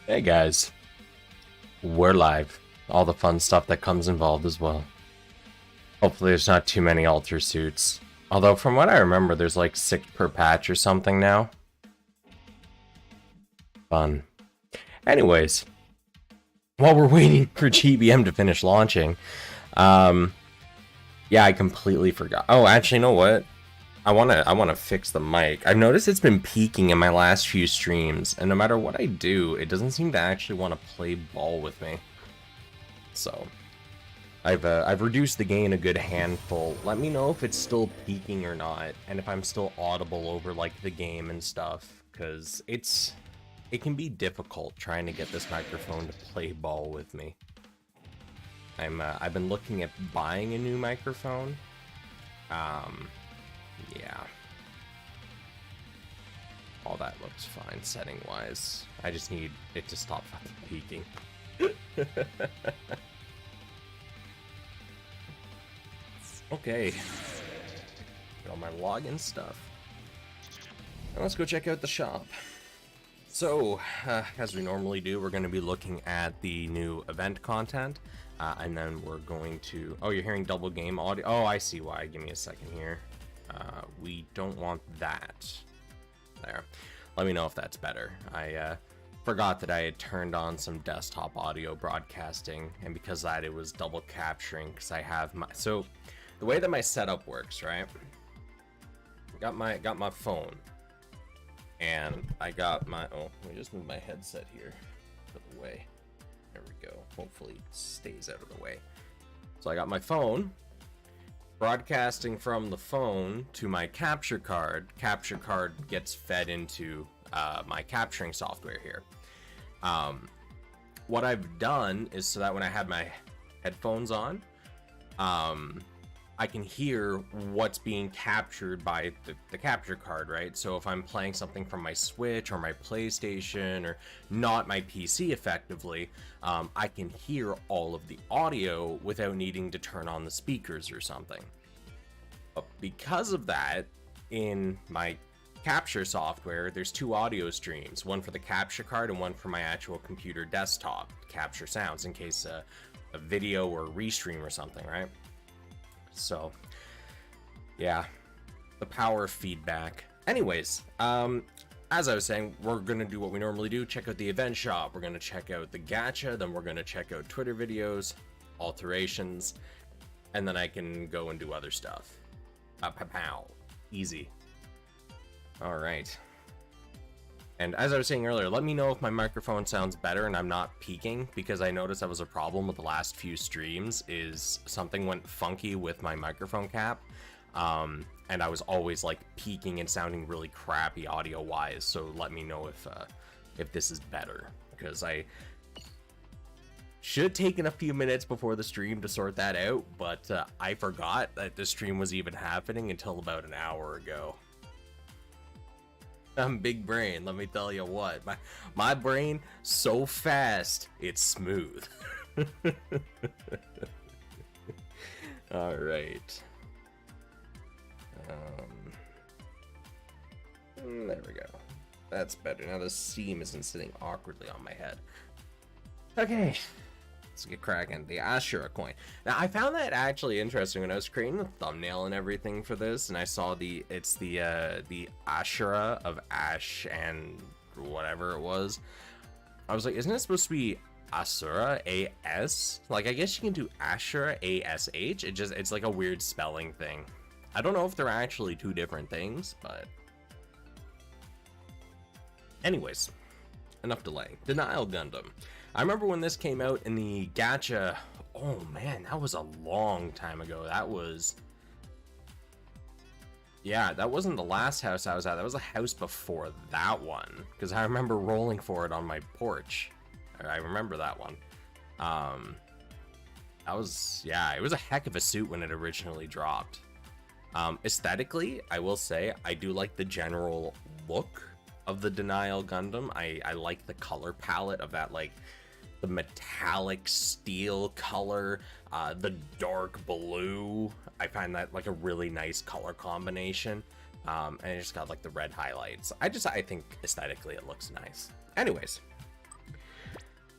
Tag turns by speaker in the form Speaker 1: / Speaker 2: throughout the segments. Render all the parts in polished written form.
Speaker 1: Hey guys, we're live. All the fun stuff that comes involved as well. Hopefully there's not too many alter suits. Although from what I remember, there's like 6 per patch or something now. Fun. Anyways, while we're waiting for GBM to finish launching, um, yeah, I completely forgot. Oh, actually, you know what? I wanna fix the mic. I've noticed it's been peaking in my last few streams, and no matter what I do, it doesn't seem to actually want to play ball with me. So I've reduced the gain a good handful. Let me know if it's still peaking or not, and if I'm still audible over like the game and stuff, because it can be difficult trying to get this microphone to play ball with me. I've been looking at buying a new microphone. Yeah. All that looks fine setting wise. I just need it to stop fucking peaking. Okay. Got all my login stuff. Now let's go check out the shop. So, as we normally do, we're going to be looking at the new event content, and then we're going to... Oh, you're hearing double game audio? Oh, I see why. Give me a second here. We don't want that. There. Let me know if that's better. I forgot that I had turned on some desktop audio broadcasting, and because of that, it was double capturing, because I have my... So, the way that my setup works, right? Got my phone. And I got my, oh, let me just move my headset here out of the way. There we go. Hopefully it stays out of the way. So I got my phone, broadcasting from the phone to my capture card. Capture card gets fed into my capturing software here. What I've done is so that when I have my headphones on, I can hear what's being captured by the capture card, right? So if I'm playing something from my Switch or my PlayStation or not my PC effectively, I can hear all of the audio without needing to turn on the speakers or something. But because of that, in my capture software, there's 2 audio streams, one for the capture card and one for my actual computer desktop to capture sounds in case a video or a restream or something, right? So, yeah, the power of feedback. Anyways, as I was saying, we're going to do what we normally do, check out the event shop, we're going to check out the gacha, then we're going to check out Twitter videos, alterations, and then I can go and do other stuff. Pow. Easy. Alright. And as I was saying earlier, let me know if my microphone sounds better and I'm not peaking, because I noticed that was a problem with the last few streams, is something went funky with my microphone cap, and I was always like peaking and sounding really crappy audio wise. So let me know if this is better, because I should have taken a few minutes before the stream to sort that out, but I forgot that the stream was even happening until about an hour ago. I'm big brain, let me tell you what. My brain, so fast, it's smooth. Alright. There we go. That's better. Now the seam isn't sitting awkwardly on my head. Okay. Let's get cracking. The Ashura coin. Now I found that actually interesting when I was creating the thumbnail and everything for this, and I saw it's the Ashura of Ash and whatever it was. I was like, isn't it supposed to be Asura, A-S? Like, I guess you can do Ashura, A-S-H. It's like a weird spelling thing. I don't know if they're actually 2 different things, but anyways, enough delay. Denial Gundam. I remember when this came out in the gacha. Oh man, that was a long time ago. That was, yeah, that wasn't the last house I was at. That was a house before that one, because I remember rolling for it on my porch. I remember that one. That was, yeah, it was a heck of a suit when it originally dropped. Aesthetically, I will say I do like the general look of the Denial Gundam. I like the color palette of that, like the metallic steel color, the dark blue. I find that like a really nice color combination. And it just got like the red highlights. I think aesthetically it looks nice. Anyways,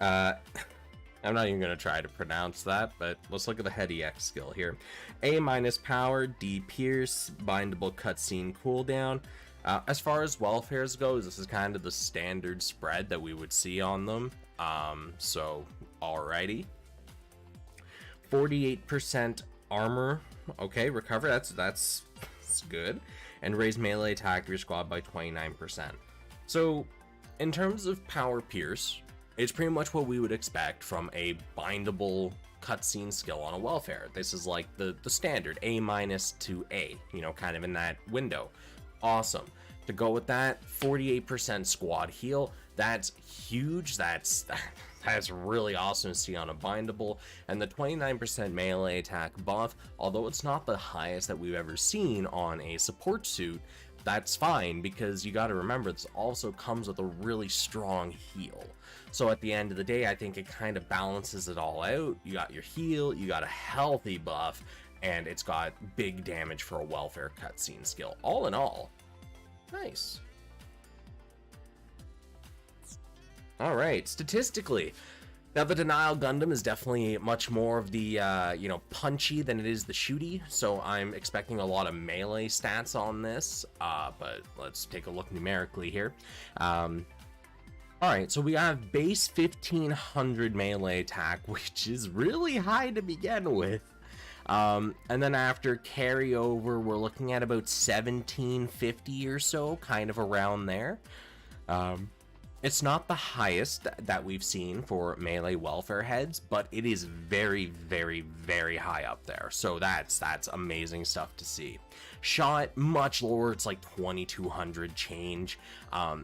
Speaker 1: Uh, I'm not even going to try to pronounce that, but let's look at the head EX skill here. A minus power, D pierce, bindable cutscene cooldown. As far as welfares goes, this is kind of the standard spread that we would see on them. So, alrighty. 48% armor. Okay, recover. That's good. And raise melee attack of your squad by 29%. So, in terms of power pierce, it's pretty much what we would expect from a bindable cutscene skill on a welfare. This is like the standard A minus to A, you know, kind of in that window. Awesome. To go with that, 48% squad heal. That's huge. That's really awesome to see on a bindable. And the 29% melee attack buff, although it's not the highest that we've ever seen on a support suit, that's fine, because you got to remember this also comes with a really strong heal. So at the end of the day, I think it kind of balances it all out. You got your heal, you got a healthy buff, and it's got big damage for a welfare cutscene skill. All in all, nice. All right, statistically, now the Denial Gundam is definitely much more of the, punchy than it is the shooty, so I'm expecting a lot of melee stats on this, but let's take a look numerically here. Alright, so we have base 1500 melee attack, which is really high to begin with. And then after carryover, we're looking at about 1750 or so, kind of around there. It's not the highest that we've seen for melee welfare heads, but it is very, very, very high up there. So that's amazing stuff to see. Shot, much lower, it's like 2200 change.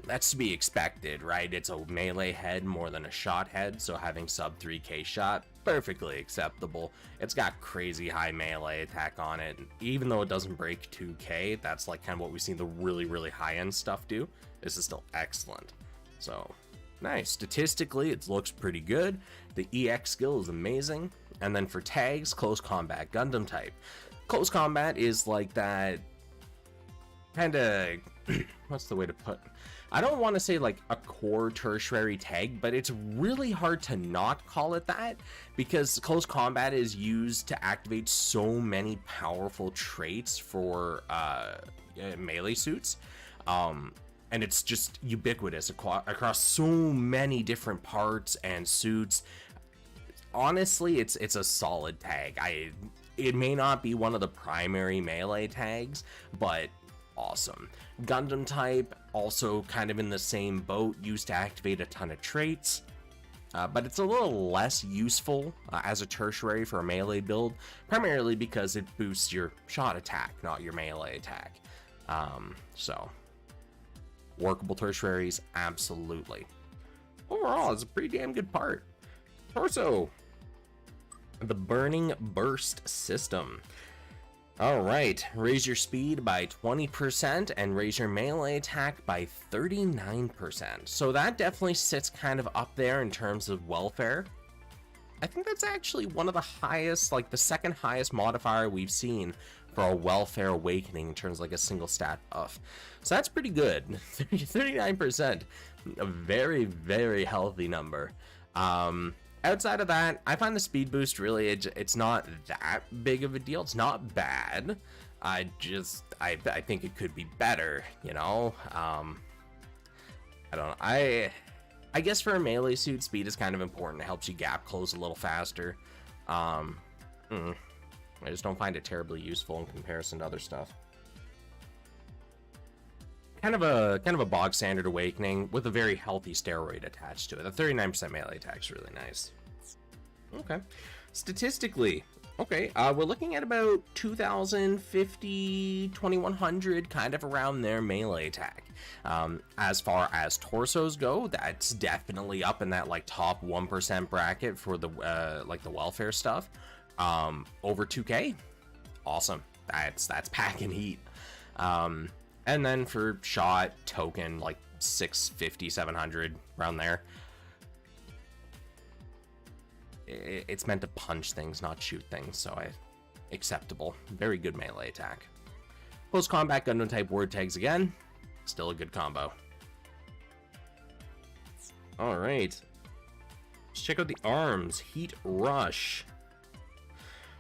Speaker 1: That's to be expected, right? It's a melee head more than a shot head, so having sub 3k shot, perfectly acceptable. It's got crazy high melee attack on it. Even though it doesn't break 2k, that's like kind of what we've seen the really, really high-end stuff do. This is still excellent. So, nice. Statistically, it looks pretty good. The EX skill is amazing. And then for tags, close combat Gundam type. Close combat is like that kind of, what's the way to put, I don't want to say like a core tertiary tag, but it's really hard to not call it that, because close combat is used to activate so many powerful traits for melee suits. And it's just ubiquitous across so many different parts and suits. Honestly, it's a solid tag. It may not be one of the primary melee tags, but awesome. Gundam type, also kind of in the same boat, used to activate a ton of traits. But it's a little less useful as a tertiary for a melee build, primarily because it boosts your shot attack, not your melee attack. So... workable tertiaries, absolutely. Overall, it's a pretty damn good part. Torso. The Burning Burst system. Alright, raise your speed by 20% and raise your melee attack by 39%. So that definitely sits kind of up there in terms of welfare. I think that's actually one of the highest, like the second highest modifier we've seen for a welfare awakening in terms of like a single stat buff. So that's pretty good. 39%. A very, very healthy number. Outside of that, I find the speed boost really, it's not that big of a deal. It's not bad. I think it could be better, you know? I don't know. I guess for a melee suit, speed is kind of important. It helps you gap close a little faster. I just don't find it terribly useful in comparison to other stuff. Kind of a bog standard awakening with a very healthy steroid attached to it. The 39% melee attack is really nice. Okay. Statistically, okay, we're looking at about 2050, 2100, kind of around there melee attack. As far as torsos go, that's definitely up in that like top 1% bracket for the like the welfare stuff. Over 2k, awesome. That's packing heat. And then for shot, token, like 650, 700, around there. It's meant to punch things, not shoot things, so acceptable. Very good melee attack. Close combat Gundam type word tags again. Still a good combo. Alright. let's check out the arms. Heat Rush.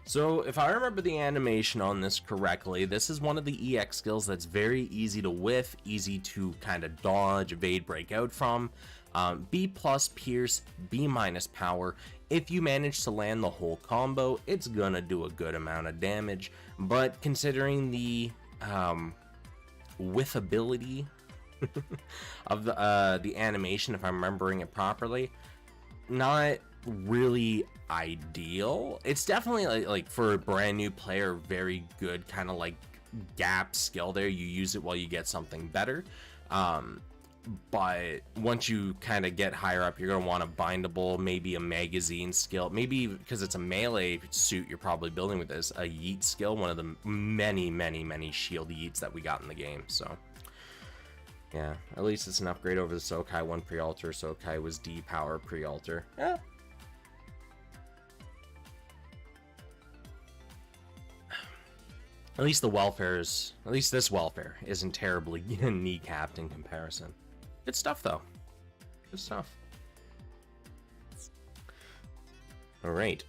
Speaker 1: So if I remember the animation on this correctly, this is one of the EX skills that's very easy to whiff, easy to kind of dodge, evade, break out from. B plus Pierce, B minus Power. If you manage to land the whole combo, it's gonna do a good amount of damage, but considering the whiffability of the animation, if I'm remembering it properly, not really ideal. It's definitely like for a brand new player, very good kind of like gap skill there. You use it while you get something better. But once you kind of get higher up, you're going to want a bindable, maybe a magazine skill, maybe because it's a melee suit you're probably building with this, a yeet skill, one of the many shield yeets that we got in the game. So yeah, at least it's an upgrade over the Sokai 1 pre-alter. Sokai was D power pre-alter. Yeah. At least this welfare isn't terribly kneecapped in comparison. Good stuff, though. Good stuff. All right.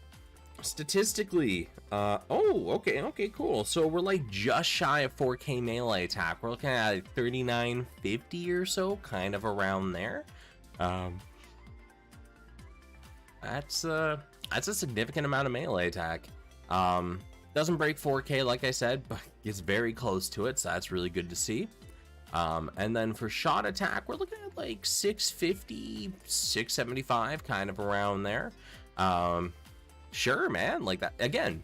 Speaker 1: Statistically, okay, cool. So we're like just shy of 4K melee attack. We're looking at 3950 or so, kind of around there. That's a significant amount of melee attack. Doesn't break 4K, like I said, but it's very close to it, so that's really good to see. And then for shot attack, we're looking at like 650, 675, kind of around there. Sure, man, like that. Again,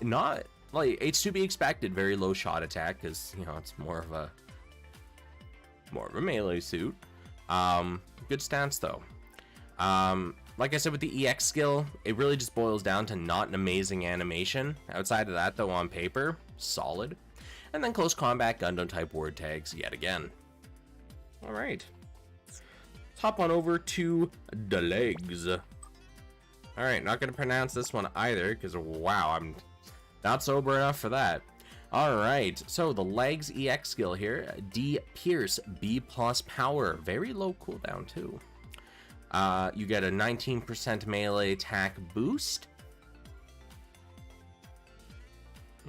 Speaker 1: not like it's to be expected. Very low shot attack because you know it's more of a melee suit. Good stance though. Like I said with the EX skill, it really just boils down to not an amazing animation. Outside of that, though, on paper, solid. And then close combat Gundam type word tags yet again. All right, let's hop on over to the legs. All right, not gonna pronounce this one either because wow, I'm not sober enough for that. All right, so the legs EX skill here, D Pierce, B plus Power, very low cooldown too. You get a 19% melee attack boost.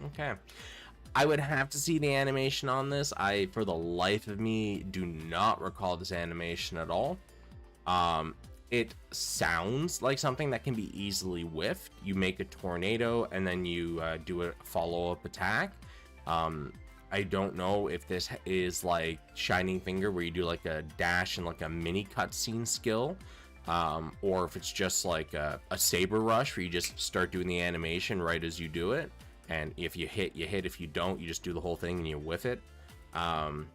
Speaker 1: Okay. I would have to see the animation on this. I, for the life of me, do not recall this animation at all. It sounds like something that can be easily whiffed. You make a tornado and then you do a follow-up attack. I don't know if this is like Shining Finger where you do like a dash and like a mini cutscene skill, or if it's just like a saber rush where you just start doing the animation right as you do it, and if you hit, you hit. If you don't, you just do the whole thing and you whiff it. On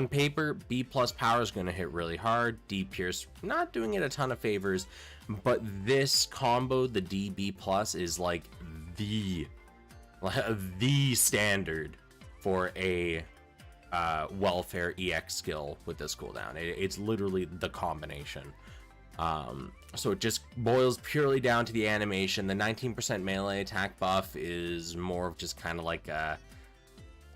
Speaker 1: paper, B plus Power is going to hit really hard. D Pierce not doing it a ton of favors, but this combo, the D B plus, is like the standard for a welfare EX skill with this cooldown. It's literally the combination. So it just boils purely down to the animation. The 19% melee attack buff is more of just kind of like a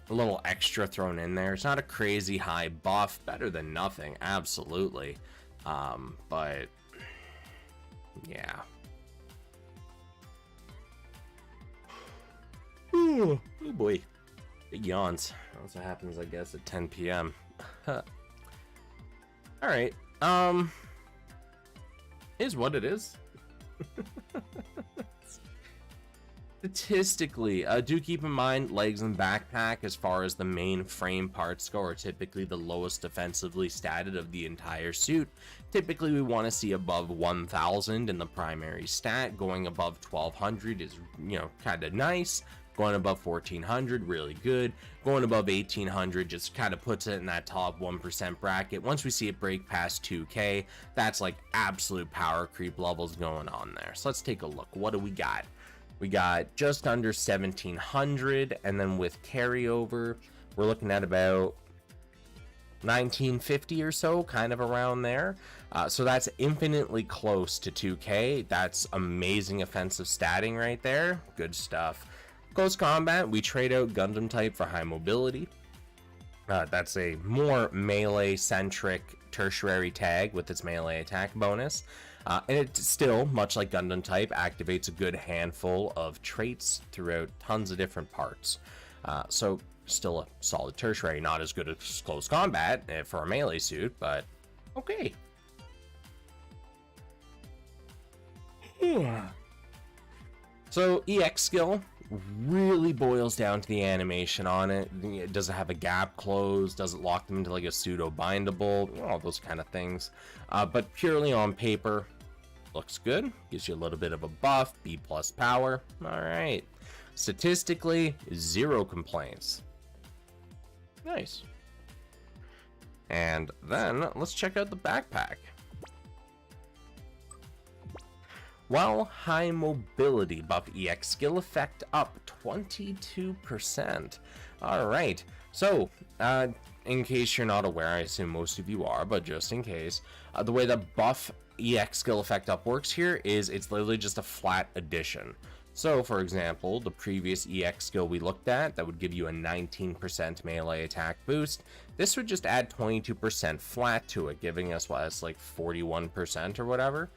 Speaker 1: little extra thrown in there. It's not a crazy high buff, better than nothing, absolutely. But yeah. Ooh, oh boy. Big yawns. That's what happens, I guess, at 10 p.m. Alright. Is what it is. Statistically, do keep in mind legs and backpack, as far as the main frame parts go, are typically the lowest defensively statted of the entire suit. Typically, we want to see above 1,000 in the primary stat. Going above 1,200 is, you know, kind of nice. Going above 1,400, really good. Going above 1,800 just kind of puts it in that top 1% bracket. Once we see it break past 2K, that's like absolute power creep levels going on there. So let's take a look. What do we got? We got just under 1,700, and then with carryover, we're looking at about 1,950 or so, kind of around there. So that's infinitely close to 2K. That's amazing offensive statting right there. Good stuff. Close combat, we trade out Gundam type for high mobility. That's a more melee-centric tertiary tag with its melee attack bonus. And it still, much like Gundam type, activates a good handful of traits throughout tons of different parts. So still a solid tertiary, not as good as close combat for a melee suit, but okay. So EX skill really boils down to the animation on it. Does it have a gap close? Does it lock them into like a pseudo bindable? All those kind of things. But purely on paper, looks good. Gives you a little bit of a buff, B+ power. All right. Statistically, 0 complaints. Nice. And then let's check out the backpack. While high mobility buff EX skill effect up 22%. Alright, so in case you're not aware, I assume most of you are, but just in case, the way the buff EX skill effect up works here is it's literally just a flat addition. So for example, the previous EX skill we looked at, that would give you a 19% melee attack boost. This would just add 22% flat to it, giving us what, it's like 41% or whatever.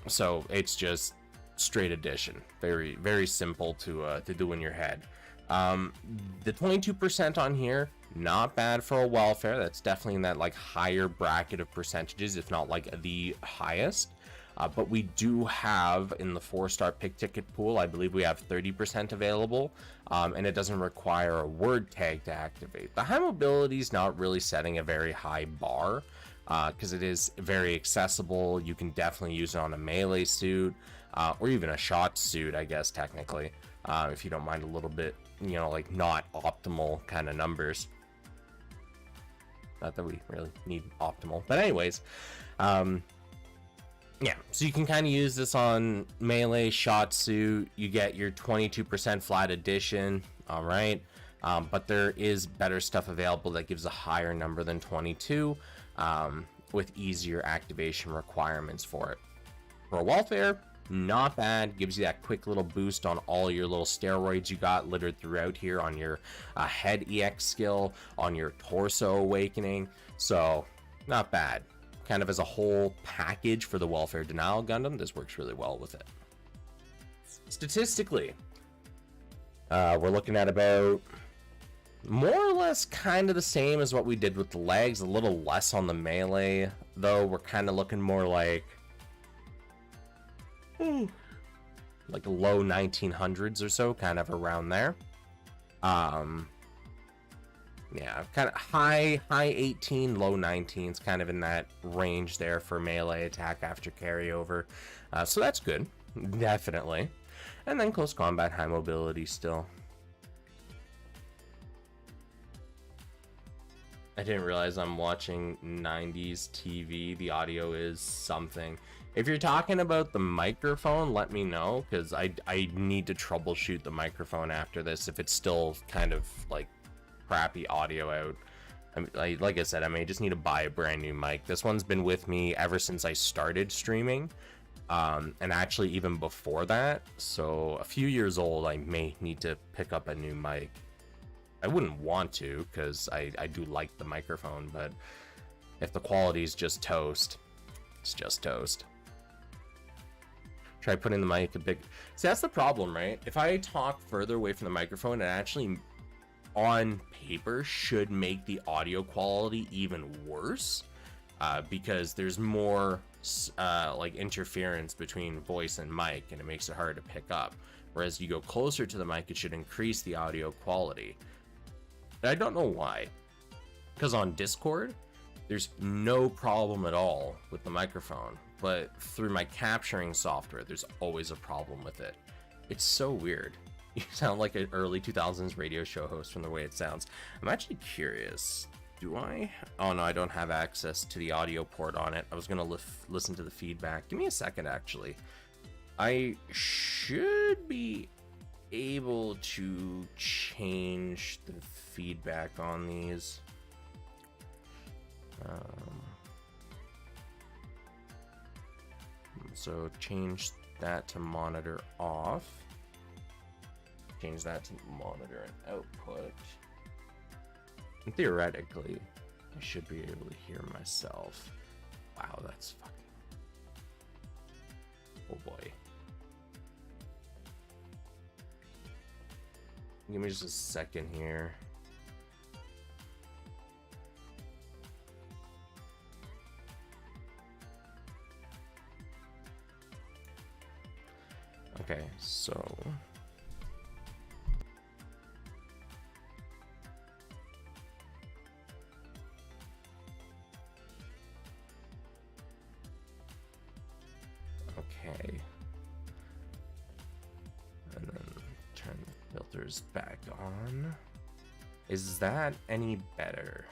Speaker 1: So it's just straight addition. Very, very simple to do in your head. The 22% on here, not bad for a welfare. That's definitely in that like higher bracket of percentages, if not like the highest. But we do have in the 4-star pick ticket pool, I believe we have 30% available, and it doesn't require a word tag to activate. The high mobility is not really setting a very high bar, because it is very accessible. You can definitely use it on a melee suit, or even a shot suit, I guess, technically, if you don't mind a little bit, you know, like not optimal kind of numbers. Not that we really need optimal, but anyways, yeah, so you can kind of use this on melee, shot suit. You get your 22% flat addition, all right, but there is better stuff available that gives a higher number than 22, with easier activation requirements for it. For a welfare, not bad. Gives you that quick little boost on all your little steroids you got littered throughout here on your head EX skill, on your torso awakening, so not bad. Kind of as a whole package for the welfare denial Gundam, this works really well with it. Statistically, we're looking at about more or less kind of the same as what we did with the legs, a little less on the melee, though. We're kind of looking more like low 1900s or so, kind of around there. Yeah, kind of high 18, low 19s, kind of in that range there for melee attack after carryover. So that's good, definitely. And then close combat, high mobility still. I didn't realize I'm watching 90s TV. The audio is something. If you're talking about the microphone, let me know, because I need to troubleshoot the microphone after this if it's still kind of like crappy audio out. Like I said, I may just need to buy a brand new mic. This one's been with me ever since I started streaming, and actually even before that, so a few years old. I may need to pick up a new mic. I wouldn't want to, because I do like the microphone, but if the quality is just toast, it's just toast. Try putting the mic a big... See, that's the problem, right? If I talk further away from the microphone, it actually, on paper, should make the audio quality even worse, because there's more like interference between voice and mic, and it makes it hard to pick up. Whereas you go closer to the mic, it should increase the audio quality. I don't know why, because on Discord, there's no problem at all with the microphone, but through my capturing software, there's always a problem with it. It's so weird. You sound like an early 2000s radio show host from the way it sounds. I'm actually curious. Do I? Oh no, I don't have access to the audio port on it. I was gonna listen to the feedback. Give me a second, actually. I should be able to change the feedback on these. So change that to monitor off. Change that to monitor and output. And theoretically, I should be able to hear myself. Wow, that's fucking Oh boy. Give me just a second here. Okay, so okay. And then turn the filters back on. Is that any better?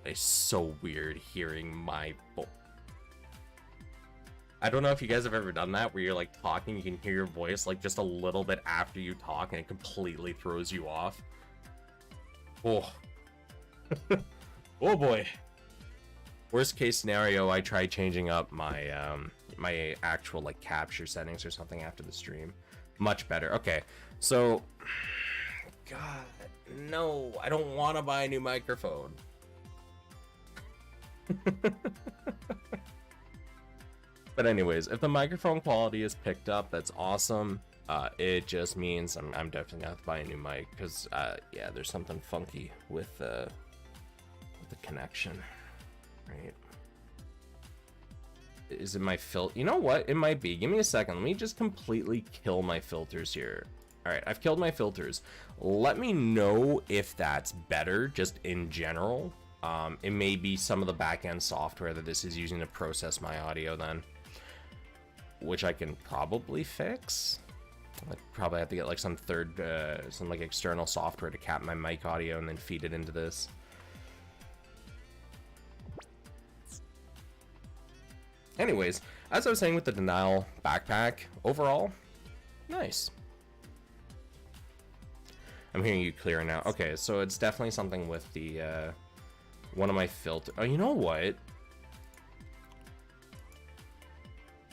Speaker 1: It's so weird hearing my voice. I don't know if you guys have ever done that where you're like talking, you can hear your voice like just a little bit after you talk and it completely throws you off. Oh. Oh boy. Worst case scenario, I try changing up my my actual like capture settings or something after the stream. Much better. Okay. So God, no, I don't want to buy a new microphone. But anyways, if the microphone quality is picked up, that's awesome. It just means I'm definitely gonna have to buy a new mic because yeah, there's something funky with the connection, right? Is it my filter? You know what? It might be. Give me a second. Let me just completely kill my filters here. All right, I've killed my filters. Let me know if that's better, just in general. It may be some of the back-end software that this is using to process my audio then, which I can probably fix. I probably have to get like some some like external software to cap my mic audio and then feed it into this. Anyways, as I was saying with the Denial backpack, overall, nice. I'm hearing you clear now. Okay, so it's definitely something with the one of my filter. Oh, you know what?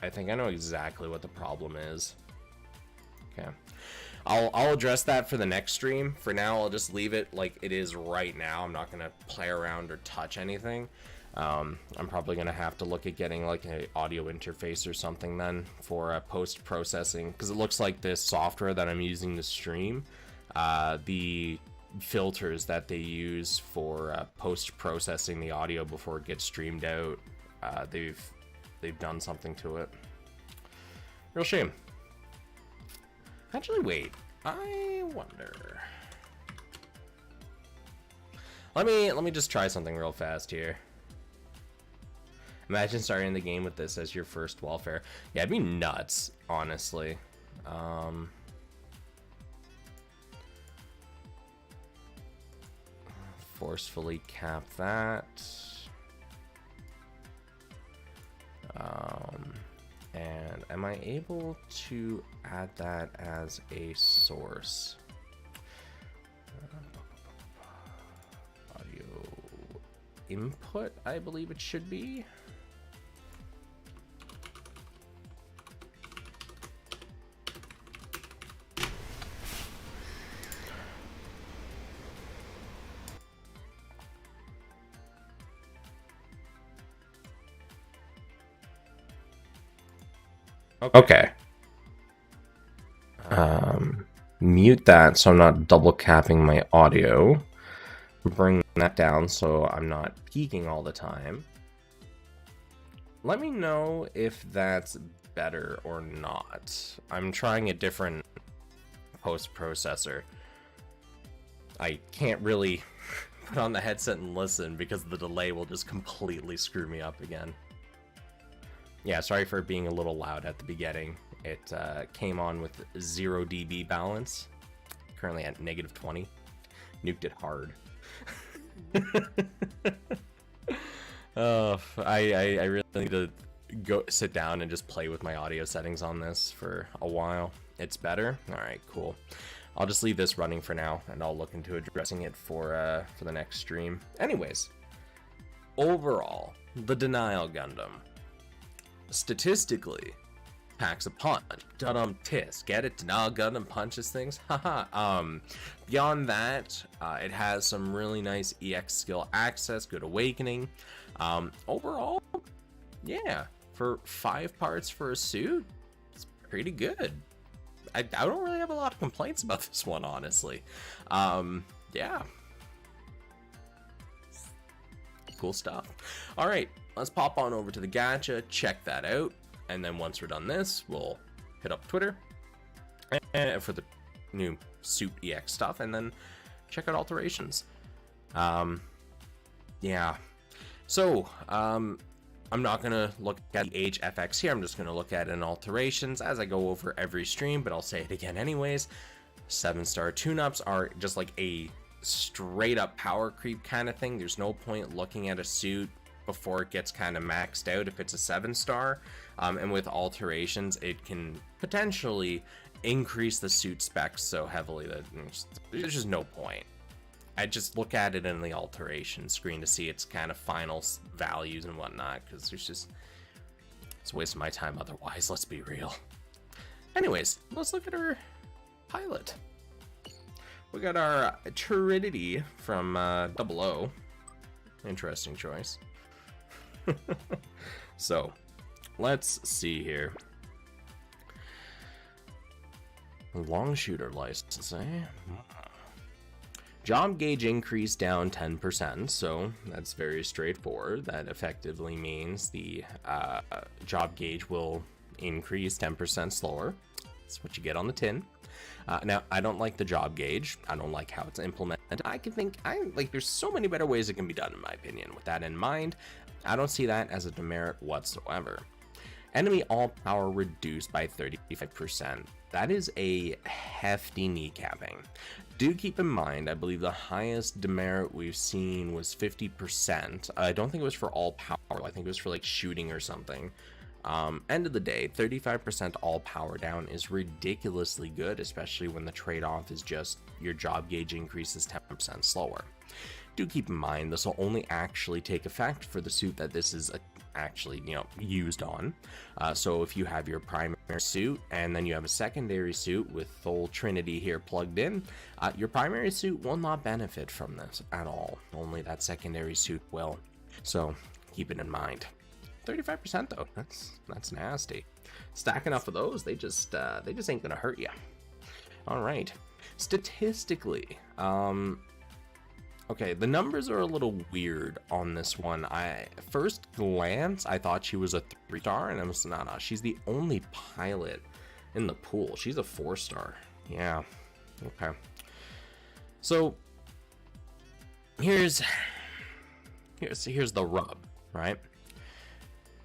Speaker 1: I think I know exactly what the problem is. Okay, I'll address that for the next stream. For now, I'll just leave it like it is right now. I'm not gonna play around or touch anything. I'm probably gonna have to look at getting like an audio interface or something then for post-processing, because it looks like this software that I'm using to stream, the filters that they use for post-processing the audio before it gets streamed out, they've done something to it. Real shame. Actually, wait. I wonder. Let me just try something real fast here. Imagine starting the game with this as your first welfare. Yeah, it'd be nuts, honestly. Forcefully cap that. And am I able to add that as a source? Audio input, I believe it should be. Okay. Mute that so I'm not double capping my audio. Bring that down so I'm not peaking all the time. Let me know if that's better or not. I'm trying a different post-processor. I can't really put on the headset and listen because the delay will just completely screw me up again. Yeah, sorry for being a little loud at the beginning. It came on with 0 dB balance. Currently at -20. Nuked it hard. I really need to go sit down and just play with my audio settings on this for a while. It's better? Alright, cool. I'll just leave this running for now, and I'll look into addressing it for the next stream. Anyways, overall, the Denial Gundam statistically packs a punch. Dum tisk. Get it? Denial Gundam punches things. Haha. Beyond that, it has some really nice EX skill access, good awakening. Overall, yeah, for 5 parts for a suit, pretty good. I don't really have a lot of complaints about this one, honestly. Yeah. Cool stuff. All right, let's pop on over to the gacha, check that out, and then once we're done this, we'll hit up Twitter for the new suit EX stuff, and then check out alterations. Yeah. So, I'm not gonna look at the HFX here. I'm just gonna look at it in alterations as I go over every stream, but I'll say it again anyways. 7-star tune-ups are just like a straight up power creep kind of thing. There's no point looking at a suit before it gets kind of maxed out if it's a 7-star, and with alterations it can potentially increase the suit specs so heavily that there's just no point. I just look at it in the alteration screen to see its kind of final values and whatnot, because it's a waste of my time otherwise, let's be real. Anyways, let's look at our pilot. We got our Trinity from 00. Interesting choice. So, let's see here. Long shooter license, eh? Job gauge increase down 10%, so that's very straightforward. That effectively means the job gauge will increase 10% slower. That's what you get on the tin. Now, I don't like the job gauge. I don't like how it's implemented. There's so many better ways it can be done, in my opinion. With that in mind, I don't see that as a demerit whatsoever. Enemy all power reduced by 35%. That is a hefty kneecapping. Do keep in mind, I believe the highest demerit we've seen was 50%. I don't think it was for all power. I think it was for like shooting or something. End of the day, 35% all power down is ridiculously good, especially when the trade-off is just your job gauge increases 10% slower. Do keep in mind this will only actually take effect for the suit that this is actually, used on. So if you have your primary suit and then you have a secondary suit with full Trinity here plugged in, your primary suit will not benefit from this at all. Only that secondary suit will. So keep it in mind. 35% though, that's nasty. Stack enough of those, they just ain't gonna hurt you. All right, statistically, okay, the numbers are a little weird on this one. First glance, I thought she was a 3-star, and I was no, she's the only pilot in the pool. She's a 4-star. Yeah, okay. So here's the rub, right?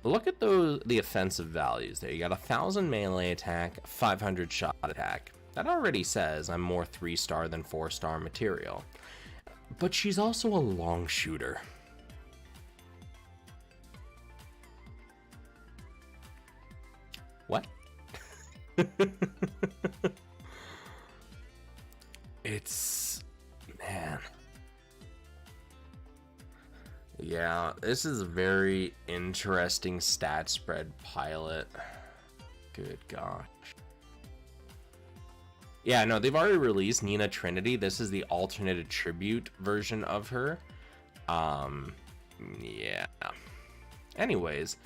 Speaker 1: Look at the offensive values there. You got 1,000 melee attack, 500 shot attack. That already says I'm more 3-star than 4-star material. But she's also a long shooter. What? Man. Yeah, this is a very interesting stat spread pilot. Good gosh. Yeah, no, they've already released Nina Trinity. This is the alternate attribute version of her. Yeah. Anyways,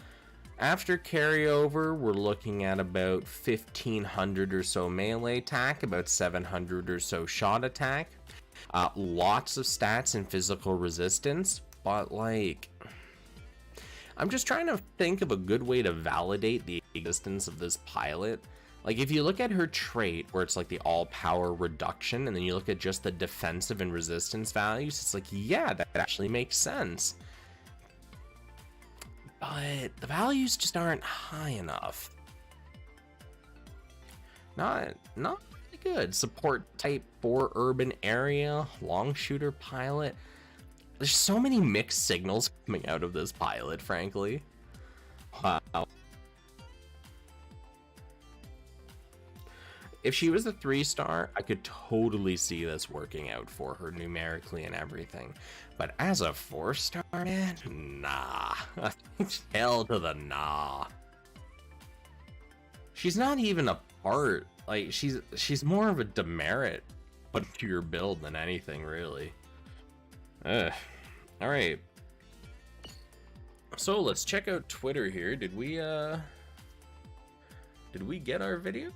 Speaker 1: after carryover, we're looking at about 1,500 or so melee attack, about 700 or so shot attack. Lots of stats and physical resistance. But like, I'm just trying to think of a good way to validate the existence of this pilot. Like, if you look at her trait where it's like the all power reduction, and then you look at just the defensive and resistance values, it's like, yeah, that actually makes sense. But the values just aren't high enough. Not really good. Support type 4 urban area, long shooter pilot. There's so many mixed signals coming out of this pilot, frankly. Wow. If she was a 3-star, I could totally see this working out for her numerically and everything. But as a 4-star, man, nah. Hell to the nah. She's not even a part. Like, she's more of a demerit put to your build than anything, really. All right. So let's check out Twitter here. Did we Did we get our video?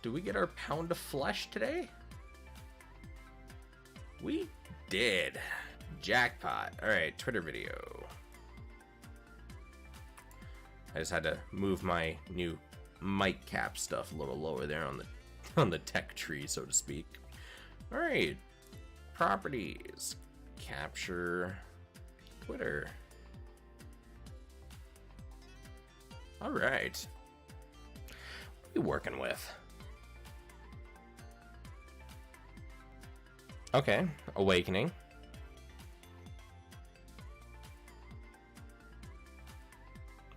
Speaker 1: Did we get our pound of flesh today? We did. Jackpot. Alright, Twitter video. I just had to move my new mic cap stuff a little lower there on the tech tree, so to speak. Alright. Properties. Capture. Twitter. Alright. What are we working with? Okay. Awakening.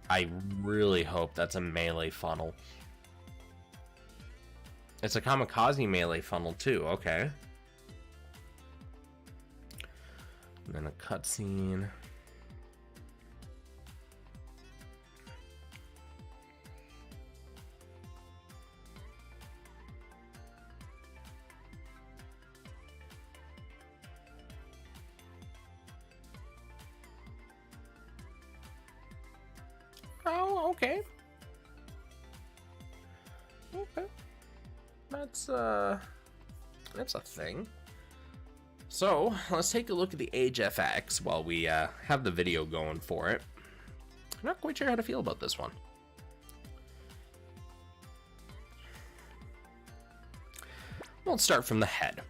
Speaker 1: I really hope that's a melee funnel. It's a kamikaze melee funnel too, okay. And then a cutscene. Oh, okay. Okay. That's a thing. So, let's take a look at the Age FX while we have the video going for it. I'm not quite sure how to feel about this one. Well, let's start from the head.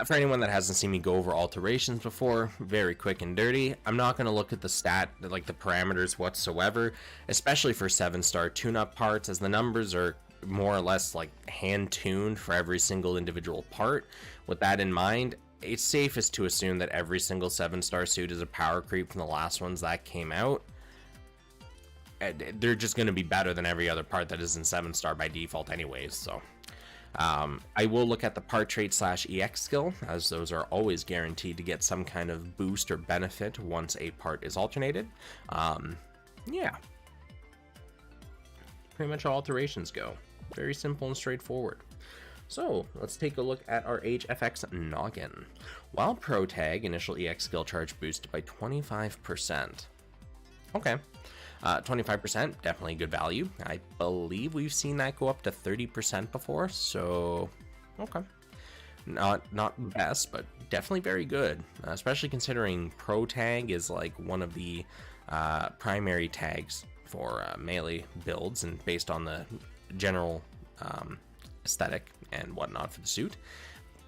Speaker 1: For anyone that hasn't seen me go over alterations before, very quick and dirty. I'm not going to look at the the parameters whatsoever, especially for 7-star tune-up parts, as the numbers are more or less like hand-tuned for every single individual part. With that in mind, it's safest to assume that every single 7-star suit is a power creep from the last ones that came out. They're just going to be better than every other part that isn't 7-star by default anyways, so... I will look at the part trait / EX skill, as those are always guaranteed to get some kind of boost or benefit once a part is alternated. Yeah. Pretty much how alterations go. Very simple and straightforward. So, let's take a look at our Age FX noggin. While Pro Tag, initial EX skill charge boosted by 25%. Okay. 25%, definitely good value. I believe we've seen that go up to 30% before, so okay. Not best, but definitely very good, especially considering Pro Tag is like one of the primary tags for melee builds, and based on the general aesthetic and whatnot for the suit,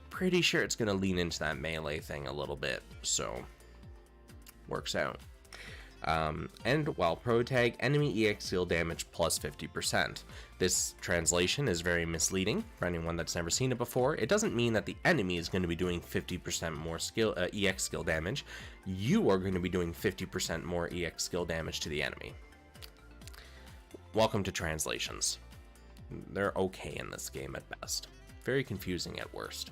Speaker 1: pretty sure it's going to lean into that melee thing a little bit, so works out. And while Pro Tag, enemy EX skill damage plus 50%. This translation is very misleading for anyone that's never seen it before. It doesn't mean that the enemy is going to be doing 50% more EX skill damage. You are going to be doing 50% more EX skill damage to the enemy. Welcome to translations. They're okay in this game at best. Very confusing at worst.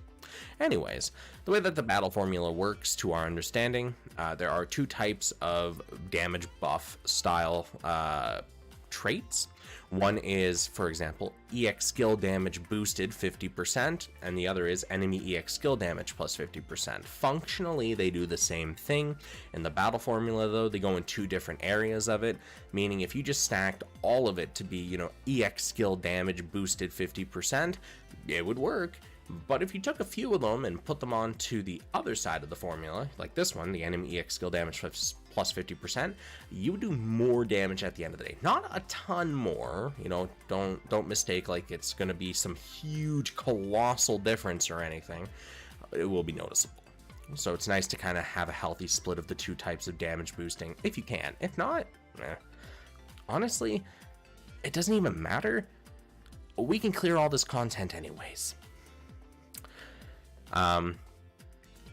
Speaker 1: Anyways, the way that the battle formula works, to our understanding, there are 2 types of damage buff style traits. One is, for example, EX skill damage boosted 50%, and the other is enemy EX skill damage plus 50%. Functionally, they do the same thing. In the battle formula, though, they go in 2 different areas of it, meaning if you just stacked all of it to be, EX skill damage boosted 50%, it would work. But if you took a few of them and put them onto the other side of the formula, like this one, the enemy EX skill damage plus 50%, you would do more damage at the end of the day. Not a ton more, don't mistake like it's going to be some huge colossal difference or anything. It will be noticeable. So it's nice to kind of have a healthy split of the 2 types of damage boosting, if you can. If not, honestly, it doesn't even matter. We can clear all this content anyways.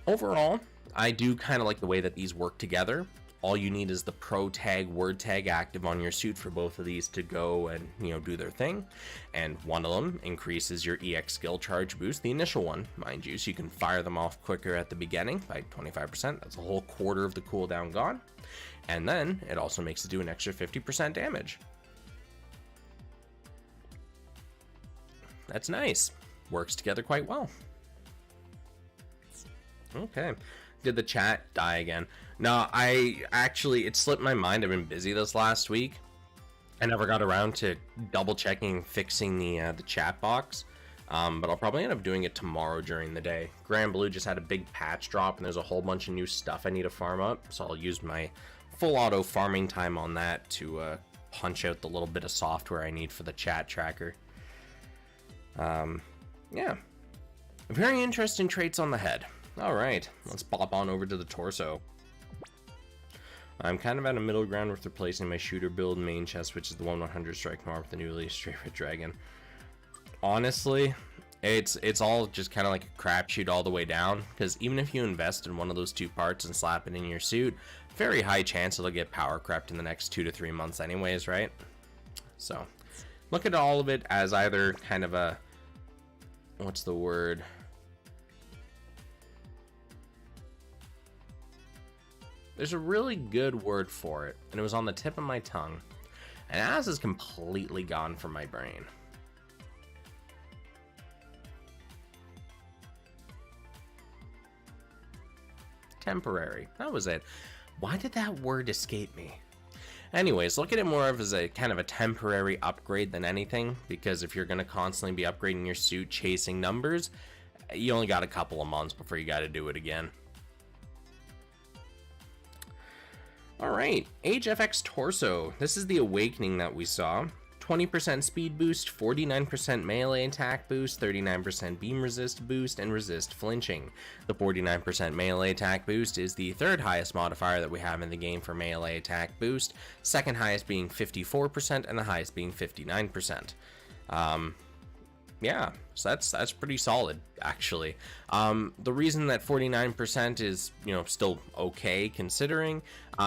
Speaker 1: Overall, I do kind of like the way that these work together. All you need is the Pro Tag word tag active on your suit for both of these to go and, do their thing. And one of them increases your EX skill charge boost, the initial one, mind you, so you can fire them off quicker at the beginning by 25%. That's a whole quarter of the cooldown gone. And then it also makes it do an extra 50% damage. That's nice. Works together quite well. Okay. Did the chat die again? No, it slipped my mind. I've been busy this last week. I never got around to double checking fixing the chat box, but I'll probably end up doing it tomorrow during the day. Grand Blue just had a big patch drop, and there's a whole bunch of new stuff I need to farm up, so I'll use my full auto farming time on that to punch out the little bit of software I need for the chat tracker. Yeah, very interesting traits on the head. All right, let's pop on over to the torso. I'm kind of at a middle ground with replacing my shooter build main chest, which is the 1/100 strike norm with the newly straight red dragon. Honestly, it's all just kind of like a crapshoot all the way down, because even if you invest in one of those two parts and slap it in your suit, very high chance it'll get power crept in the next 2 to 3 months anyways, right? So look at all of it as either kind of a, what's the word? There's a really good word for it, and it was on the tip of my tongue, and as is completely gone from my brain. Temporary. That was it. Why did that word escape me? Anyways, look at it more of as a kind of a temporary upgrade than anything, because if you're going to constantly be upgrading your suit chasing numbers, you only got a couple of months before you got to do it again. Alright, HFX Torso. This is the awakening that we saw. 20% speed boost, 49% melee attack boost, 39% beam resist boost, and resist flinching. The 49% melee attack boost is the third highest modifier that we have in the game for melee attack boost, second highest being 54%, and the highest being 59%. Yeah, so that's pretty solid, actually. The reason that 49% is, still okay considering,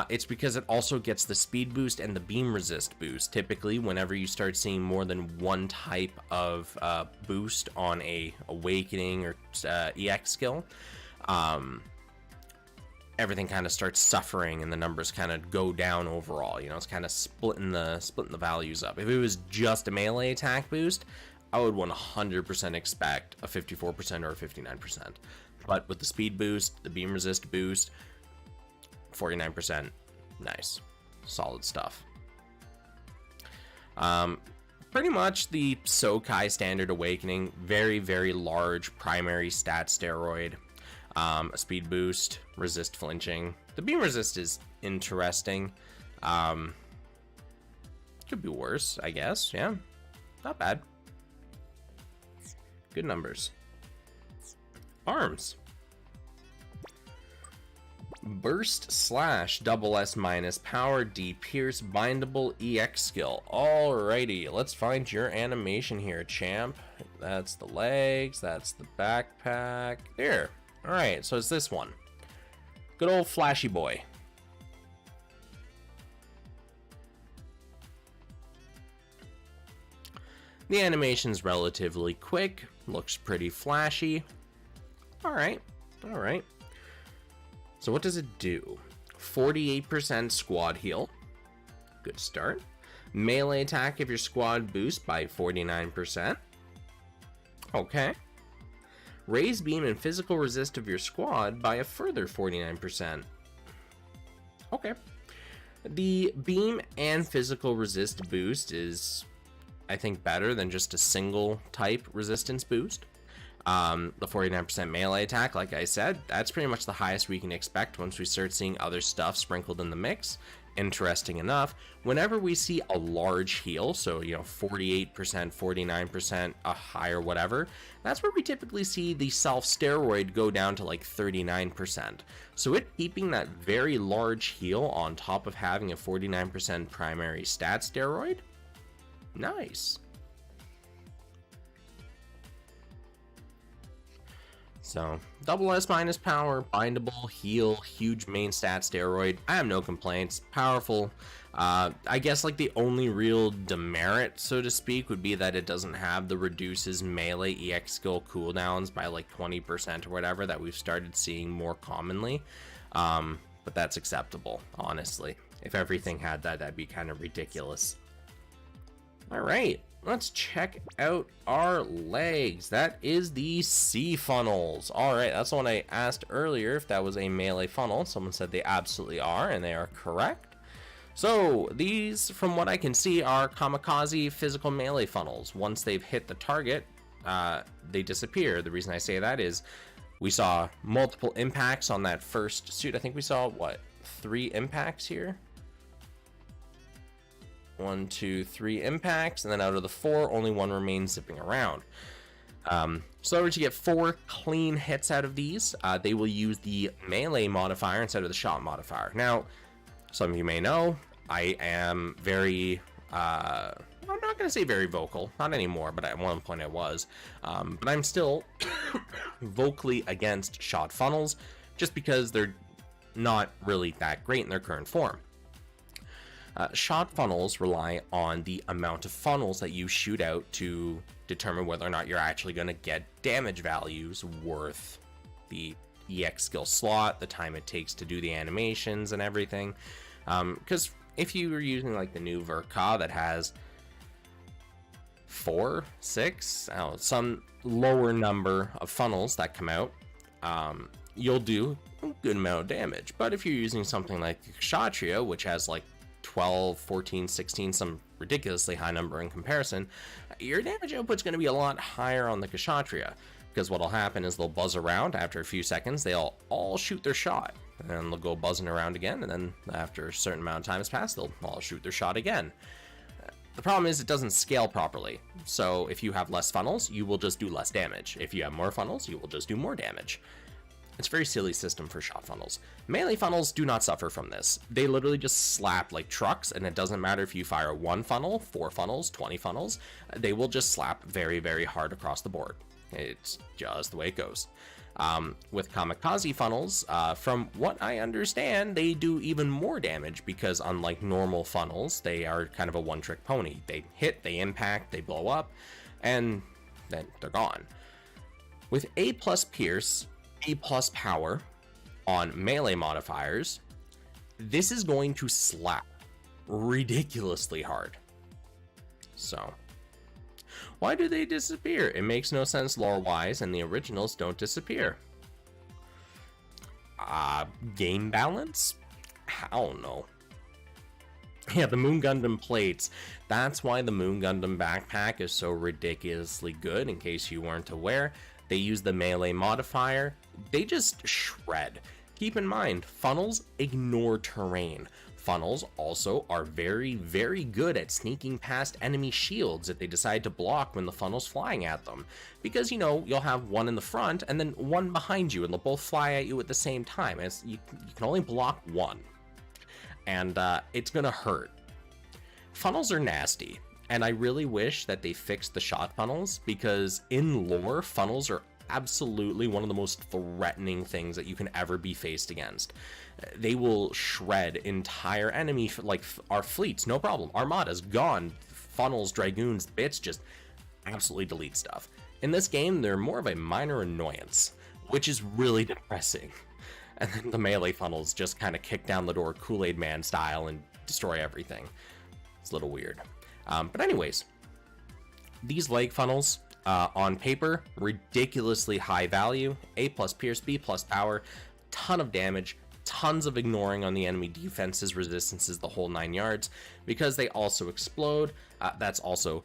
Speaker 1: it's because it also gets the speed boost and the beam resist boost. Typically, whenever you start seeing more than one type of boost on a awakening or EX skill, everything kind of starts suffering and the numbers kind of go down overall. It's kind of splitting the values up. If it was just a melee attack boost, I would 100% expect a 54% or a 59%. But with the speed boost, the beam resist boost, 49%, nice. Solid stuff. Pretty much the Sokai standard awakening, very, very large primary stat steroid. Speed boost, resist flinching. The beam resist is interesting. Could be worse, I guess. Yeah, not bad. Good numbers. Arms. Burst slash double S minus power D pierce bindable EX skill. Alrighty, let's find your animation here, champ. That's the legs, that's the backpack. There. Alright, so it's this one. Good old flashy boy. The animation's relatively quick, looks pretty flashy. Alright, alright. So what does it do? 48% squad heal. Good start. Melee attack of your squad boost by 49%. Okay. Raise beam and physical resist of your squad by a further 49%. Okay. The beam and physical resist boost is, I think, better than just a single type resistance boost. The 49% melee attack, like I said, that's pretty much the highest we can expect once we start seeing other stuff sprinkled in the mix. Interesting enough, whenever we see a large heal, so 48%, 49%, a higher whatever, that's where we typically see the self steroid go down to like 39%. So it keeping that very large heal on top of having a 49% primary stat steroid, nice. So, double S minus power, bindable, heal, huge main stat steroid. I have no complaints. Powerful. I guess like the only real demerit, so to speak, would be that it doesn't have the reduces melee EX skill cooldowns by like 20% or whatever that we've started seeing more commonly. But that's acceptable, honestly. If everything had that, that'd be kind of ridiculous. Alright, let's check out our legs. That is the C funnels. Alright, that's the one I asked earlier if that was a melee funnel. Someone said they absolutely are, and they are correct. So these, from what I can see, are kamikaze physical melee funnels. Once they've hit the target, they disappear. The reason I say that is we saw multiple impacts on that first suit. I think we saw, what, 3 impacts here? 1, 2, 3 impacts, and then out of the 4, only 1 remains zipping around. So in order to get 4 clean hits out of these, they will use the melee modifier instead of the shot modifier. Now, some of you may know, I am very, I'm not going to say very vocal, not anymore, but at one point I was. But I'm still vocally against shot funnels, just because they're not really that great in their current form. Shot funnels rely on the amount of funnels that you shoot out to determine whether or not you're actually going to get damage values worth the EX skill slot, the time it takes to do the animations and everything. Because if you were using like the new Verka that has 4, 6, some lower number of funnels that come out, you'll do a good amount of damage. But if you're using something like Kshatriya, which has like 12, 14, 16, some ridiculously high number in comparison, your damage output's going to be a lot higher on the Kshatriya, because what'll happen is they'll buzz around. After a few seconds, they'll all shoot their shot, and then they'll go buzzing around again, and then after a certain amount of time has passed, they'll all shoot their shot again. The problem is it doesn't scale properly, so if you have less funnels, you will just do less damage. If you have more funnels, you will just do more damage. It's a very silly system for shot funnels. Melee funnels do not suffer from this. They literally just slap like trucks, and it doesn't matter if you fire 1 funnel, 4 funnels, 20 funnels, they will just slap very, very hard across the board. It's just the way it goes. With kamikaze funnels, from what I understand, they do even more damage because unlike normal funnels, they are kind of a one-trick pony. They hit, they impact, they blow up, and then they're gone. With A+ Pierce, A+ Power on melee modifiers, this is going to slap ridiculously hard. So, why do they disappear? It makes no sense lore-wise, and the originals don't disappear. Game balance? I don't know. Yeah, the Moon Gundam plates. That's why the Moon Gundam backpack is so ridiculously good, in case you weren't aware. They use the melee modifier. They just shred. Keep in mind, funnels ignore terrain. Funnels also are very, very good at sneaking past enemy shields if they decide to block when the funnel's flying at them. Because, you know, you'll have one in the front and then one behind you, and they'll both fly at you at the same time. You can only block one. And it's gonna hurt. Funnels are nasty. And I really wish that they fixed the shot funnels, because in lore, funnels are absolutely one of the most threatening things that you can ever be faced against. They will shred entire enemy, like our fleets, no problem. Armada's gone. Funnels, Dragoons, bits, just absolutely delete stuff. In this game, they're more of a minor annoyance, which is really depressing. And then the melee funnels just kind of kick down the door Kool-Aid Man style and destroy everything. It's a little weird. But anyways, these leg funnels, on paper, ridiculously high value. A+ Pierce, B+ Power, ton of damage, tons of ignoring on the enemy defenses, resistances, the whole 9 yards. Because they also explode, that's also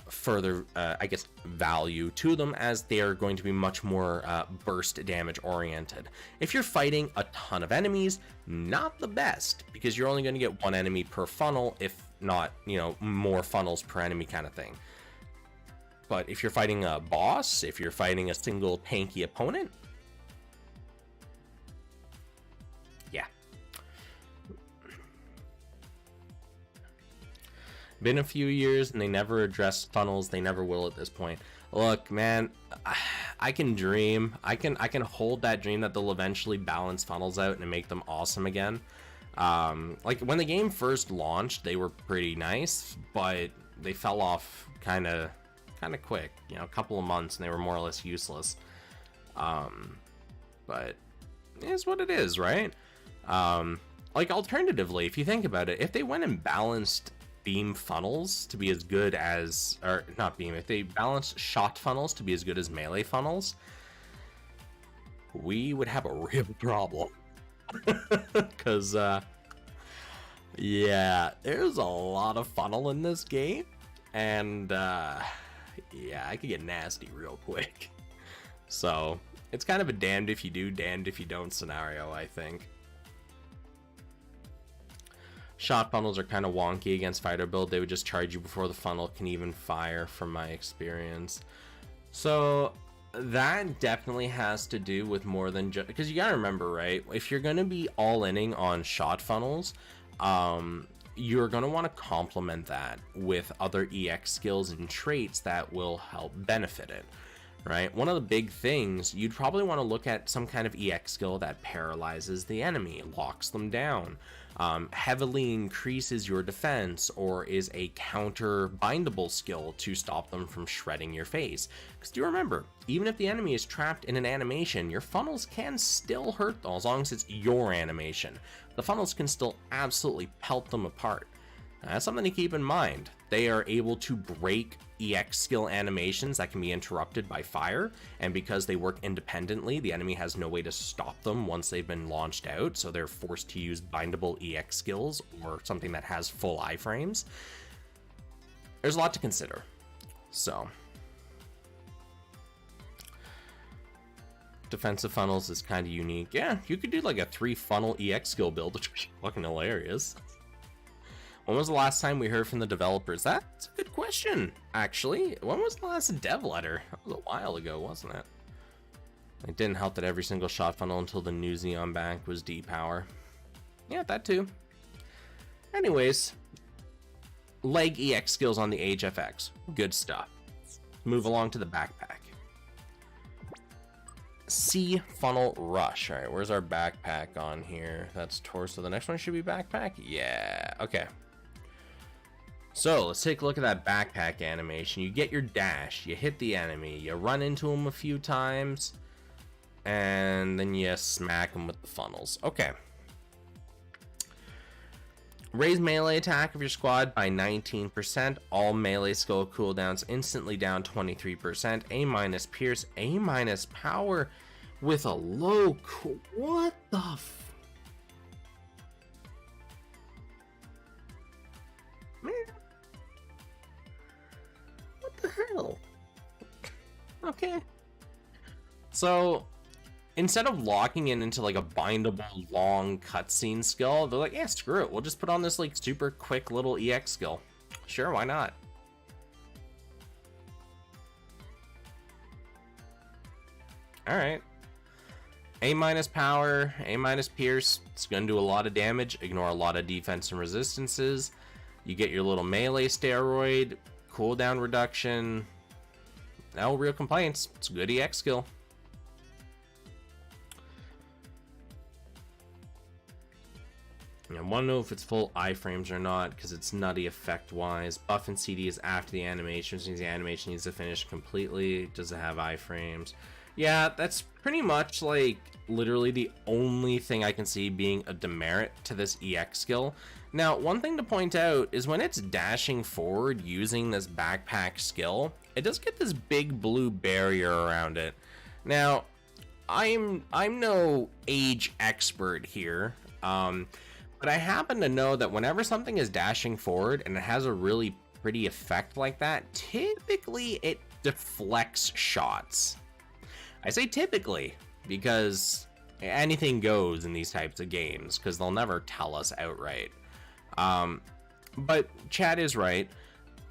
Speaker 1: further, I guess, value to them, as they are going to be much more burst damage oriented. If you're fighting a ton of enemies, not the best, because you're only going to get 1 enemy per funnel, if not, you know, more funnels per enemy kind of thing. But if you're fighting a boss, if you're fighting a single tanky opponent, yeah. Been a few years and they never addressed funnels. They never will at this point. Look, man, I can dream. I can hold that dream that they'll eventually balance funnels out and make them awesome again. Like when the game first launched, they were pretty nice, but they fell off kind of quick, you know, a couple of months, and they were more or less useless. But it's what it is, right? Like alternatively, if you think about it, if they went and balanced beam funnels to be as good as, or not beam, if they balanced shot funnels to be as good as melee funnels, we would have a real problem. Because Yeah, there's a lot of funnel in this game, and yeah, I could get nasty real quick. So it's kind of a damned if you do, damned if you don't scenario, I think. Shot funnels are kind of wonky against fighter build. They would just charge you before the funnel can even fire, from my experience. So that definitely has to do with more than just, because you gotta remember, right, if you're gonna be all-inning on shot funnels, you're going to want to complement that with other EX skills and traits that will help benefit it, right? One of the big things, you'd probably want to look at some kind of EX skill that paralyzes the enemy, locks them down, heavily increases your defense, or is a counter bindable skill to stop them from shredding your face. Because do remember, even if the enemy is trapped in an animation, your funnels can still hurt them as long as it's your animation. The funnels can still absolutely pelt them apart. That's something to keep in mind. They are able to break EX skill animations that can be interrupted by fire, and because they work independently, the enemy has no way to stop them once they've been launched out, so they're forced to use bindable EX skills or something that has full iframes. There's a lot to consider. So defensive funnels is kind of unique. Yeah, you could do like a 3 funnel EX skill build, which would be fucking hilarious. When was the last time we heard from the developers? That's a good question, actually. When was the last dev letter? That was a while ago, wasn't it? It didn't help that every single shot funnel until the new Xeon bank was D-power. Yeah, that too. Anyways, leg EX skills on the HFX. Good stuff. Move along to the backpack. C funnel rush. All right, where's our backpack on here? That's torso. The next one should be backpack. Yeah, okay. So let's take a look at that backpack animation. You get your dash, you hit the enemy, you run into him a few times, and then you smack him with the funnels. Okay. Raise melee attack of your squad by 19%. All melee skill cooldowns instantly down 23%. A- pierce, A- power with a low what the man? What the hell? Okay. So instead of locking it into like a bindable long cutscene skill, they're like, yeah, screw it. We'll just put on this like super quick little EX skill. Sure, why not? All right. A- power, A- pierce. It's going to do a lot of damage, ignore a lot of defense and resistances. You get your little melee steroid, cooldown reduction. No real complaints. It's a good EX skill. I want to know if it's full iframes or not, because it's nutty effect-wise. Buff and CD is after the animation, which means the animation needs to finish completely. Does it have iframes? Yeah, that's pretty much like literally the only thing I can see being a demerit to this EX skill. Now, one thing to point out is when it's dashing forward using this backpack skill, it does get this big blue barrier around it. Now, I'm no age expert here, but I happen to know that whenever something is dashing forward and it has a really pretty effect like that, typically it deflects shots. I say typically because anything goes in these types of games because they'll never tell us outright. But Chad is right.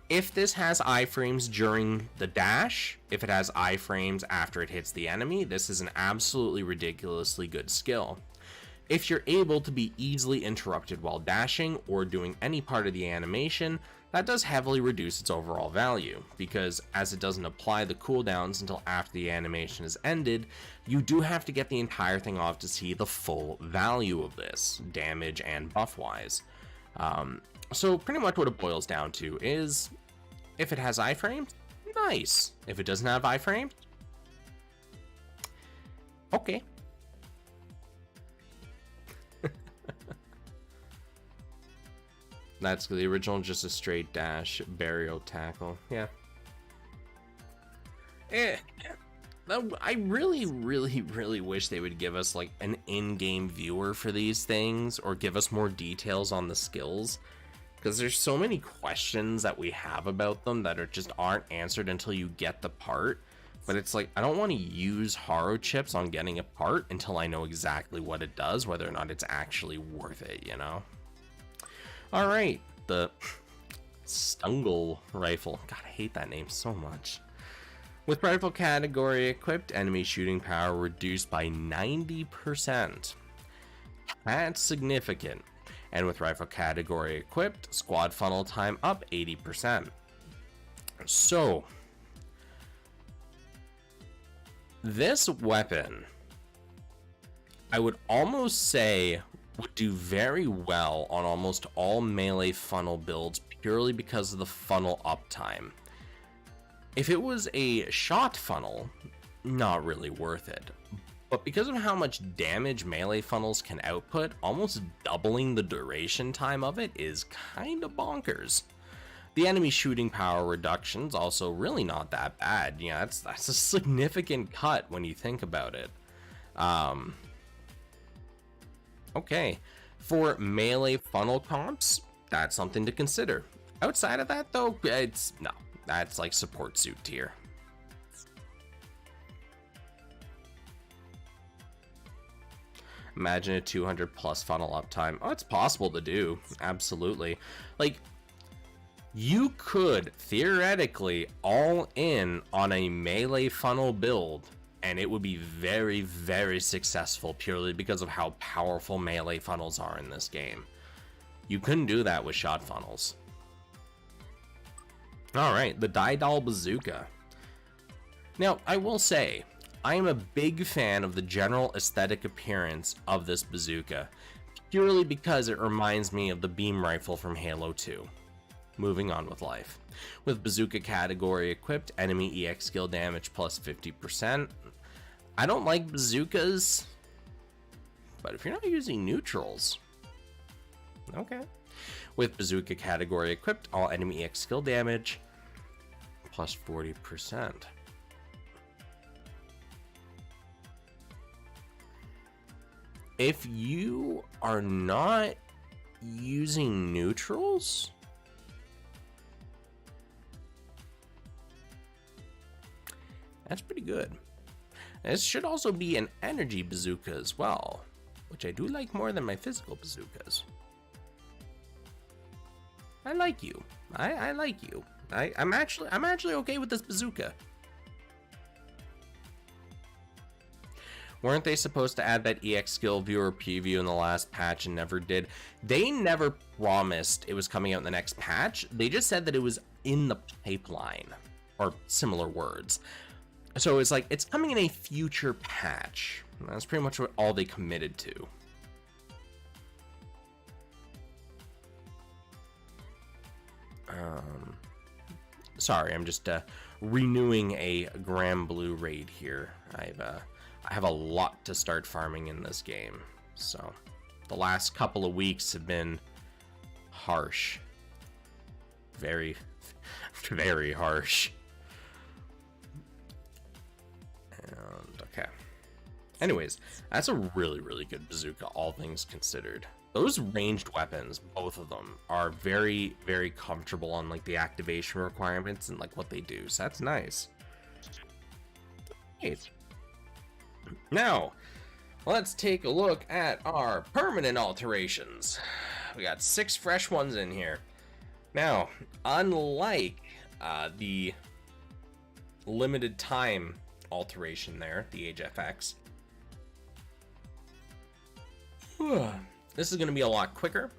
Speaker 1: If this has iframes during the dash, if it has iframes after it hits the enemy, this is an absolutely ridiculously good skill. If you're able to be easily interrupted while dashing or doing any part of the animation, that does heavily reduce its overall value, because as it doesn't apply the cooldowns until after the animation is ended, you do have to get the entire thing off to see the full value of this, damage and buff-wise. So pretty much what it boils down to is, if it has iframes, nice. If it doesn't have iframes, okay. That's the original, just a straight dash, burial tackle. Yeah. I really wish they would give us like an in-game viewer for these things, or give us more details on the skills, because there's so many questions that we have about them that are just aren't answered until you get the part. But it's like, I don't want to use haro chips on getting a part until I know exactly what it does, whether or not it's actually worth it, you know? All right, the Stungle rifle. God, I hate that name so much. With rifle category equipped, enemy shooting power reduced by 90%. That's significant. And with rifle category equipped, squad funnel time up 80%. So, this weapon, I would almost say, would do very well on almost all melee funnel builds purely because of the funnel uptime. If it was a shot funnel, not really worth it. But because of how much damage melee funnels can output, almost doubling the duration time of it is kind of bonkers. The enemy shooting power reduction's also really not that bad. Yeah, that's a significant cut when you think about it. Okay, for melee funnel comps, that's something to consider. Outside of that though, that's like support suit tier. Imagine a 200 plus funnel uptime. Oh, it's possible to do. Absolutely. Like, you could theoretically all in on a melee funnel build, and it would be very, very successful purely because of how powerful melee funnels are in this game. You couldn't do that with shot funnels. Alright, the Daidal Bazooka. Now, I will say, I am a big fan of the general aesthetic appearance of this bazooka, purely because it reminds me of the beam rifle from Halo 2. Moving on with life. With bazooka category equipped, enemy EX skill damage plus 50%. I don't like bazookas, but if you're not using neutrals, okay. With bazooka category equipped, all enemy EX skill damage plus 40%. If you are not using neutrals, that's pretty good. This should also be an energy bazooka as well, which I do like more than my physical bazookas. I like you. I like you. I'm actually okay with this bazooka. Weren't they supposed to add that EX skill viewer preview in the last patch and never did? They never promised it was coming out in the next patch. They just said that it was in the pipeline, or similar words. So it's like, it's coming in a future patch. That's pretty much what all they committed to. Sorry, I'm just renewing a Gram Blue raid here. I have a lot to start farming in this game, so the last couple of weeks have been harsh. Very, very harsh. And okay. Anyways, that's a really, really good bazooka, all things considered. Those ranged weapons, both of them, are very, very comfortable on like the activation requirements and like what they do. So that's nice. Great. Now, let's take a look at our permanent alterations. We got 6 fresh ones in here. Now, unlike the limited time alteration there, the Age FX, this is going to be a lot quicker,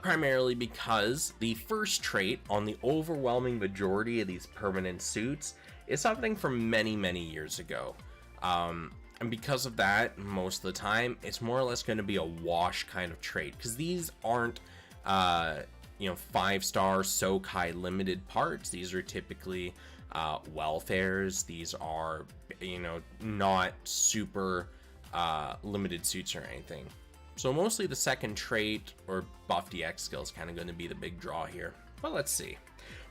Speaker 1: primarily because the first trait on the overwhelming majority of these permanent suits is something from many, many years ago. And because of that, most of the time, it's more or less going to be a wash kind of trait, because these aren't, 5-star Sokai limited parts. These are typically welfares. These are, not super limited suits or anything. So mostly the second trait or buff DX skill is kind of going to be the big draw here. But let's see.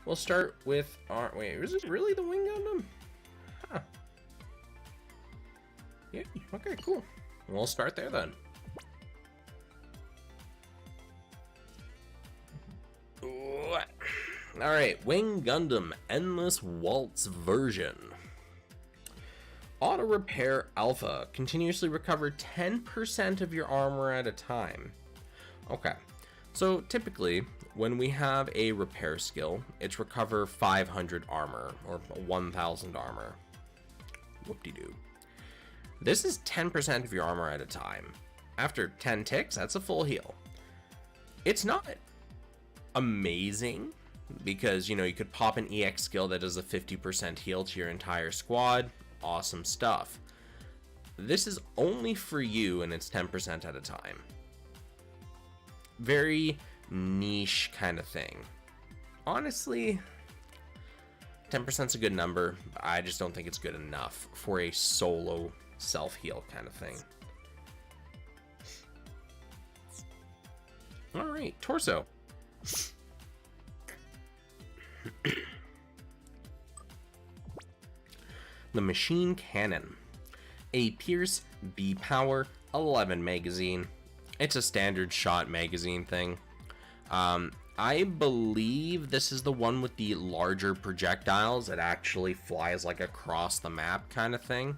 Speaker 1: We'll start with our... Wait, is it really the Wing Gundam? Huh. Yeah, okay, cool. We'll start there then. Alright, Wing Gundam Endless Waltz version. Auto Repair Alpha. Continuously recover 10% of your armor at a time. Okay, so typically when we have a repair skill, it's recover 500 armor or 1000 armor. Whoop-de-doo. This is 10% of your armor at a time. After 10 ticks, that's a full heal. It's not amazing because, you know, you could pop an EX skill that does a 50% heal to your entire squad. Awesome stuff. This is only for you and it's 10% at a time. Very niche kind of thing. Honestly, 10% is a good number, but I just don't think it's good enough for a solo self-heal kind of thing. Alright, torso. The Machine Cannon. A Pierce B Power 11 magazine. It's a standard shot magazine thing. I believe this is the one with the larger projectiles that actually flies like across the map kind of thing.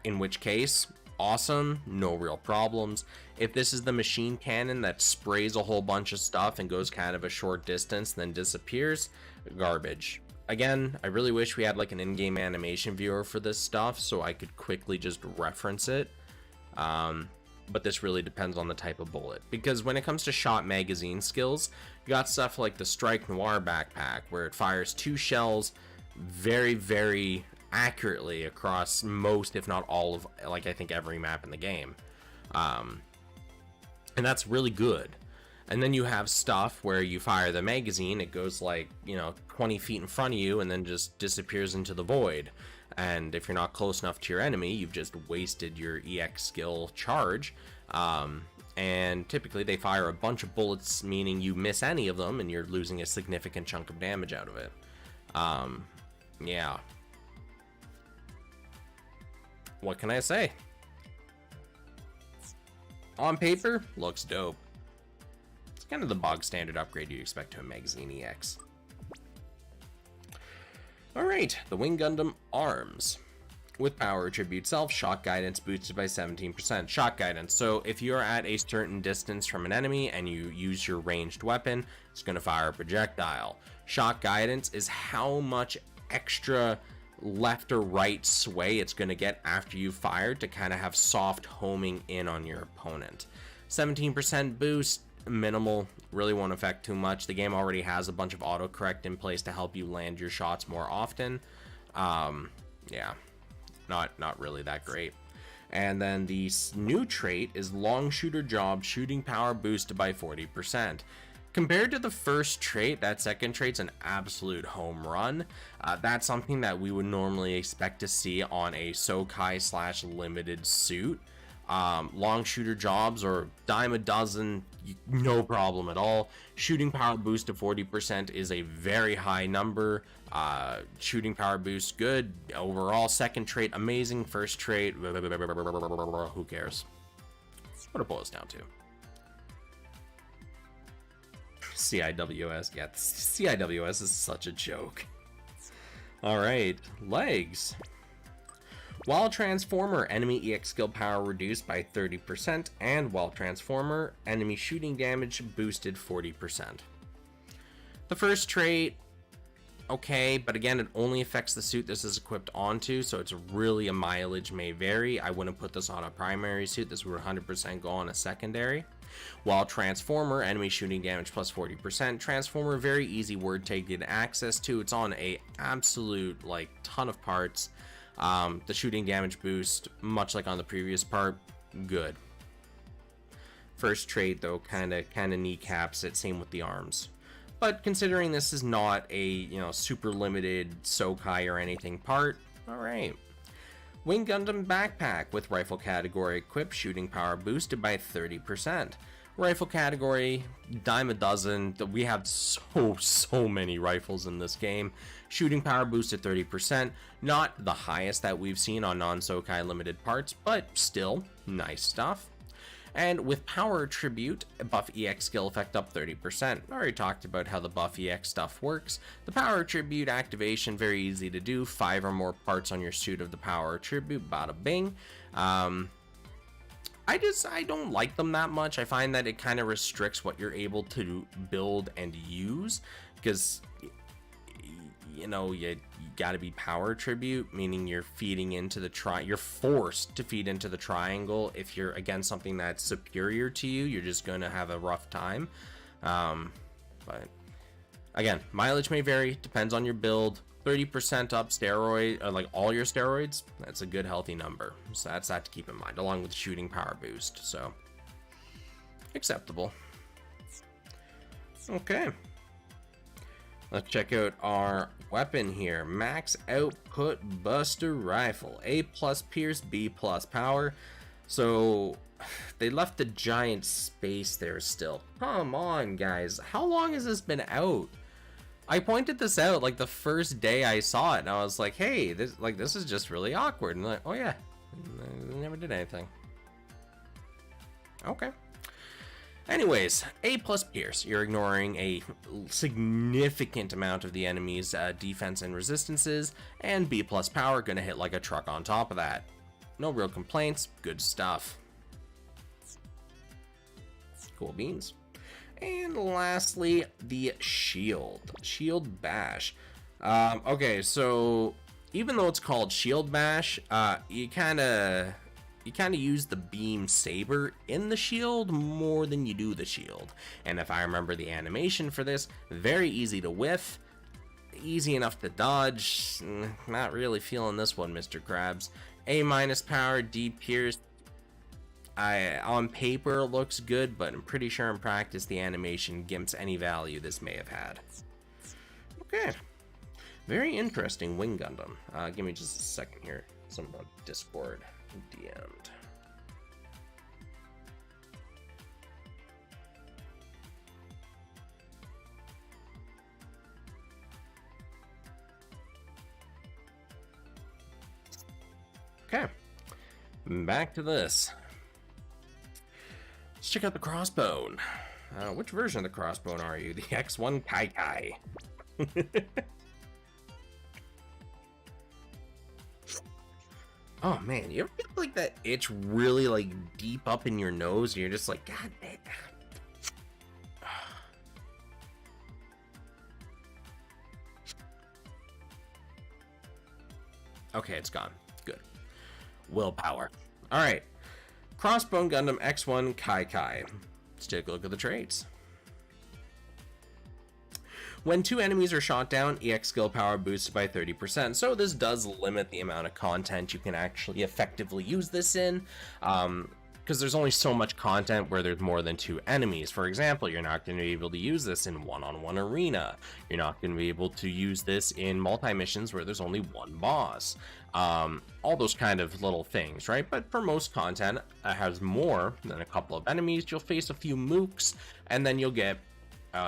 Speaker 1: In which case, awesome, no real problems. If this is the machine cannon that sprays a whole bunch of stuff and goes kind of a short distance then disappears, garbage. Again, I really wish we had like an in-game animation viewer for this stuff so I could quickly just reference it. But this really depends on the type of bullet. Because when it comes to shot magazine skills, you got stuff like the Strike Noir backpack, where it fires 2 shells very, very accurately across most, if not all of, like, I think every map in the game. And that's really good. And then you have stuff where you fire the magazine, it goes like, you know, 20 feet in front of you and then just disappears into the void. And if you're not close enough to your enemy, you've just wasted your EX skill charge. And typically they fire a bunch of bullets, meaning you miss any of them and you're losing a significant chunk of damage out of it. Yeah. What can I say? On paper, looks dope. It's kind of the bog standard upgrade you'd expect to a magazine EX. Alright, the Wing Gundam Arms. With power attribute self, shock guidance boosted by 17%. Shock guidance, so if you're at a certain distance from an enemy and you use your ranged weapon, it's going to fire a projectile. Shock guidance is how much extra left or right sway it's going to get after you fired to kind of have soft homing in on your opponent. 17% boost, minimal, really won't affect too much. The game already has a bunch of autocorrect in place to help you land your shots more often. Yeah, not really that great. And then the new trait is long shooter job, shooting power boosted by 40%. Compared to the first trait, that second trait's an absolute home run. That's something that we would normally expect to see on a Sokai slash limited suit. Long shooter jobs or dime a dozen, no problem at all. Shooting power boost to 40% is a very high number. Shooting power boost, good. Overall, second trait, amazing. First trait, who cares? What it boils down to. CIWS, yeah, CIWS is such a joke. Alright, legs. While Transformer, enemy EX skill power reduced by 30%, and while Transformer, enemy shooting damage boosted 40%. The first trait, okay, but again, it only affects the suit this is equipped onto, so it's really a mileage may vary. I wouldn't put this on a primary suit, this would 100% go on a secondary. While Transformer, enemy shooting damage plus 40%. Transformer, very easy word to get access to. It's on a absolute, like, ton of parts. The shooting damage boost, much like on the previous part, good. First trait, though, kind of kneecaps it, same with the arms. But considering this is not a, you know, super limited Sokai or anything part, alright. Wing Gundam Backpack with rifle category equipped, shooting power boosted by 30%. Rifle category, dime a dozen. We have so many rifles in this game. Shooting power boost at 30%, not the highest that we've seen on non-Sokai limited parts, but still nice stuff. And with power attribute, buff EX skill effect up 30%. I already talked about how the buff EX stuff works. The power attribute activation, very easy to do. 5 or more parts on your suit of the power attribute, bada bing. I don't like them that much. I find that it kind of restricts what you're able to build and use, because you know, you got to be power attribute, meaning you're feeding into the you're forced to feed into the triangle. If you're against something that's superior to you, you're just going to have a rough time. But again, mileage may vary, depends on your build. 30% up steroid, like all your steroids, that's a good healthy number. So that's that to keep in mind, along with shooting power boost. So acceptable. Okay. Let's check out our weapon here. Max output buster rifle. A+ pierce, B+ power. So they left the giant space there still. Come on, guys. How long has this been out? I pointed this out like the first day I saw it, and I was like, hey, this is just really awkward. And like, oh yeah, I never did anything. Okay. Anyways, A+ pierce. You're ignoring a significant amount of the enemy's defense and resistances, and B+ power, gonna hit like a truck on top of that. No real complaints, good stuff. Cool beans. And lastly, the shield bash. Okay, so even though it's called shield bash, you kind of use the beam saber in the shield more than you do the shield. And if I remember the animation for this, very easy to whiff, easy enough to dodge. Not really feeling this one, Mr. Krabs. A- power, D pierce. On paper it looks good, but I'm pretty sure in practice the animation gimps any value this may have had. Okay, very interesting Wing Gundam. Give me just a second here. Someone on Discord DM'd. Okay, back to this. Let's check out the crossbone. Which version of the crossbone are you? The X1 Kai Kai. Oh man, you ever get like that itch really like deep up in your nose and you're just like, God damn. Okay, it's gone. Good. Willpower. Alright. Crossbone Gundam X1 Kai Kai. Let's take a look at the traits. When 2 enemies are shot down, EX skill power boosted by 30%, so this does limit the amount of content you can actually effectively use this in, because there's only so much content where there's more than 2 enemies. For example, you're not going to be able to use this in one-on-one arena. You're not going to be able to use this in multi-missions where there's only one boss. All those kind of little things, right? But for most content, it has more than a couple of enemies. You'll face a few mooks, and then you'll get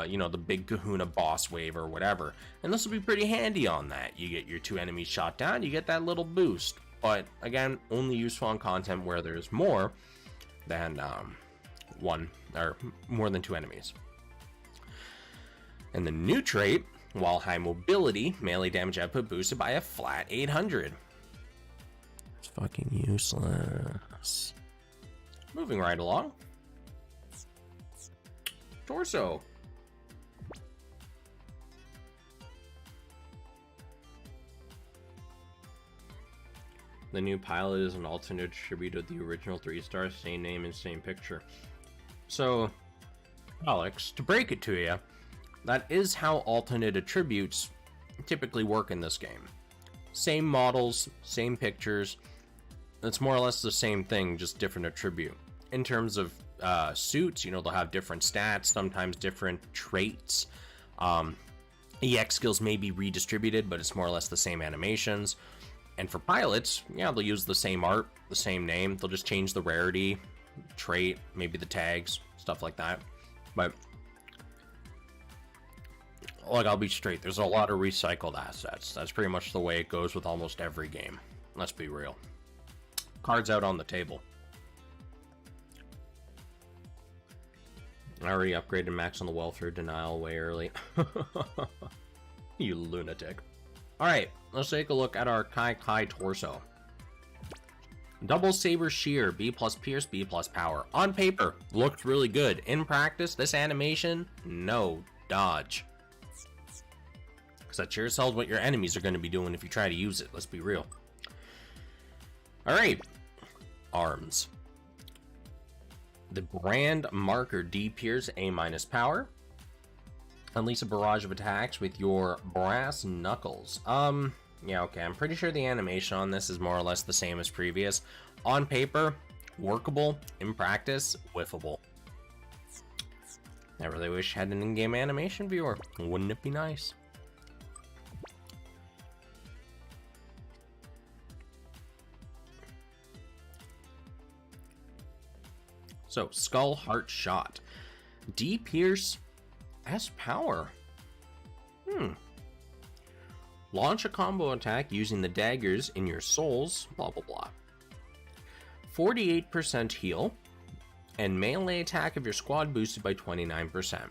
Speaker 1: you know, the big kahuna boss wave or whatever, and this will be pretty handy on that. You get your 2 enemies shot down, you get that little boost, but again, only useful on content where there's more than one or more than 2 enemies. And the new trait, while high mobility, melee damage output boosted by a flat 800. It's fucking useless. Moving right along. Torso. The new pilot is an alternate tribute of the original 3-star, same name and same picture. So, Alex, to break it to you, that is how alternate attributes typically work in this game. Same models, same pictures. It's more or less the same thing, just different attribute. In terms of suits, you know, they'll have different stats, sometimes different traits. EX skills may be redistributed, but it's more or less the same animations. And for pilots, yeah, they'll use the same art, the same name. They'll just change the rarity, trait, maybe the tags, stuff like that. But like, I'll be straight, there's a lot of recycled assets. That's pretty much the way it goes with almost every game. Let's be real. Cards out on the table. I already upgraded Max on the welfare denial way early. You lunatic. Alright, let's take a look at our Kai torso. Double Saber Shear, B plus Pierce, B plus Power. On paper, looked really good. In practice, this animation, no dodge. Because that sure tells what your enemies are going to be doing if you try to use it, let's be real. Alright, arms. The brand marker D Pierce, A minus Power. Unleash a barrage of attacks with your brass knuckles. Yeah, okay, I'm pretty sure the animation on this is more or less the same as previous. On paper, workable. In practice, whiffable. I really wish I had an in-game animation viewer. Wouldn't it be nice? So, Skull Heart Shot. D Pierce, S Power. Launch a combo attack using the daggers in your souls, blah blah blah. 48% heal, and melee attack of your squad boosted by 29%.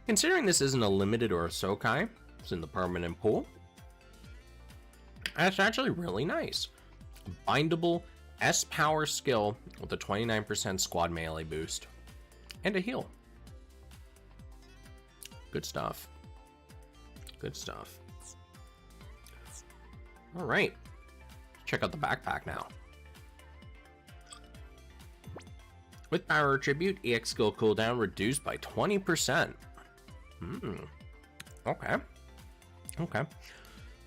Speaker 1: Considering this isn't a limited or a Sokai, it's in the permanent pool, that's actually really nice. Bindable S Power skill with a 29% squad melee boost, and a heal. Good stuff. Good stuff. Alright, check out the backpack now. With Power Attribute, EX skill cooldown reduced by 20%. Okay. Okay.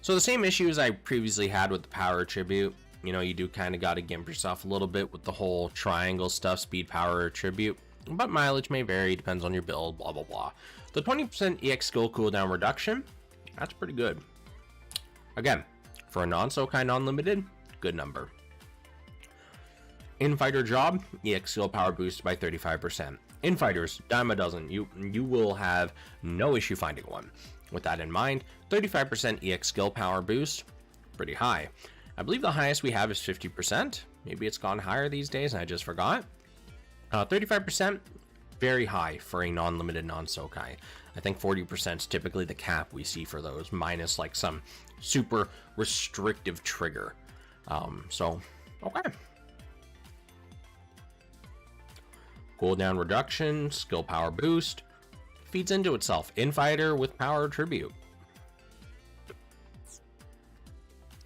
Speaker 1: So the same issues I previously had with the Power Attribute. You know, you do kind of got to gimp yourself a little bit with the whole triangle stuff, speed, power, attribute. But mileage may vary, depends on your build, blah, blah, blah. The 20% EX skill cooldown reduction, that's pretty good. Again, for a non-Sokai non-limited, good number. Infighter job, EX skill power boosted by 35%. Infighters, dime a dozen. You will have no issue finding one. With that in mind, 35% EX skill power boost, pretty high. I believe the highest we have is 50%. Maybe it's gone higher these days and I just forgot. 35%, very high for a non-limited non-Sokai. I think 40% is typically the cap we see for those, minus like some super restrictive trigger. So, okay. Cooldown reduction, skill power boost, feeds into itself. Infighter with power attribute.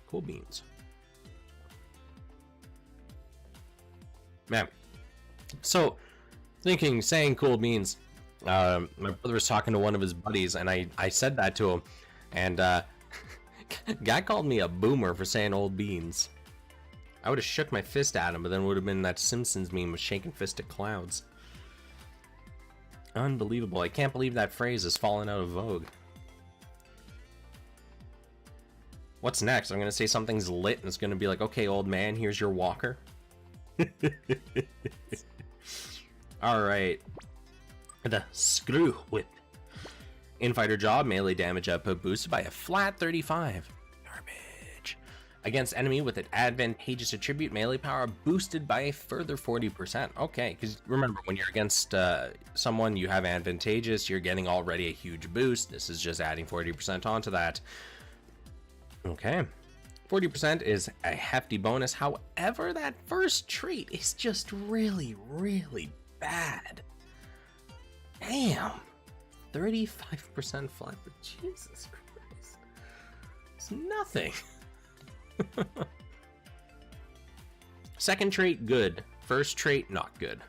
Speaker 1: Cool beans. Man, so saying cool beans, my brother was talking to one of his buddies and I said that to him, and guy called me a boomer for saying old beans. I would have shook my fist at him, but then it would have been that Simpsons meme with shaking fist at clouds. Unbelievable. I can't believe that phrase has fallen out of vogue. What's next? I'm gonna say something's lit and it's gonna be like, okay, old man, here's your walker. Alright. The Screw Whip. Infighter job, melee damage output boosted by a flat 35. Garbage. Against enemy with an advantageous attribute, melee power boosted by a further 40%. Okay, because remember, when you're against someone you have advantageous, you're getting already a huge boost. This is just adding 40% onto that. Okay. 40% is a hefty bonus. However, that first trait is just really, really bad. Damn. 35% flat, but Jesus Christ. It's nothing. Second trait, good. First trait, not good.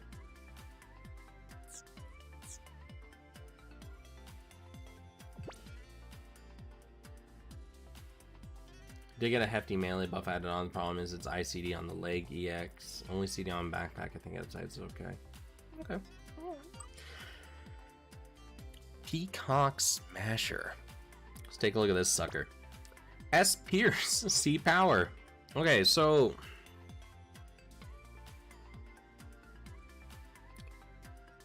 Speaker 1: Did get a hefty melee buff added on. The problem is it's ICD on the leg, EX. Only CD on backpack. I think outside's okay. Okay. Peacock Smasher. Let's take a look at this sucker. S Pierce, C Power. Okay, so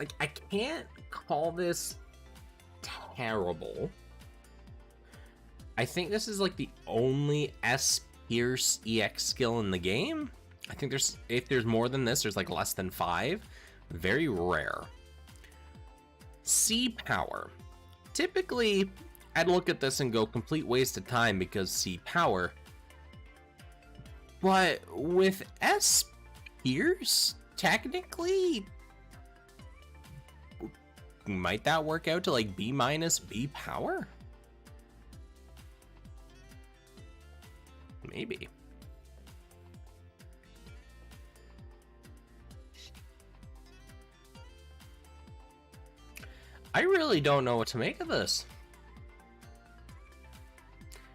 Speaker 1: like, I can't call this terrible. I think this is like the only S Pierce EX skill in the game. I think if there's more than this, there's like less than 5. Very rare. C power. Typically, I'd look at this and go complete waste of time because C power. But with S Pierce, technically, might that work out to like B minus B power? Maybe. I really don't know what to make of this.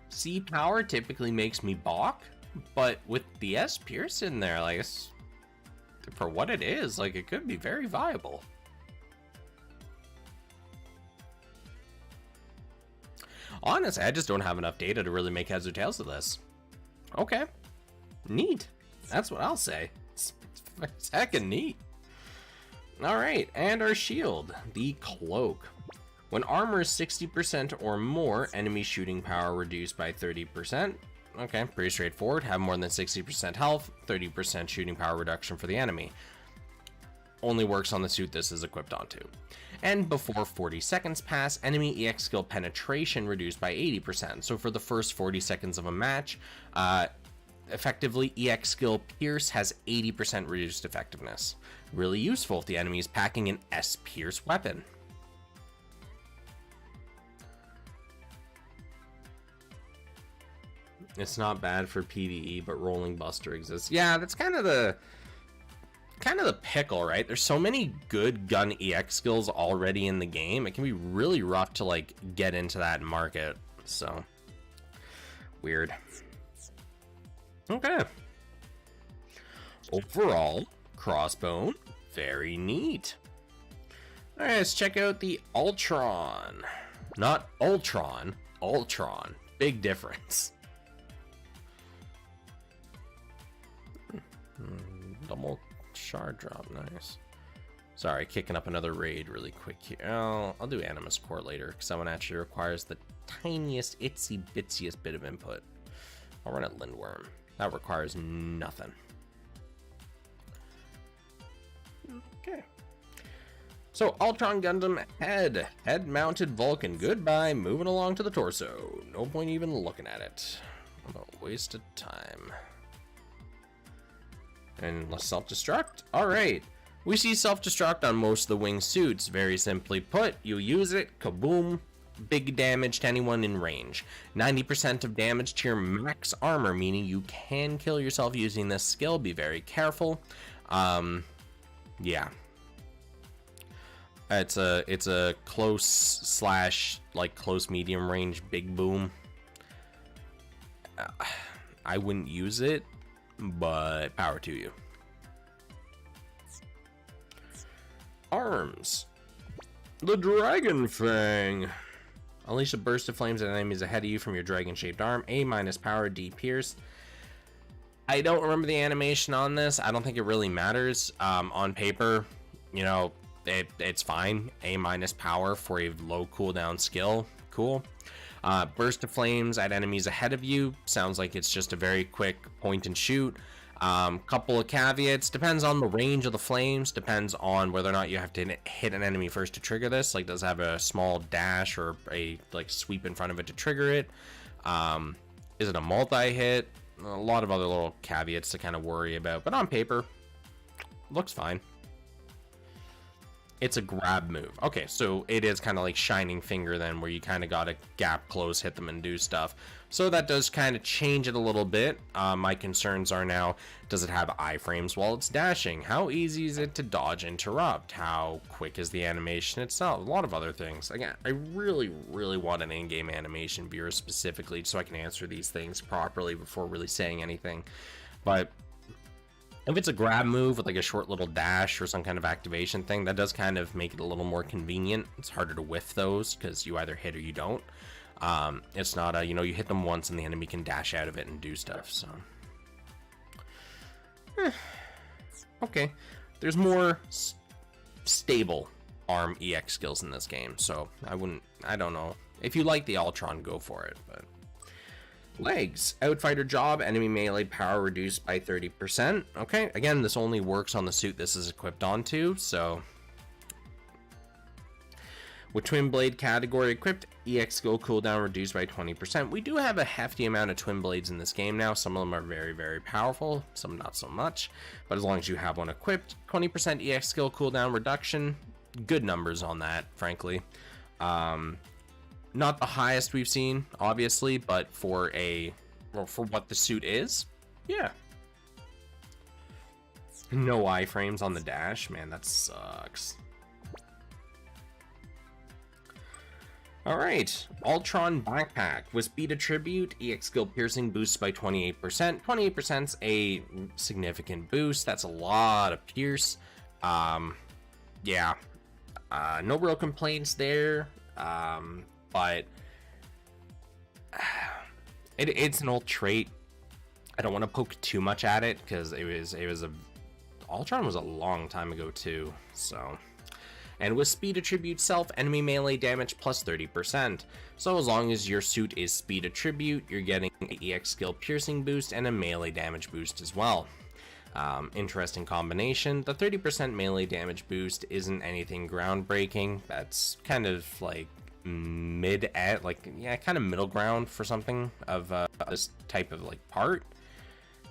Speaker 1: C power typically makes me balk, but with the S Pierce in there, like, for what it is, like, it could be very viable. Honestly, I just don't have enough data to really make heads or tails of this. Okay. Neat. That's what I'll say. It's heckin' neat. Alright, and our shield, the cloak. When armor is 60% or more, enemy shooting power reduced by 30%. Okay, pretty straightforward. Have more than 60% health, 30% shooting power reduction for the enemy. Only works on the suit this is equipped onto. And before 40 seconds pass, enemy EX skill penetration reduced by 80%. So for the first 40 seconds of a match, effectively EX skill Pierce has 80% reduced effectiveness. Really useful if the enemy is packing an S Pierce weapon. It's not bad for PvE, but Rolling Buster exists. Yeah, that's kind of the pickle, right? There's so many good gun EX skills already in the game. It can be really rough to like get into that market. So weird. Okay. Overall, crossbone, very neat. All right, let's check out the Ultron. Not Ultron, Ultron. Big difference. Double shard drop, nice. Sorry, kicking up another raid really quick here. I'll do Animus Core later, because that one actually requires the tiniest, itsy bitsiest bit of input. I'll run at Lindworm. That requires nothing. Okay. So, Ultron Gundam head-mounted Vulcan. Goodbye, moving along to the torso. No point even looking at it. What a waste of time. And let's self-destruct. Alright. We see self-destruct on most of the wing suits. Very simply put, you use it, kaboom, big damage to anyone in range. 90% of damage to your max armor, meaning you can kill yourself using this skill. Be very careful. Yeah. It's a close slash like close medium range big boom. I wouldn't use it, but power to you. Arms. The Dragon Fang. Unleash a burst of flames at enemies ahead of you from your dragon-shaped arm. A minus power, D pierce. I don't remember the animation on this. I don't think it really matters. On paper, you know, it's fine. A minus power for a low cooldown skill. Cool. Burst of flames at enemies ahead of you. Sounds like it's just a very quick point and shoot. Couple of caveats. Depends on the range of the flames. Depends on whether or not you have to hit an enemy first to trigger this. Like, does it have a small dash or a like sweep in front of it to trigger it? Is it a multi-hit? A lot of other little caveats to kind of worry about. But on paper, looks fine. It's a grab move. Okay, so it is kind of like Shining Finger then, where you kind of got to gap close, hit them, and do stuff. So that does kind of change it a little bit. My concerns are now, does it have iframes while it's dashing? How easy is it to dodge interrupt? How quick is the animation itself? A lot of other things. Again, I really, really want an in-game animation viewer specifically so I can answer these things properly before really saying anything. But if it's a grab move with like a short little dash or some kind of activation thing, that does kind of make it a little more convenient. It's harder to whiff those because you either hit or you don't. It's not a, you know, you hit them once and the enemy can dash out of it and do stuff, so. Okay. There's more stable ARM EX skills in this game, so I don't know. If you like the Ultron, go for it, but... Legs. Outfighter job, enemy melee power reduced by 30%. Okay, again, this only works on the suit this is equipped onto, so... With Twin Blade category equipped, EX skill cooldown reduced by 20%. We do have a hefty amount of Twin Blades in this game now. Some of them are very, very powerful, some not so much. But as long as you have one equipped, 20% EX skill cooldown reduction. Good numbers on that, frankly. Not the highest we've seen, obviously, but for what the suit is, yeah. No iframes on the dash, man, that sucks. Alright, Ultron Backpack. With speed attribute, EX skill piercing boosts by 28%. 28%'s a significant boost, that's a lot of pierce. Yeah, no real complaints there. But it's an old trait. I don't want to poke too much at it because Ultron was a long time ago too. So, and with speed attribute self, enemy melee damage plus 30%. So as long as your suit is speed attribute, you're getting an EX skill piercing boost and a melee damage boost as well. Interesting combination. The 30% melee damage boost isn't anything groundbreaking. That's kind of like kind of middle ground for something of this type of like part.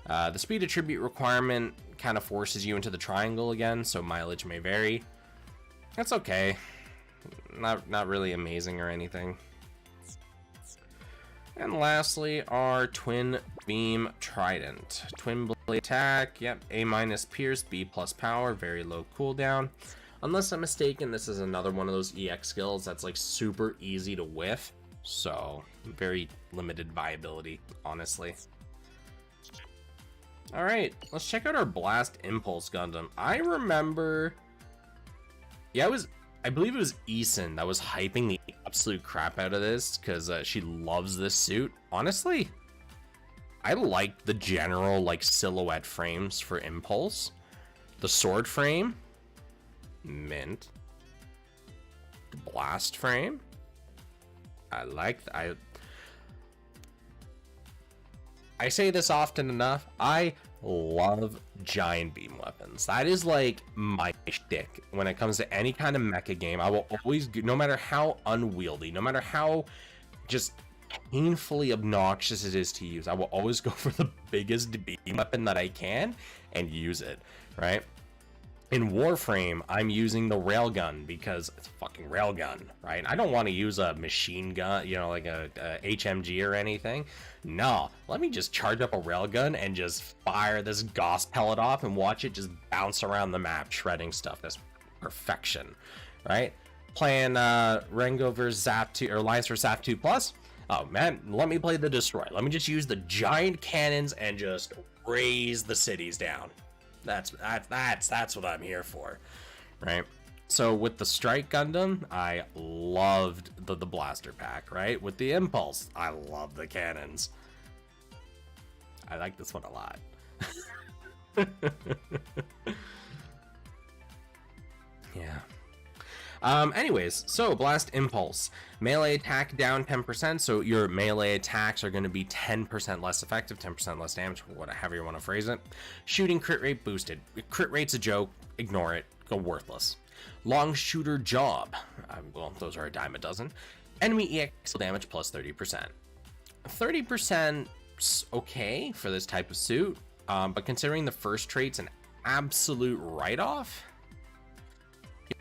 Speaker 1: The speed attribute requirement kind of forces you into the triangle again, so mileage may vary. That's okay, not really amazing or anything. And lastly, our Twin Beam Trident. Twin Blade attack, yep, A- pierce, B+ power, very low cooldown. Unless I'm mistaken, this is another one of those EX skills that's like super easy to whiff, so very limited viability, honestly. Alright, let's check out our Blast Impulse Gundam. I remember... Yeah, I believe it was Eason that was hyping the absolute crap out of this, because she loves this suit. Honestly, I like the general like silhouette frames for Impulse. The sword frame, mint. The blast frame, I say this often enough, I love giant beam weapons. That is like my shtick when it comes to any kind of mecha game. I will always, no matter how unwieldy, no matter how just painfully obnoxious it is to use, I will always go for the biggest beam weapon that I can and use it, right? In Warframe, I'm using the railgun because it's a fucking railgun, right? I don't want to use a machine gun, you know, like a HMG or anything. No, let me just charge up a railgun and just fire this Gauss pellet off and watch it just bounce around the map, shredding stuff. That's perfection, right? Playing Rengo vs. Zap 2 or Alliance vs. Zap 2 Plus. Oh man, let me play the Destroy. Let me just use the giant cannons and just raise the cities down. That's what I'm here for, right? So with the Strike Gundam, I loved the blaster pack, right? With the Impulse, I love the cannons. I like this one a lot. Yeah. Anyways, so Blast Impulse. Melee attack down 10%, so your melee attacks are going to be 10% less effective, 10% less damage, whatever you want to phrase it. Shooting crit rate boosted. Crit rate's a joke, ignore it, go worthless. Long shooter job. Well, those are a dime a dozen. Enemy EX damage plus 30%. 30%'s okay for this type of suit, but considering the first trait's an absolute write-off,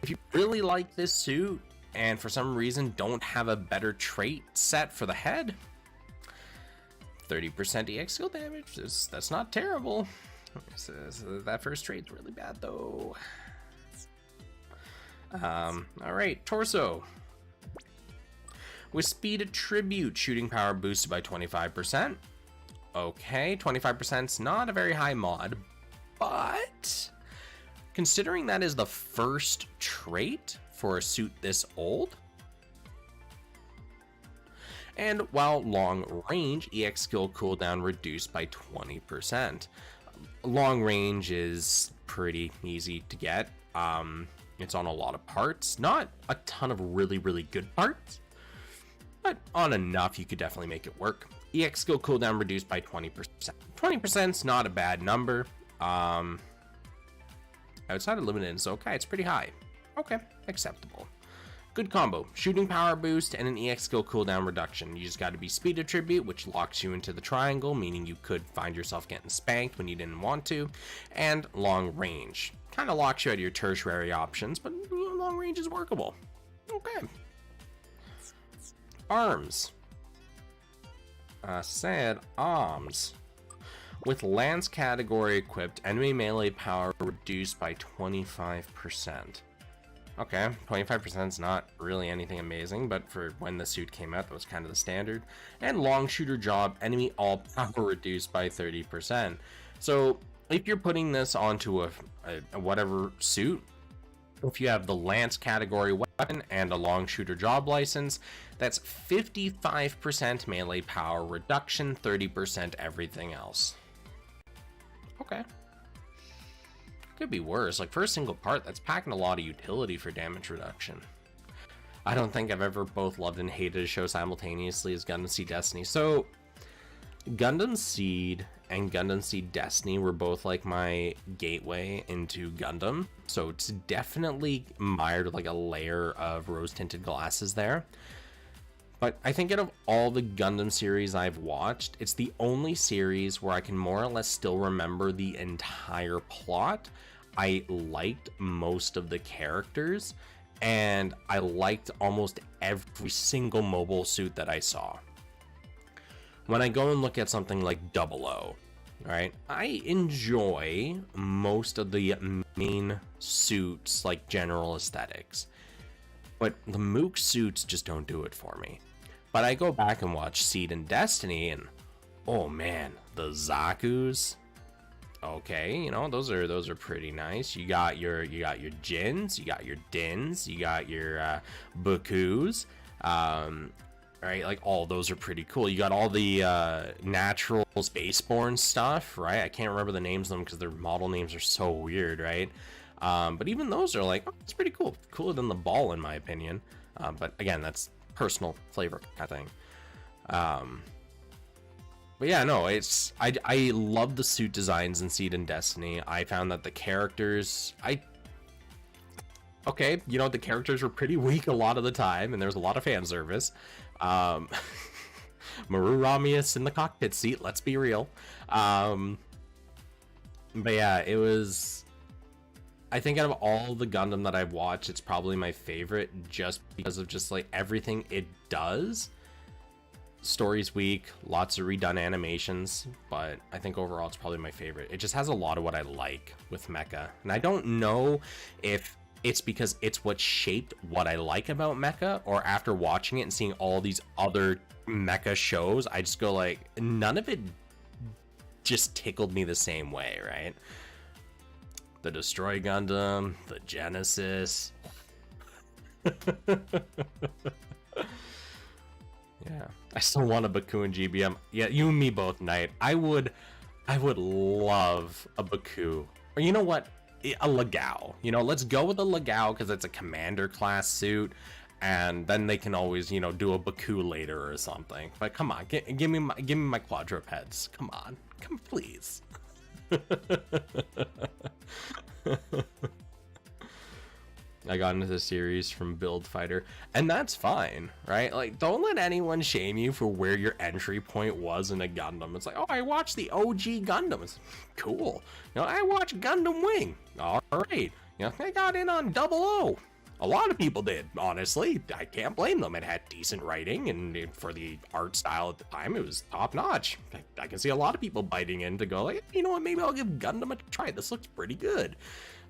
Speaker 1: if you really like this suit and for some reason don't have a better trait set for the head, 30% EX skill damage, that's not terrible. So that first trait's really bad though. Alright, Torso. With speed attribute, shooting power boosted by 25%. Okay, 25%'s not a very high mod, but considering that is the first trait for a suit this old, and while long range, EX skill cooldown reduced by 20%. Long range is pretty easy to get. It's on a lot of parts, not a ton of really, really good parts, but on enough you could definitely make it work. EX skill cooldown reduced by 20%. 20% is not a bad number. Outside of limited, it's okay. It's pretty high. Okay, acceptable. Good combo. Shooting power boost and an EX skill cooldown reduction. You just got to be speed attribute, which locks you into the triangle, meaning you could find yourself getting spanked when you didn't want to. And long range. Kind of locks you out of your tertiary options, but long range is workable. Okay. Arms. Said arms. With Lance category equipped, enemy melee power reduced by 25%. Okay, 25% is not really anything amazing, but for when the suit came out, that was kind of the standard. And long shooter job, enemy all power reduced by 30%. So if you're putting this onto a whatever suit, if you have the Lance category weapon and a long shooter job license, that's 55% melee power reduction, 30% everything else. Okay. Could be worse. Like, for a single part, that's packing a lot of utility for damage reduction. I don't think I've ever both loved and hated a show simultaneously as Gundam Seed Destiny. So, Gundam Seed and Gundam Seed Destiny were both like my gateway into Gundam. So it's definitely mired with like a layer of rose-tinted glasses there. But I think out of all the Gundam series I've watched, it's the only series where I can more or less still remember the entire plot. I liked most of the characters, and I liked almost every single mobile suit that I saw. When I go and look at something like 00, right, I enjoy most of the main suits, like general aesthetics. But the Mook suits just don't do it for me. But I go back and watch Seed and Destiny, and oh man, the Zaku's. Okay, you know, those are pretty nice. You got your Jins, you got your Dins, you got your Bakus. Right, like all those are pretty cool. You got all the natural spaceborne stuff, right? I can't remember the names of them because their model names are so weird, right? But even those are like, oh, it's pretty cool. Cooler than the ball, in my opinion. But again, that's personal flavor kind of thing. But yeah, no, it's I love the suit designs in Seed and Destiny. I found that the characters, okay, you know, the characters were pretty weak a lot of the time, and there was a lot of fan service. Maru Ramius in the cockpit seat, let's be real. But yeah, it was, I think out of all the Gundam that I've watched, it's probably my favorite just because of just like everything it does. Story's weak, lots of redone animations, but I think overall it's probably my favorite. It just has a lot of what I like with mecha, and I don't know if it's because it's what shaped what I like about mecha, or after watching it and seeing all these other mecha shows, I just go like, none of it just tickled me the same way, right? The Destroy Gundam, the Genesis. Yeah, I still want a Baku and GBM. Yeah, you and me both, Knight. I would love a Baku. Or you know what? A Legao. You know, let's go with a Legao because it's a commander class suit, and then they can always, you know, do a Baku later or something. But come on, give me my quadrupeds. Come on, come please. I got into the series from Build Fighter, and that's fine, right? Like, don't let anyone shame you for where your entry point was in a Gundam. It's like, oh, I watched the OG Gundam. It's cool. You know, I watched Gundam Wing. All right. You know, I got in on 00. A lot of people did, honestly. I can't blame them. It had decent writing, and for the art style at the time, it was top notch. I can see a lot of people biting in to go, like, you know what, maybe I'll give Gundam a try. This looks pretty good.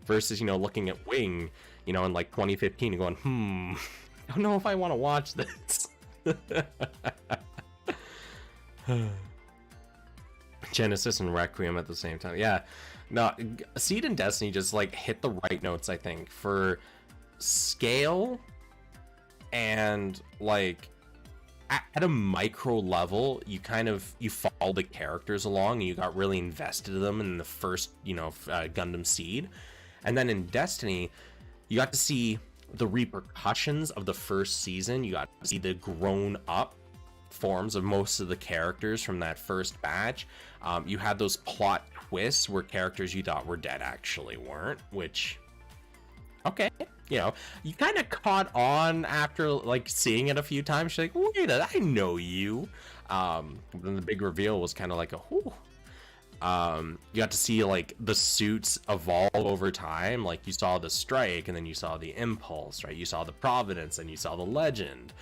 Speaker 1: Versus, you know, looking at Wing, you know, in like 2015 and going, I don't know if I want to watch this. Genesis and Requiem at the same time. Yeah, no, Seed and Destiny just like hit the right notes, I think, for scale and like at a micro level. You follow the characters along, and you got really invested in them in the first, you know, Gundam Seed. And then in Destiny, you got to see the repercussions of the first season. You got to see the grown up forms of most of the characters from that first batch. You had those plot twists where characters you thought were dead actually weren't, which, okay, you know, you kind of caught on after like seeing it a few times. You're like, wait, I know you. Then the big reveal was kind of like a whoo. You got to see like the suits evolve over time. Like you saw the Strike, and then you saw the Impulse, right? You saw the Providence, and you saw the Legend,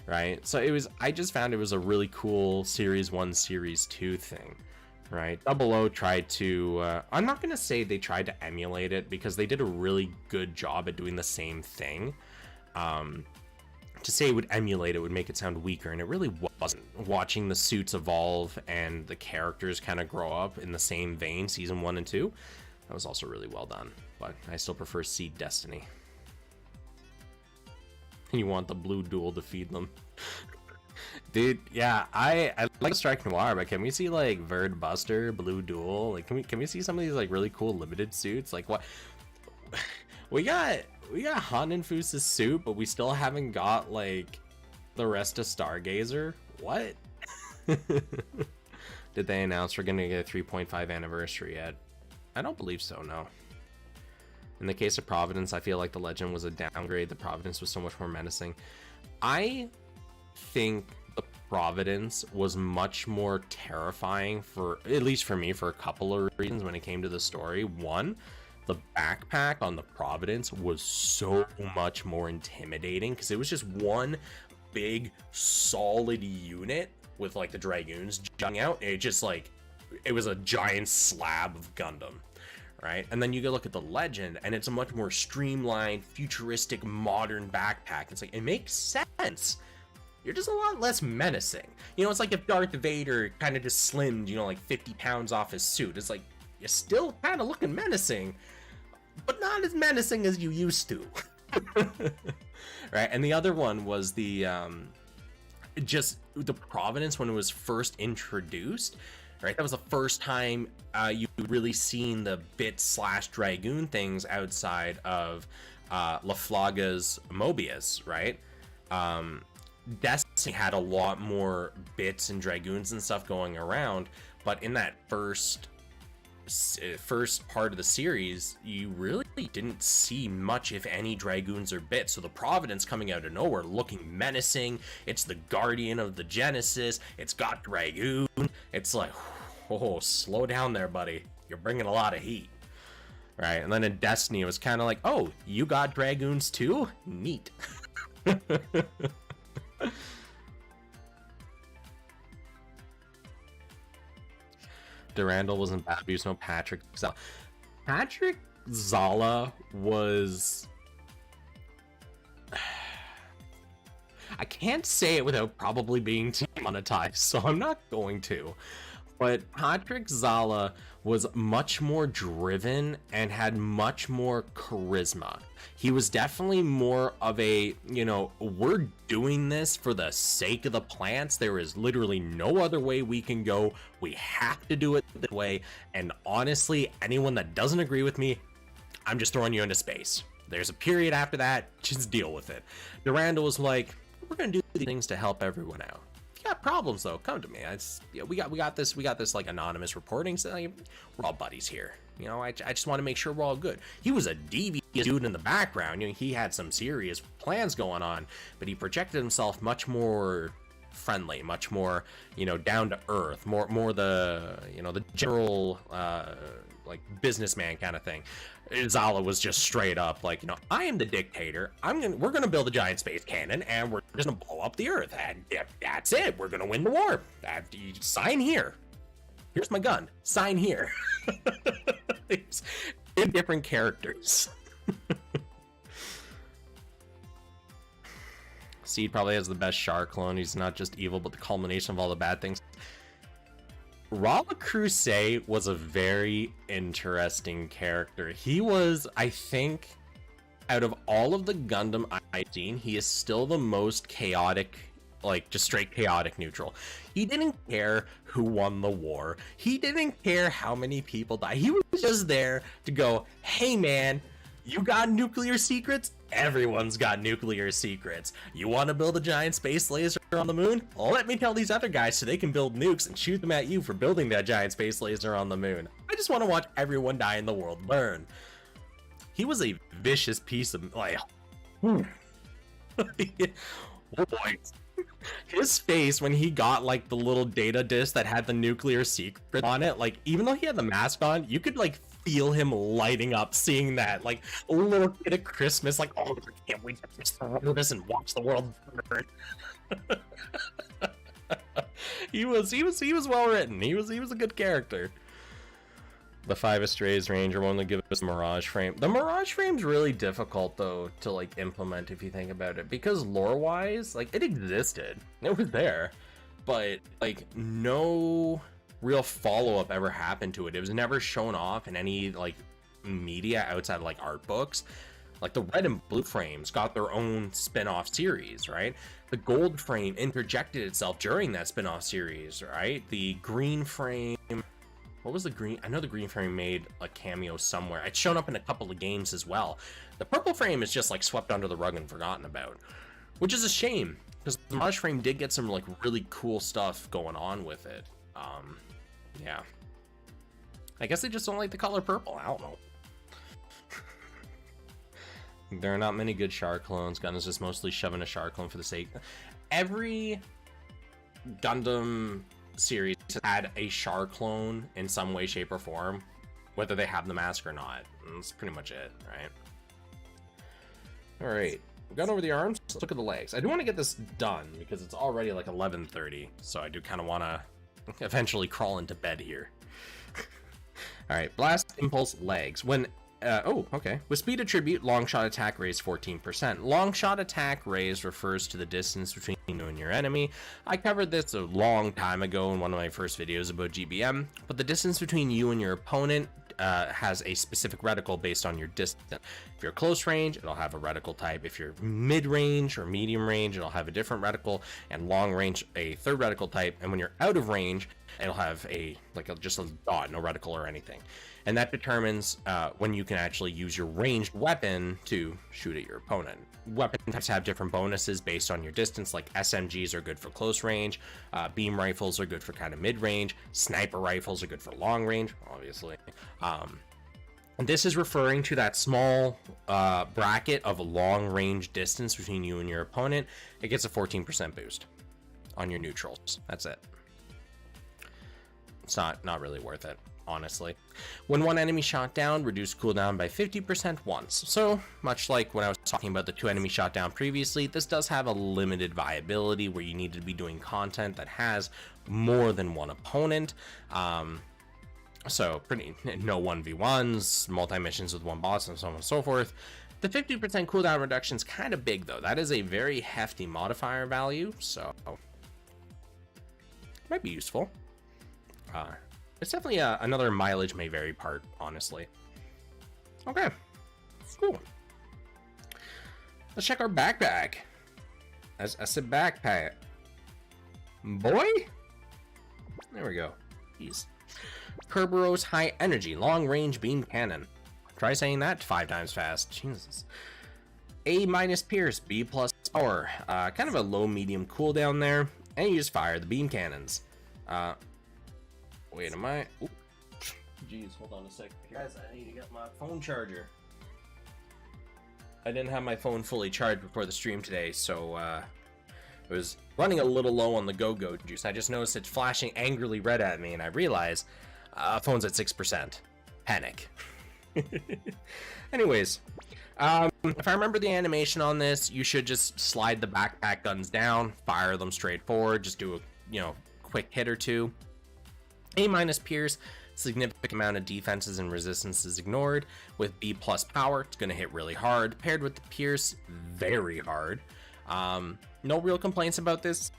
Speaker 1: right? So it was, I just found it was a really cool Series 1, Series 2 thing, right? Double O tried to, I'm not going to say they tried to emulate it, because they did a really good job at doing the same thing. To say it would emulate it would make it sound weaker, and it really wasn't. Watching the suits evolve and the characters kind of grow up in the same vein, season 1 and 2, that was also really well done. But I still prefer Seed Destiny. You want the blue duel to feed them. Dude, yeah, I like Strike Noir, but can we see like Verd Buster, Blue Duel? Like, can we see some of these like really cool limited suits? Like, what? We got Hanenfu's suit, but we still haven't got like the rest of Stargazer. What? Did they announce we're gonna get a 3.5 anniversary yet? I don't believe so, no. In the case of Providence, I feel like the Legend was a downgrade. The Providence was so much more menacing. I think the Providence was much more terrifying, for at least for me, for a couple of reasons when it came to the story. One, the backpack on the Providence was so much more intimidating, because it was just one big solid unit with like the Dragoons jutting out. It just like, it was a giant slab of Gundam, right? And then you go look at the Legend, and it's a much more streamlined, futuristic, modern backpack. It's like, it makes sense. You're just a lot less menacing. You know, it's like if Darth Vader kind of just slimmed, you know, like 50 pounds off his suit. It's like, you're still kind of looking menacing, but not as menacing as you used to. Right? And the other one was the just the Providence when it was first introduced, right? That was the first time you really seen the bit/Dragoon things outside of LaFlaga's Mobius, right? Destiny had a lot more bits and Dragoons and stuff going around, but in that first part of the series, you really didn't see much, if any, Dragoons or bits. So the Providence coming out of nowhere, looking menacing. It's the Guardian of the Genesis. It's got Dragoon. It's like, oh, slow down there, buddy. You're bringing a lot of heat. Right? And then in Destiny, it was kind of like, oh, you got Dragoons too? Neat. Durandal wasn't bad abuse, no Patrick Zala. Patrick Zala was... I can't say it without probably being demonetized, so I'm not going to. But Patrick Zala was much more driven and had much more charisma. He was definitely more of a, you know, we're doing this for the sake of the plants. There is literally no other way we can go. We have to do it this way. And honestly, anyone that doesn't agree with me, I'm just throwing you into space. There's a period after that, just deal with it. Durandal was like, we're going to do these things to help everyone out. Got problems though, come to me. We got this like anonymous reporting, so like, we're all buddies here. You know, I just want to make sure we're all good. He was a devious dude in the background. You know, he had some serious plans going on, but he projected himself much more friendly, much more, you know, down to earth, more the, you know, the general like businessman kind of thing. Zala was just straight up like, you know, I am the dictator. We're gonna build a giant space cannon, and we're just gonna blow up the Earth, and that's it. We're gonna win the war. You sign here. Here's my gun. Sign here. It's different characters. Seed probably has the best Char clone. He's not just evil, but the culmination of all the bad things. Rala Crusade was a very interesting character. He was, I think, out of all of the Gundam I've seen, he is still the most chaotic, like just straight chaotic neutral. He didn't care who won the war. He didn't care how many people died. He was just there to go, hey man, You got nuclear secrets? Everyone's got nuclear secrets. You want to build a giant space laser on the moon? Well, let me tell these other guys so they can build nukes and shoot them at you for building that giant space laser on the moon. I just want to watch everyone die and the world burn. He was a vicious piece of, like, oh boy. His face when he got like the little data disc that had the nuclear secret on it, like even though he had the mask on, you could like feel him lighting up seeing that, like a little kid at Christmas, like, oh, I can't wait to just throw this and watch the world burn. he was well written. He was a good character. The 5 Estrays Ranger one to give us Mirage Frame. The Mirage Frame's really difficult though to like implement if you think about it, because lore wise, like it existed, it was there, but like no real follow-up ever happened to it. It was never shown off in any like media outside of like art books. Like the red and blue frames got their own spin-off series, right? The gold frame interjected itself during that spin-off series, right? The green frame, what was the green? I know the green frame made a cameo somewhere. It's shown up in a couple of games as well. The purple frame is just like swept under the rug and forgotten about, which is a shame because the Mirage frame did get some like really cool stuff going on with it. Yeah. I guess they just don't like the color purple. I don't know. There are not many good Char clones. Gun is just mostly shoving a Char clone for the sake. Every Gundam series had a Char clone in some way, shape, or form, whether they have the mask or not. That's pretty much it, right? All right, we've gone over the arms. Let's look at the legs. I do want to get this done because it's already like 11:30, so I do kind of want to eventually crawl into bed here. All right, blast, impulse, legs. When oh, okay. With speed attribute, long shot attack raised 14%. Long shot attack raised refers to the distance between you and your enemy. I covered this a long time ago in one of my first videos about GBM, but the distance between you and your opponent has a specific reticle based on your distance. If you're close range, it'll have a reticle type. If you're mid range or medium range, it'll have a different reticle, and long range a third reticle type. And when you're out of range, it'll have just a dot, no reticle or anything. And that determines when you can actually use your ranged weapon to shoot at your opponent. Weapon types have different bonuses based on your distance, like SMGs are good for close range, beam rifles are good for kind of mid-range, sniper rifles are good for long range, obviously. And this is referring to that small bracket of long range distance between you and your opponent. It gets a 14% boost on your neutrals. That's it. It's not really worth it, honestly. When one enemy shot down, reduce cooldown by 50% once. So much like when I was talking about the 2 enemy shot down previously, this does have a limited viability where you need to be doing content that has more than one opponent. So no 1v1s, multi-missions with one boss, and so on and so forth. The 50% cooldown reduction is kind of big though. That is a very hefty modifier value, so might be useful. It's definitely another mileage may vary part, honestly. Okay, cool. Let's check our backpack. As I said, backpack. Boy? There we go. Jeez. Kerberos High Energy Long Range Beam Cannon. Try saying that 5 times fast. Jesus. A- Pierce, B+ Power. Kind of a low medium cooldown there. And you just fire the beam cannons. Wait, am I? Ooh. Jeez, hold on a sec. Guys, I need to get my phone charger. I didn't have my phone fully charged before the stream today, so it was running a little low on the go-go juice. I just noticed it flashing angrily red at me, and I realized phone's at 6%. Panic. Anyways, if I remember the animation on this, you should just slide the backpack guns down, fire them straight forward, just do a quick hit or two. A- Pierce, significant amount of defenses and resistances ignored. With B+ Power, it's going to hit really hard. Paired with the Pierce, very hard. No real complaints about this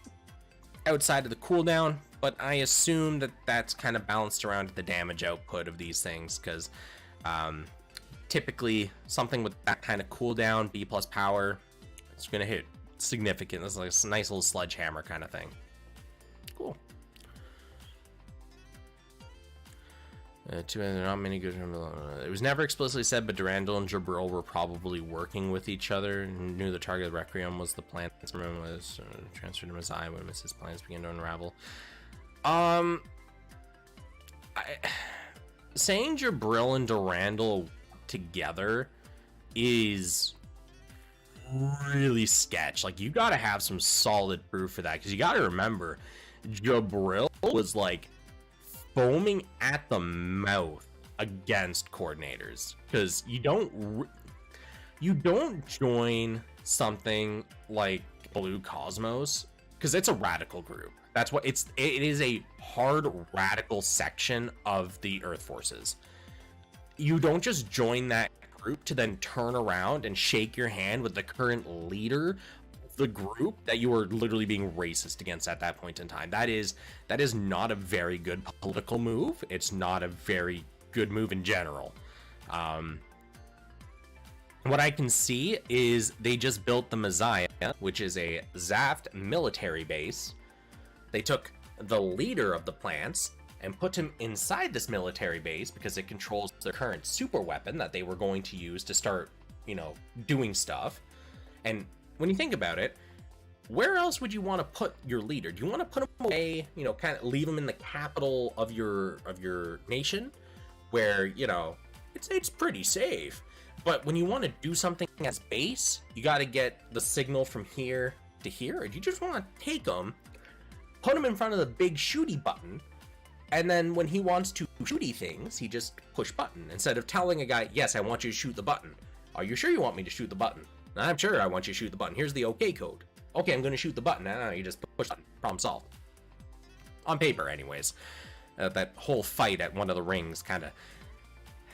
Speaker 1: outside of the cooldown, but I assume that that's kind of balanced around the damage output of these things, because typically something with that kind of cooldown, B+ Power, it's going to hit significant. It's like a nice little sledgehammer kind of thing. Cool. There are not many good. It was never explicitly said, but Durandal and Jabril were probably working with each other and knew the target of Requiem was the plant. Was transferred to Messiah when Mrs. plans began to unravel. Saying Jabril and Durandal together is really sketch. Like, you gotta have some solid proof for that, because you gotta remember, Jabril was like foaming at the mouth against coordinators, because you don't join something like Blue Cosmos because it's a radical group. That's what it is, a hard radical section of the Earth Forces. You don't just join that group to then turn around and shake your hand with the current leader of the group that you are literally being racist against at that point in time. That is not a very good political move. It's not a very good move in general. What I can see is they just built the Messiah, which is a Xant military base. They took the leader of the plants and put him inside this military base because it controls their current super weapon that they were going to use to start, doing stuff. And when you think about it, where else would you want to put your leader? Do you want to put him away, kind of leave him in the capital of your nation, where, it's pretty safe? But when you want to do something as base, you got to get the signal from here to here. And you just want to take him, put him in front of the big shooty button, and then when he wants to shooty things, he just push button. Instead of telling a guy, yes, I want you to shoot the button. Are you sure you want me to shoot the button? I'm sure I want you to shoot the button. Here's the OK code. Okay, I'm going to shoot the button. No, you just push button. Problem solved. On paper, anyways. That whole fight at one of the rings kind of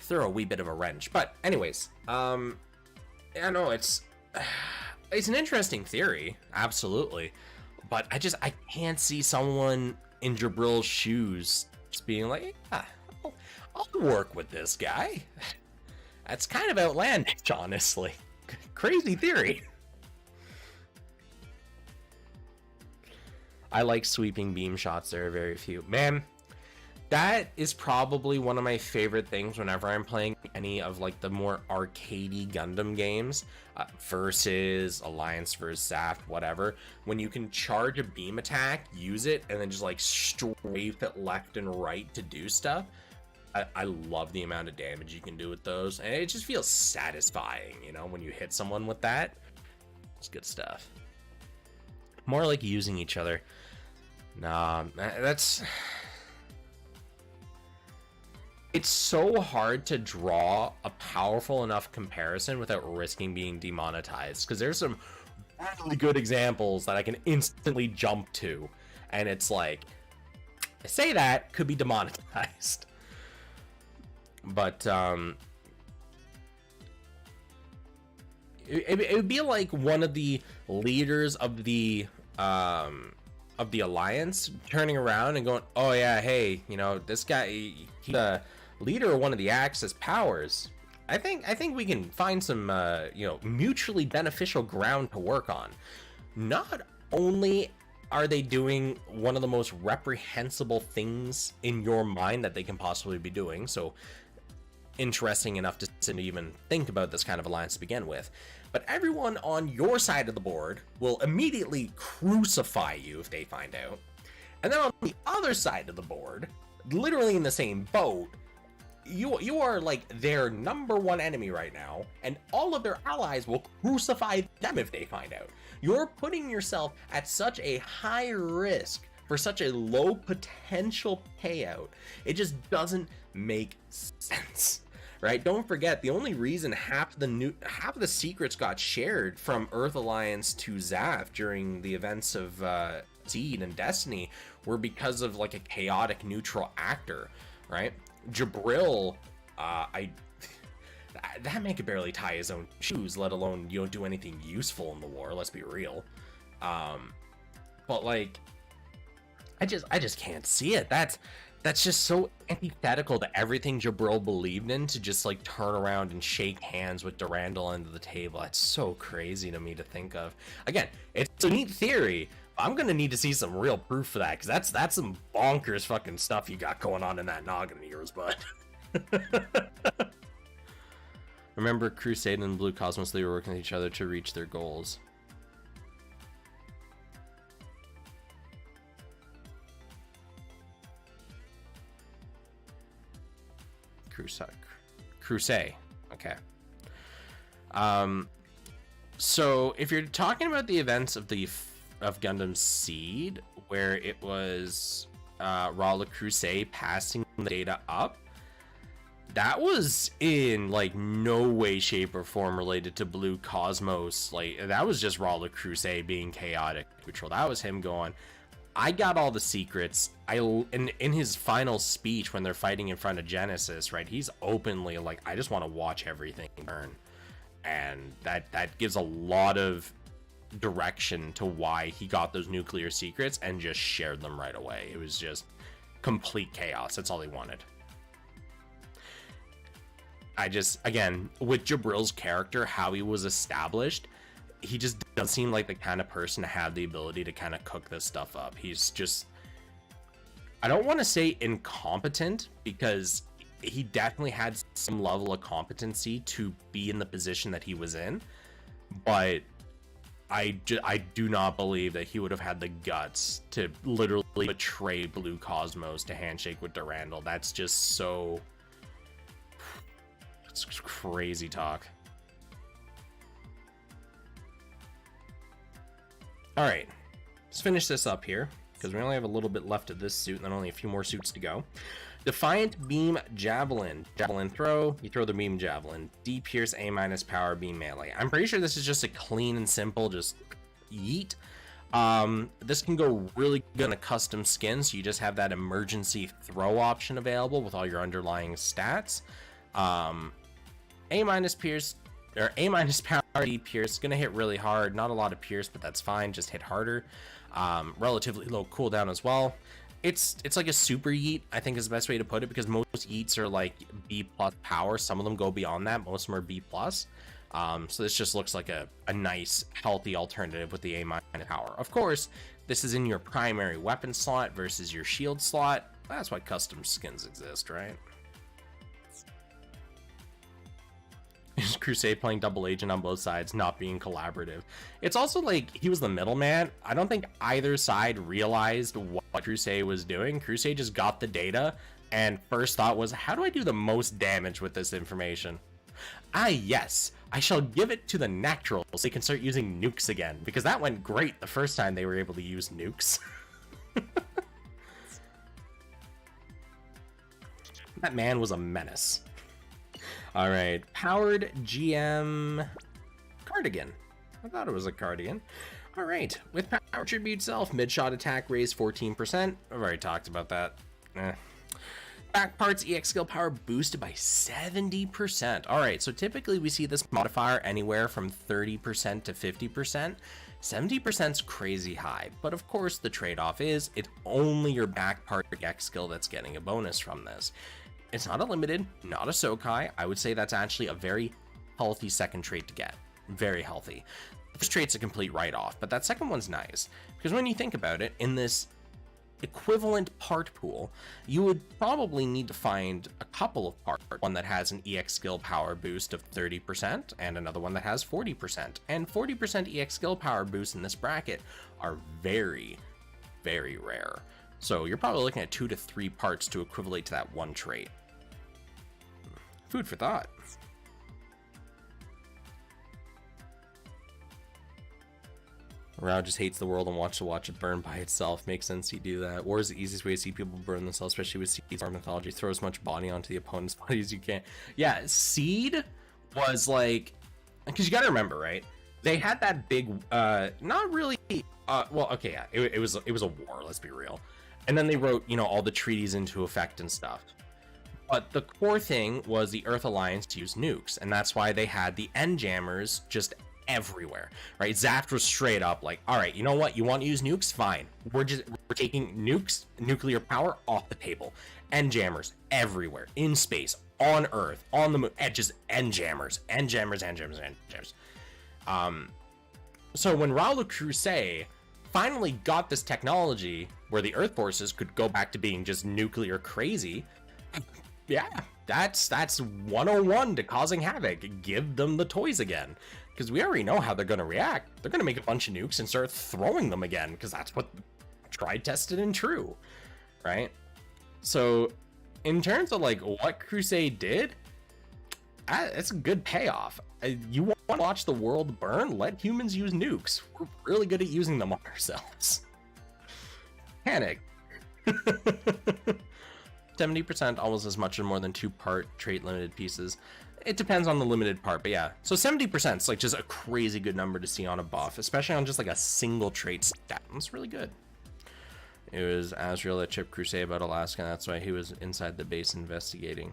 Speaker 1: throw a wee bit of a wrench. But anyways, I know it's an interesting theory, absolutely. But I can't see someone in Jabril's shoes just being like, yeah, I'll work with this guy. That's kind of outlandish, honestly. Crazy theory. I like sweeping beam shots. There are very few. Man, that is probably one of my favorite things whenever I'm playing any of like the more arcadey Gundam games, versus Alliance versus Xant, whatever. When you can charge a beam attack, use it, and then just like strafe it left and right to do stuff. I love the amount of damage you can do with those, and it just feels satisfying, when you hit someone with that. It's good stuff. More like using each other. Nah, it's so hard to draw a powerful enough comparison without risking being demonetized, because there's some really good examples that I can instantly jump to, and it's like, I say that could be demonetized. But it would be like one of the leaders of the Alliance turning around and going, oh yeah, hey, this guy, he's the leader of one of the Axis powers. I think we can find some mutually beneficial ground to work on. Not only are they doing one of the most reprehensible things in your mind that they can possibly be doing, so interesting enough to even think about this kind of alliance to begin with, but everyone on your side of the board will immediately crucify you if they find out. And then on the other side of the board, literally in the same boat, you are like their number one enemy right now, and all of their allies will crucify them if they find out. You're putting yourself at such a high risk for such a low potential payout. It just doesn't make sense, right? Don't forget, the only reason half the secrets got shared from Earth Alliance to Xant during the events of Seed and Destiny were because of like a chaotic neutral actor, right? Jabril, that man could barely tie his own shoes, let alone do anything useful in the war. Let's be real. But like, I just can't see it. That's just so antithetical to everything Jabril believed in, to just like turn around and shake hands with Durandal under the table. It's so crazy to me to think of. Again, it's a neat theory. I'm gonna need to see some real proof for that, because that's some bonkers fucking stuff you got going on in that noggin of yours, bud. Remember Crusade and Blue Cosmos, they were working with each other to reach their goals. Crusade. Okay. So if you're talking about the events of Gundam Seed, where it was Rala Crusade passing the data up, that was in like no way, shape, or form related to Blue Cosmos. Like that was just Rala Crusade being chaotic neutral. That was him going, I got all the secrets. In his final speech when they're fighting in front of Genesis, right? He's openly like, I just want to watch everything burn, and that gives a lot of direction to why he got those nuclear secrets and just shared them right away. It was just complete chaos. That's all he wanted. Again, with Jabril's character, how he was established, he just doesn't seem like the kind of person to have the ability to kind of cook this stuff up. He's just, I don't want to say incompetent, because he definitely had some level of competency to be in the position that he was in, but I do not believe that he would have had the guts to literally betray Blue Cosmos to handshake with Durandal. That's just so, it's crazy talk. All right, let's finish this up here, because we only have a little bit left of this suit and then only a few more suits to go. Defiant Beam Javelin. Javelin throw, you throw the beam javelin. D Pierce A- power beam melee. I'm pretty sure this is just a clean and simple, just yeet. This can go really good in a custom skin, so you just have that emergency throw option available with all your underlying stats. A- Pierce, or A- power D Pierce, gonna hit really hard. Not a lot of Pierce, but that's fine, just hit harder. Relatively low cooldown as well. It's like a super yeet, I think is the best way to put it, because most yeets are like B+ power. Some of them go beyond that, most of them are B+. So this just looks like a nice, healthy alternative with the A- power. Of course, this is in your primary weapon slot versus your shield slot. That's why custom skins exist, right? Crusade playing double agent on both sides, not being collaborative. It's also like he was the middleman. I don't think either side realized what Crusade was doing. Crusade just got the data, and first thought was, how do I do the most damage with this information? Ah, yes, I shall give it to the Naturals so they can start using nukes again, because that went great the first time they were able to use nukes. That man was a menace. All right, powered GM cardigan. I thought it was a cardigan. All right, with power tribute self, mid-shot attack raise 14%. I've already talked about that. Back parts EX skill power boosted by 70%. All right, so typically we see this modifier anywhere from 30% to 50%. 70%'s crazy high, but of course the trade-off is it's only your back part EX skill that's getting a bonus from this. It's not a limited, not a Sokai. I would say that's actually a very healthy second trait to get. Very healthy. The first trait's a complete write-off, but that second one's nice. Because when you think about it, in this equivalent part pool, you would probably need to find a couple of parts. One that has an EX skill power boost of 30%, and another one that has 40%. And 40% EX skill power boosts in this bracket are very, very rare. So you're probably looking at 2 to 3 parts to equivalent to that one trait. Food for thought. Rao just hates the world and wants to watch it burn by itself. Makes sense he do that. War is the easiest way to see people burn themselves, especially with Seed's mythology. Throw as much body onto the opponent's body as you can. Yeah, Seed was like, because you got to remember, right? They had that big, not really. Well, okay, yeah, it was a war. Let's be real. And then they wrote, you know, all the treaties into effect and stuff. But the core thing was the Earth Alliance to use nukes, and that's why they had the end jammers just everywhere, right? Zaft was straight up like, all right, you know what? You want to use nukes? Fine. We're taking nukes, nuclear power off the table. End jammers everywhere, in space, on Earth, on the moon, just end jammers, end jammers, end jammers, end jammers. So when Raul Crusade finally got this technology where the Earth forces could go back to being just nuclear crazy, yeah, That's 101 to causing havoc. Give them the toys again, because we already know how they're going to react. They're going to make a bunch of nukes and start throwing them again, because that's what tried, tested, and true, right? So in terms of like what Crusade did, it's a good payoff. You want to watch the world burn? Let humans use nukes. We're really good at using them on ourselves. Panic. 70%, almost as much or more than 2-part trait limited pieces. It depends on the limited part, but yeah. So 70% is like just a crazy good number to see on a buff, especially on just like a single trait stat. That's really good. It was Azure that chipped Crusade about Alaska, and that's why he was inside the base investigating.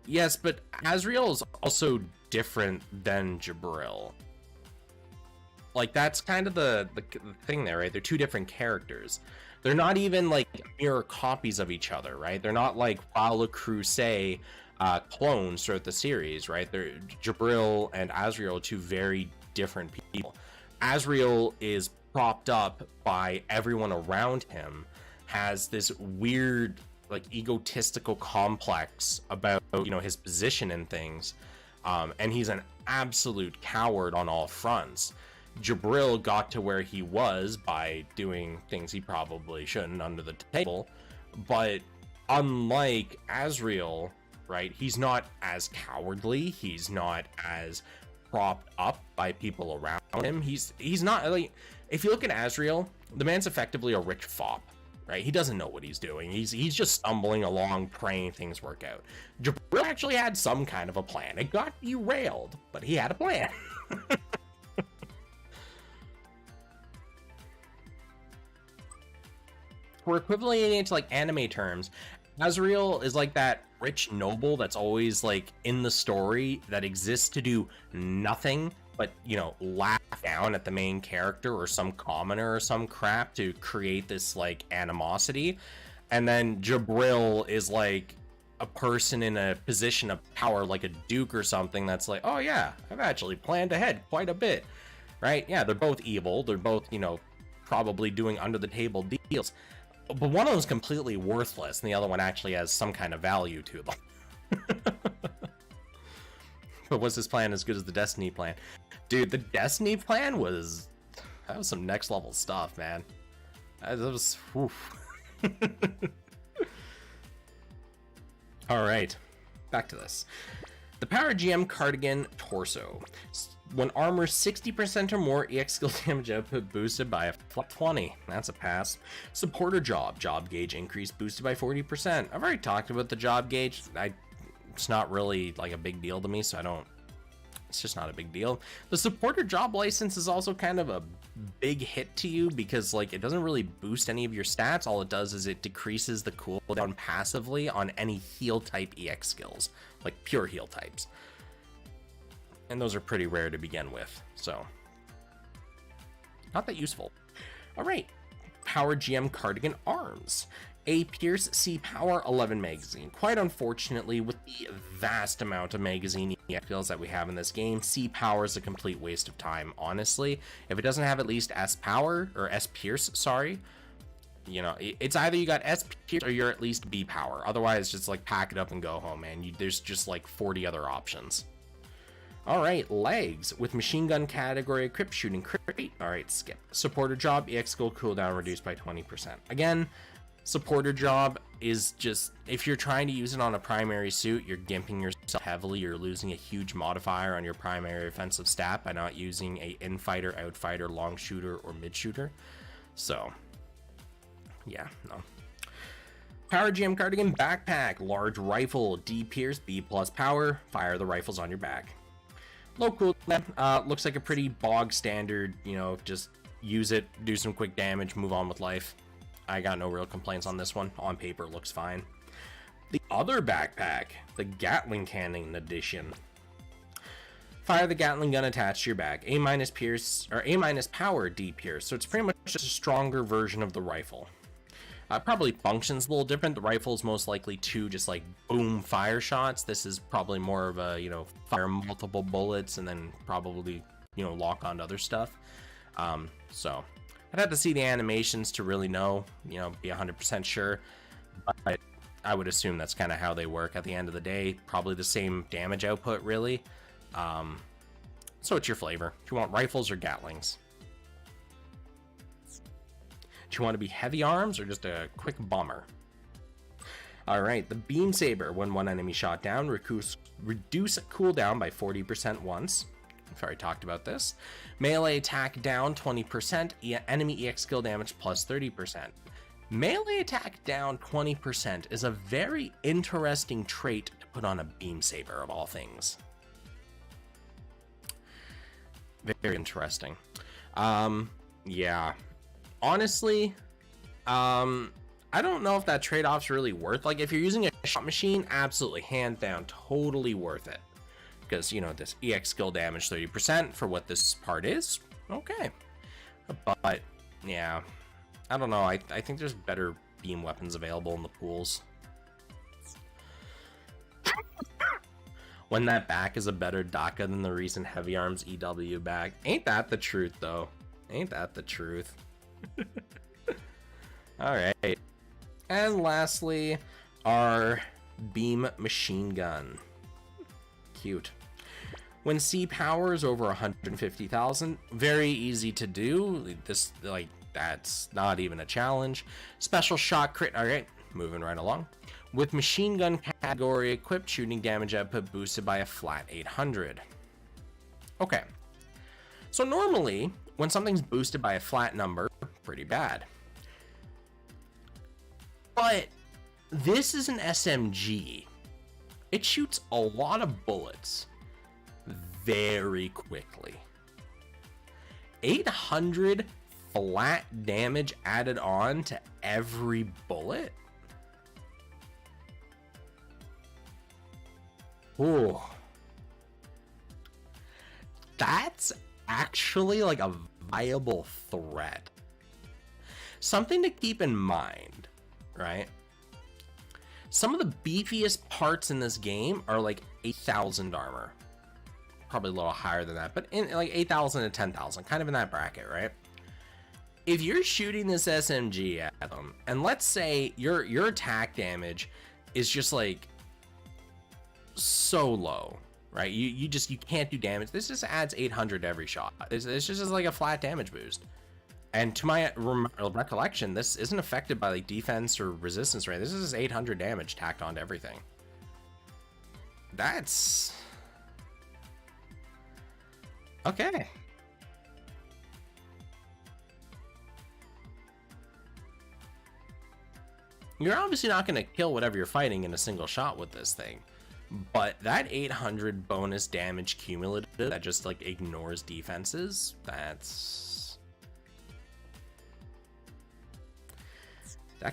Speaker 1: Yes, but Azrael is also different than Jabril. Like, that's kind of the thing there, right? They're two different characters. They're not even like mirror copies of each other, right? They're not like Paula Crusade clones throughout the series, right? They're Jabril and Azrael are two very different people. Azrael is propped up by everyone around him, has this weird like egotistical complex about, you know, his position in things, and he's an absolute coward on all fronts. Jabril got to where he was by doing things he probably shouldn't under the table, but unlike Azrael, right, he's not as cowardly, he's not as propped up by people around him. He's not like, if you look at Azrael, the man's effectively a rich fop, right? He doesn't know what he's doing. He's just stumbling along, praying things work out. Jabril actually had some kind of a plan. It got derailed, but he had a plan. We're equivalent it to like anime terms. Azrael is like that rich noble that's always like in the story that exists to do nothing but, you know, laugh down at the main character or some commoner or some crap to create this like animosity. And then Jabril is like a person in a position of power, like a duke or something, that's like, oh yeah, I've actually planned ahead quite a bit, right? Yeah, they're both evil. They're both, you know, probably doing under the table deals. But one of them's completely worthless, and the other one actually has some kind of value to them. But was his plan as good as the Destiny plan? Dude, the Destiny plan was... that was some next level stuff, man. That was... Alright, back to this. The Power GM Cardigan Torso. When armor 60% or more, EX skill damage output boosted by a flat 20. That's a pass. Supporter Job. Job gauge increase boosted by 40%. I've already talked about the job gauge. It's not really like a big deal to me, so I don't... it's just not a big deal. The Supporter Job license is also kind of a big hit to you because like it doesn't really boost any of your stats. All it does is it decreases the cooldown passively on any heal type EX skills, like pure heal types. And those are pretty rare to begin with, so not that useful. All right, Power GM Cardigan Arms. A Pierce C Power 11 magazine. Quite unfortunately, with the vast amount of magazine skills that we have in this game, C Power is a complete waste of time, honestly. If it doesn't have at least S Power, or S Pierce, sorry, you know, it's either you got S Pierce or you're at least B Power. Otherwise, just like pack it up and go home, man. There's just like 40 other options. Alright, legs. With machine gun category, crypt shooting, crit. Alright, skip. Supporter Job, EX skill cooldown reduced by 20%. Again, Supporter Job is just, if you're trying to use it on a primary suit, you're gimping yourself heavily. You're losing a huge modifier on your primary offensive stat by not using a infighter, outfighter, long shooter, or mid shooter. So, yeah, no. Power GM Cardigan Backpack. Large rifle, D Pierce, B plus power. Fire the rifles on your back. Low cooldown. Looks like a pretty bog standard, you know, just use it, do some quick damage, move on with life. I got no real complaints on this one. On paper, it looks fine. The other backpack, the Gatling Cannon edition. Fire the Gatling gun attached to your back. A minus Pierce, or A minus power D Pierce. So it's pretty much just a stronger version of the rifle. Probably functions a little different. The rifle is most likely two just like boom fire shots. This is probably more of a, you know, fire multiple bullets and then probably, you know, lock onto other stuff. So I'd have to see the animations to really know, you know, be 100% sure. But I would assume that's kind of how they work at the end of the day. Probably the same damage output, really. So it's your flavor. Do you want rifles or Gatlings? Do you want to be heavy arms or just a quick bomber? Alright, the Beam Saber. When one enemy shot down, reduce cooldown by 40% once. I've already talked about this. Melee attack down 20%, enemy EX skill damage plus 30%. Melee attack down 20% is a very interesting trait to put on a Beam Saber, of all things. Very interesting. Yeah. Honestly, I don't know if that trade-off's really worth. Like, if you're using a shot machine, absolutely, hands down, totally worth it. Because, you know, this EX skill damage 30% for what this part is, okay. But, yeah, I don't know. I think there's better beam weapons available in the pools. When that back is a better DACA than the recent Heavy Arms EW back. Ain't that the truth, though? Ain't that the truth? Alright. And lastly, our Beam Machine Gun. Cute. When C power is over 150,000, very easy to do. This, like, that's not even a challenge. Special shot crit. Alright, moving right along. With machine gun category equipped, shooting damage output boosted by a flat 800. Okay. So normally, when something's boosted by a flat number, pretty bad. But this is an SMG. It shoots a lot of bullets very quickly. 800 flat damage added on to every bullet? Ooh. That's actually like a viable threat. Something to keep in mind, right? Some of the beefiest parts in this game are like 8,000 armor. Probably a little higher than that, but in like 8,000 to 10,000, kind of in that bracket, right? If you're shooting this SMG at them, and let's say your attack damage is just like so low, right? You can't do damage. This just adds 800 every shot. It's just like a flat damage boost. And to my recollection, this isn't affected by like defense or resistance, right? This is 800 damage tacked onto everything. That's okay. You're obviously not going to kill whatever you're fighting in a single shot with this thing. But that 800 bonus damage cumulative that just like ignores defenses, that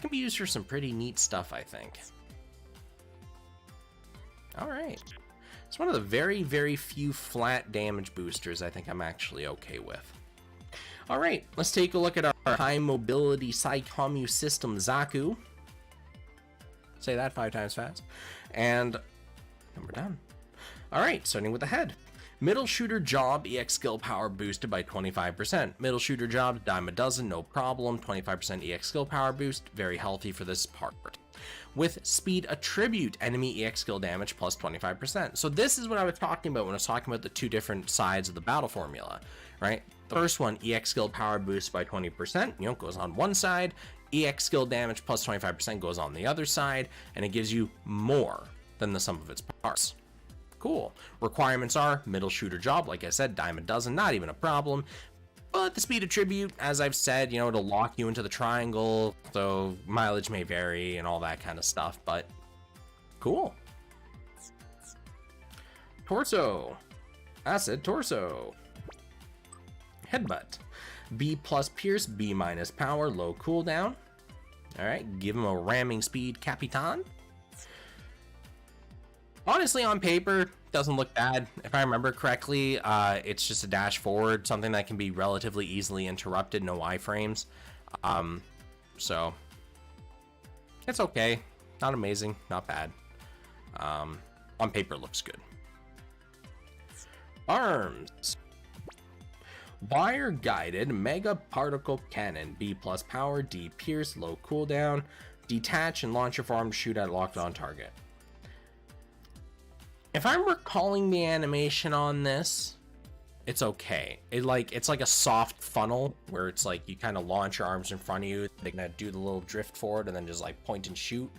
Speaker 1: can be used for some pretty neat stuff, I think. Alright. It's one of the very, very few flat damage boosters I think I'm actually okay with. Alright, let's take a look at our high mobility Psycommu system Zaku. Say that 5 times fast. And we're done. Alright, starting with the head. Middle shooter job, EX skill power boosted by 25%. Middle shooter job, dime a dozen, no problem. 25% EX skill power boost, very healthy for this part. With speed attribute, enemy EX skill damage plus 25%. So this is what I was talking about when I was talking about the two different sides of the battle formula, right? The first one, EX skill power boost by 20%, you know, goes on one side. EX skill damage plus 25% goes on the other side, and it gives you more than the sum of its parts. Cool. Requirements are middle shooter job, like I said, dime a dozen, not even a problem. But the speed attribute, as I've said, you know, it'll lock you into the triangle, so mileage may vary and all that kind of stuff, but cool. Torso. Acid torso. Headbutt. B plus pierce, B minus power, low cooldown. Alright, give him a ramming speed, Capitan. Honestly, on paper, doesn't look bad. If I remember correctly, it's just a dash forward, something that can be relatively easily interrupted, no iframes. So, it's okay. Not amazing, not bad. On paper, looks good. Arms. Wire guided mega particle cannon, B plus power, D pierce, low cooldown. detach and launch your forearm to shoot at locked on target. If I'm recalling the animation on this, it's okay. It's like a soft funnel where it's like you kind of launch your arms in front of you. They kind of do the little drift forward and then just like point and shoot.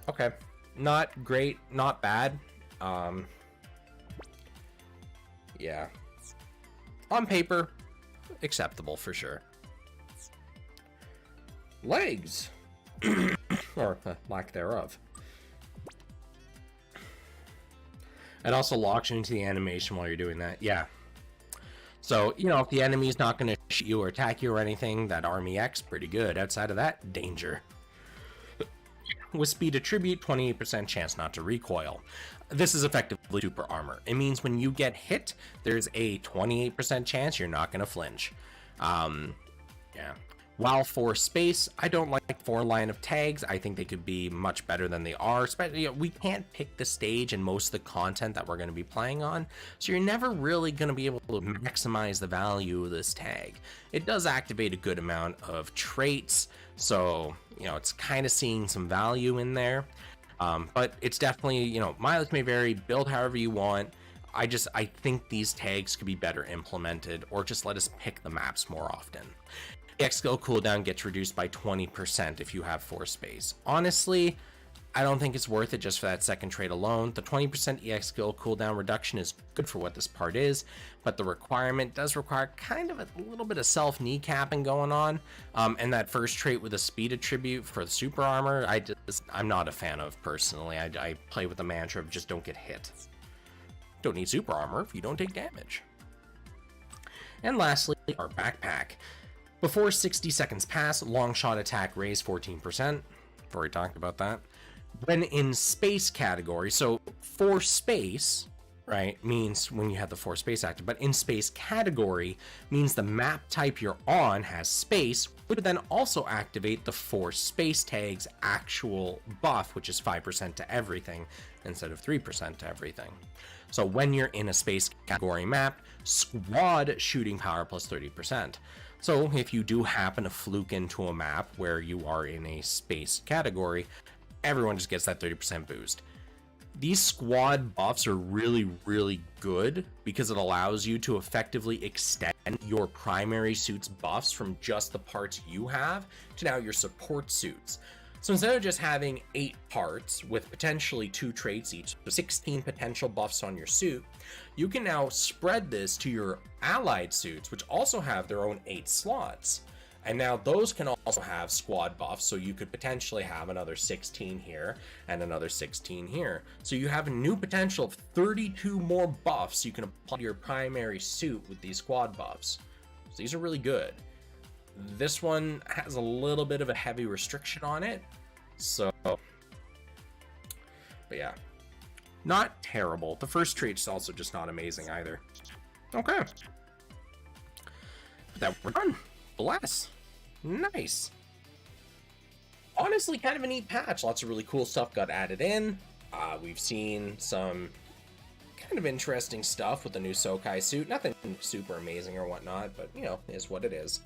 Speaker 1: Okay, not great, not bad. Yeah, on paper, acceptable for sure. Legs, or lack thereof. It also locks you into the animation while you're doing that. Yeah. So, you know, if the enemy's not going to shoot you or attack you or anything, that Army X, pretty good. Outside of that, danger. With speed attribute, 28% chance not to recoil. This is effectively super armor. It means when you get hit, there's a 28% chance you're not going to flinch. Yeah. While for space, I don't like 4 line of tags. I think they could be much better than they are. Especially, you know, we can't pick the stage and most of the content that we're going to be playing on, so you're never really going to be able to maximize the value of this tag. It does activate a good amount of traits, so, you know, it's kind of seeing some value in there. But it's definitely, you know, mileage may vary, build however you want. I think these tags could be better implemented, or just let us pick the maps more often. EX skill cooldown gets reduced by 20% if you have 4 space. Honestly, I don't think it's worth it just for that second trait alone. The 20% EX skill cooldown reduction is good for what this part is, but the requirement does require kind of a little bit of self-kneecapping going on. And that first trait with a speed attribute for the super armor, I'm not a fan of personally. I play with the mantra of just don't get hit. Don't need super armor if you don't take damage. And lastly, our backpack. Before 60 seconds pass, long shot attack raise 14%. I've already talked about that. When in space category, so for space, right, means when you have the 4 space active, but in space category means the map type you're on has space, which would then also activate the 4 space tags actual buff, which is 5% to everything instead of 3% to everything. So when you're in a space category map, squad shooting power plus 30%. So if you do happen to fluke into a map where you are in a space category, everyone just gets that 30% boost. These squad buffs are really, really good because it allows you to effectively extend your primary suit's buffs from just the parts you have to now your support suits. So instead of just having 8 parts with potentially 2 traits each, 16 potential buffs on your suit, you can now spread this to your allied suits, which also have their own 8 slots. And now those can also have squad buffs, so you could potentially have another 16 here and another 16 here. So you have a new potential of 32 more buffs you can apply to your primary suit with these squad buffs. So these are really good. This one has a little bit of a heavy restriction on it, so, but yeah, not terrible. The first trait's also just not amazing either. Okay, but that we're done. Bless. Nice. Honestly, kind of a neat patch. Lots of really cool stuff got added in. We've seen some kind of interesting stuff with the new Sokai suit. Nothing super amazing or whatnot, but, you know, is what it is.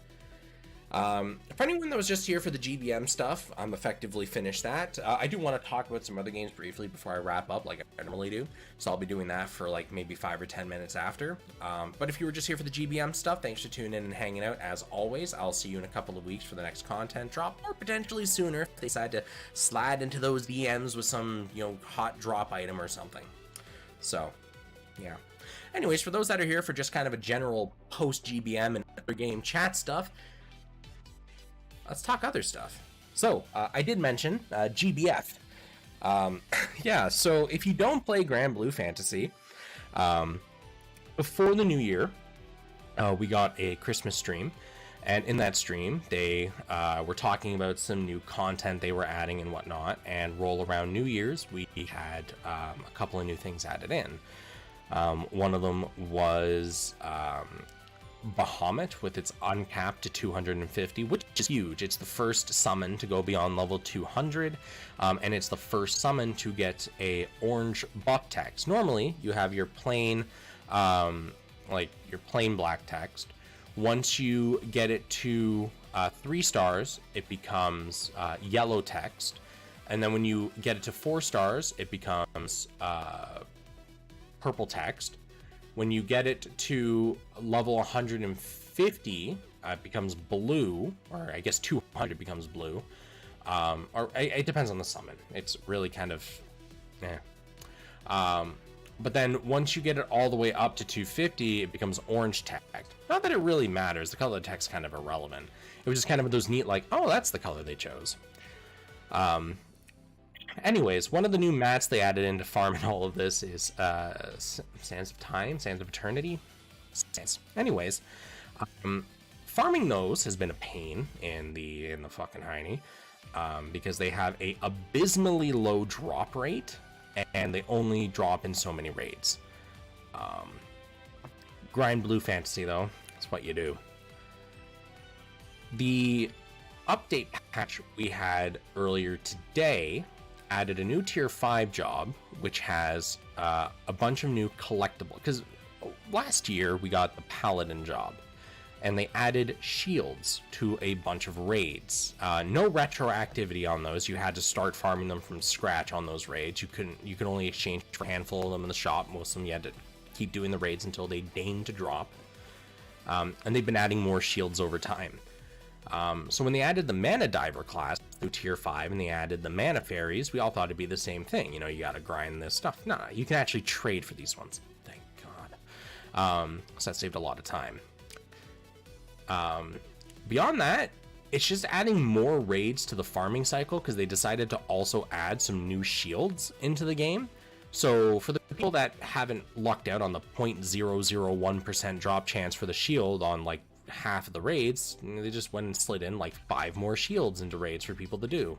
Speaker 1: For anyone that was just here for the GBM stuff, I'm effectively finished that. I do want to talk about some other games briefly before I wrap up, like I normally do. So I'll be doing that for like maybe 5 or 10 minutes after. But if you were just here for the GBM stuff, thanks for tuning in and hanging out. As always, I'll see you in a couple of weeks for the next content drop, or potentially sooner if they decide to slide into those DMs with some, you know, hot drop item or something. So, yeah. Anyways, for those that are here for just kind of a general post-GBM and other game chat stuff, let's talk other stuff. So, I did mention GBF. Yeah, so if you don't play Grand Blue Fantasy, before the new year, we got a Christmas stream. And in that stream, they were talking about some new content they were adding and whatnot. And roll around New Year's, we had a couple of new things added in. One of them was Bahamut with its uncapped to 250, which is huge. It's the first summon to go beyond level 200, and it's the first summon to get a orange buff text. Normally, you have your plain, like your plain black text. Once you get it to 3 stars, it becomes yellow text. And then when you get it to 4 stars, it becomes purple text. When you get it to level 150, it becomes blue, or I guess 200 becomes blue. Or it depends on the summon. It's really kind of, but then once you get it all the way up to 250, it becomes orange text. Not that it really matters. The color of the text is kind of irrelevant. It was just kind of those neat, like, oh, that's the color they chose. Anyways, one of the new mats they added into farm and all of this is Sands of Time, Sands of Eternity. Anyways, farming those has been a pain in the fucking hiney, because they have a abysmally low drop rate, and they only drop in so many raids. Grind blue fantasy though, that's what you do. The update patch we had earlier today added a new tier 5 job, which has a bunch of new collectible, because last year we got the paladin job, and they added shields to a bunch of raids. No retroactivity on those. You had to start farming them from scratch on those raids. You could only exchange for a handful of them in the shop. Most of them you had to keep doing the raids until they deigned to drop. And they've been adding more shields over time. So when they added the Mana Diver class through tier 5 and they added the Mana Fairies, we all thought it'd be the same thing. You know, you gotta grind this stuff. No, you can actually trade for these ones. Thank God. So that saved a lot of time. Beyond that, it's just adding more raids to the farming cycle because they decided to also add some new shields into the game. So for the people that haven't lucked out on the 0.001% drop chance for the shield on like half of the raids, they just went and slid in like 5 more shields into raids for people to do.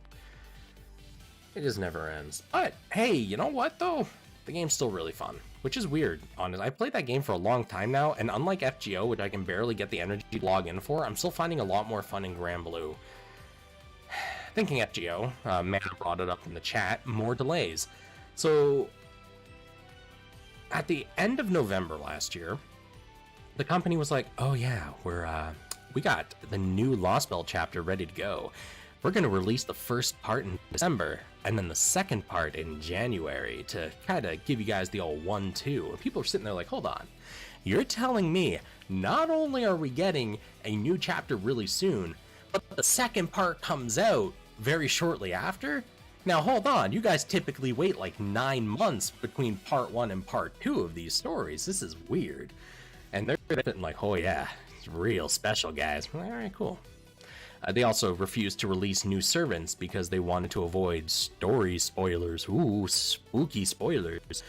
Speaker 1: It just never ends. But hey, you know what though? The game's still really fun, which is weird. Honestly, I've played that game for a long time now, and unlike FGO, which I can barely get the energy to log in for, I'm still finding a lot more fun in Grand Blue. Thinking FGO, Mana brought it up in the chat, more delays. So at the end of November last year, the company was like, oh yeah, we got the new Lost Belt chapter ready to go. We're going to release the first part in December, and then the second part in January to kind of give you guys the old 1-2. And people are sitting there like, hold on. You're telling me not only are we getting a new chapter really soon, but the second part comes out very shortly after? Now hold on, you guys typically wait like 9 months between part 1 and part 2 of these stories. This is weird. And they're sitting like, oh yeah, it's real special, guys. Alright, cool. They also refused to release new servants because they wanted to avoid story spoilers. Ooh, spooky spoilers.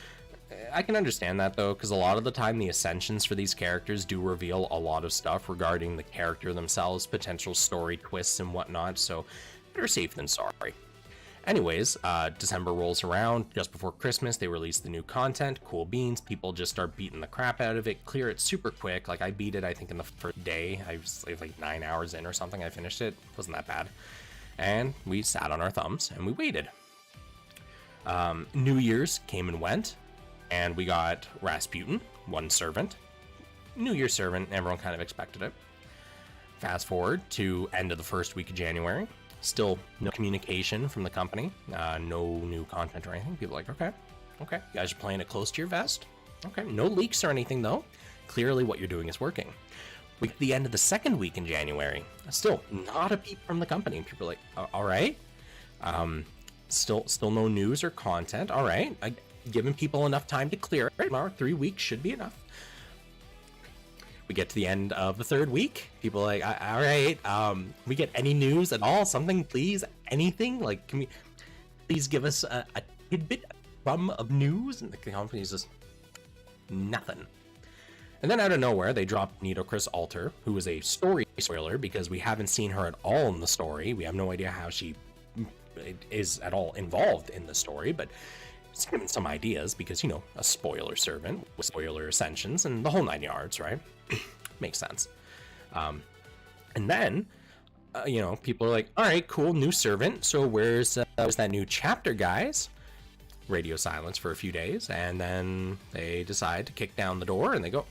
Speaker 1: I can understand that though, because a lot of the time the ascensions for these characters do reveal a lot of stuff regarding the character themselves, potential story twists and whatnot, so better safe than sorry. Anyways, December rolls around. Just before Christmas, they release the new content. Cool beans. People just start beating the crap out of it. Clear it super quick. Like, I beat it, I think, in the first day. I was like 9 hours in or something. I finished it. Wasn't that bad. And we sat on our thumbs, and we waited. New Year's came and went, and we got Rasputin, one servant. New Year's servant, everyone kind of expected it. Fast forward to end of the first week of January. Still no communication from the company, no new content or anything. People are like, okay, you guys are playing it close to your vest. Okay, no leaks or anything though. Clearly what you're doing is working. We get the end of the second week in January. Still not a peep from the company. People are like, all right. Still no news or content. All right, giving people enough time to clear it. 3 weeks should be enough. We get to the end of the third week. People are like, all right, we get any news at all? Something, please? Anything? Like, can we please give us a tidbit, a crumb of news? And the company's just nothing. And then out of nowhere, they drop Nitocris Alter, who is a story spoiler because we haven't seen her at all in the story. We have no idea how she is at all involved in the story, but it's given some ideas because, you know, a spoiler servant with spoiler ascensions and the whole 9 yards, right? Makes sense. And then, you know, people are like, all right, cool, new servant. So where's that new chapter, guys? Radio silence for a few days, and then they decide to kick down the door and they go,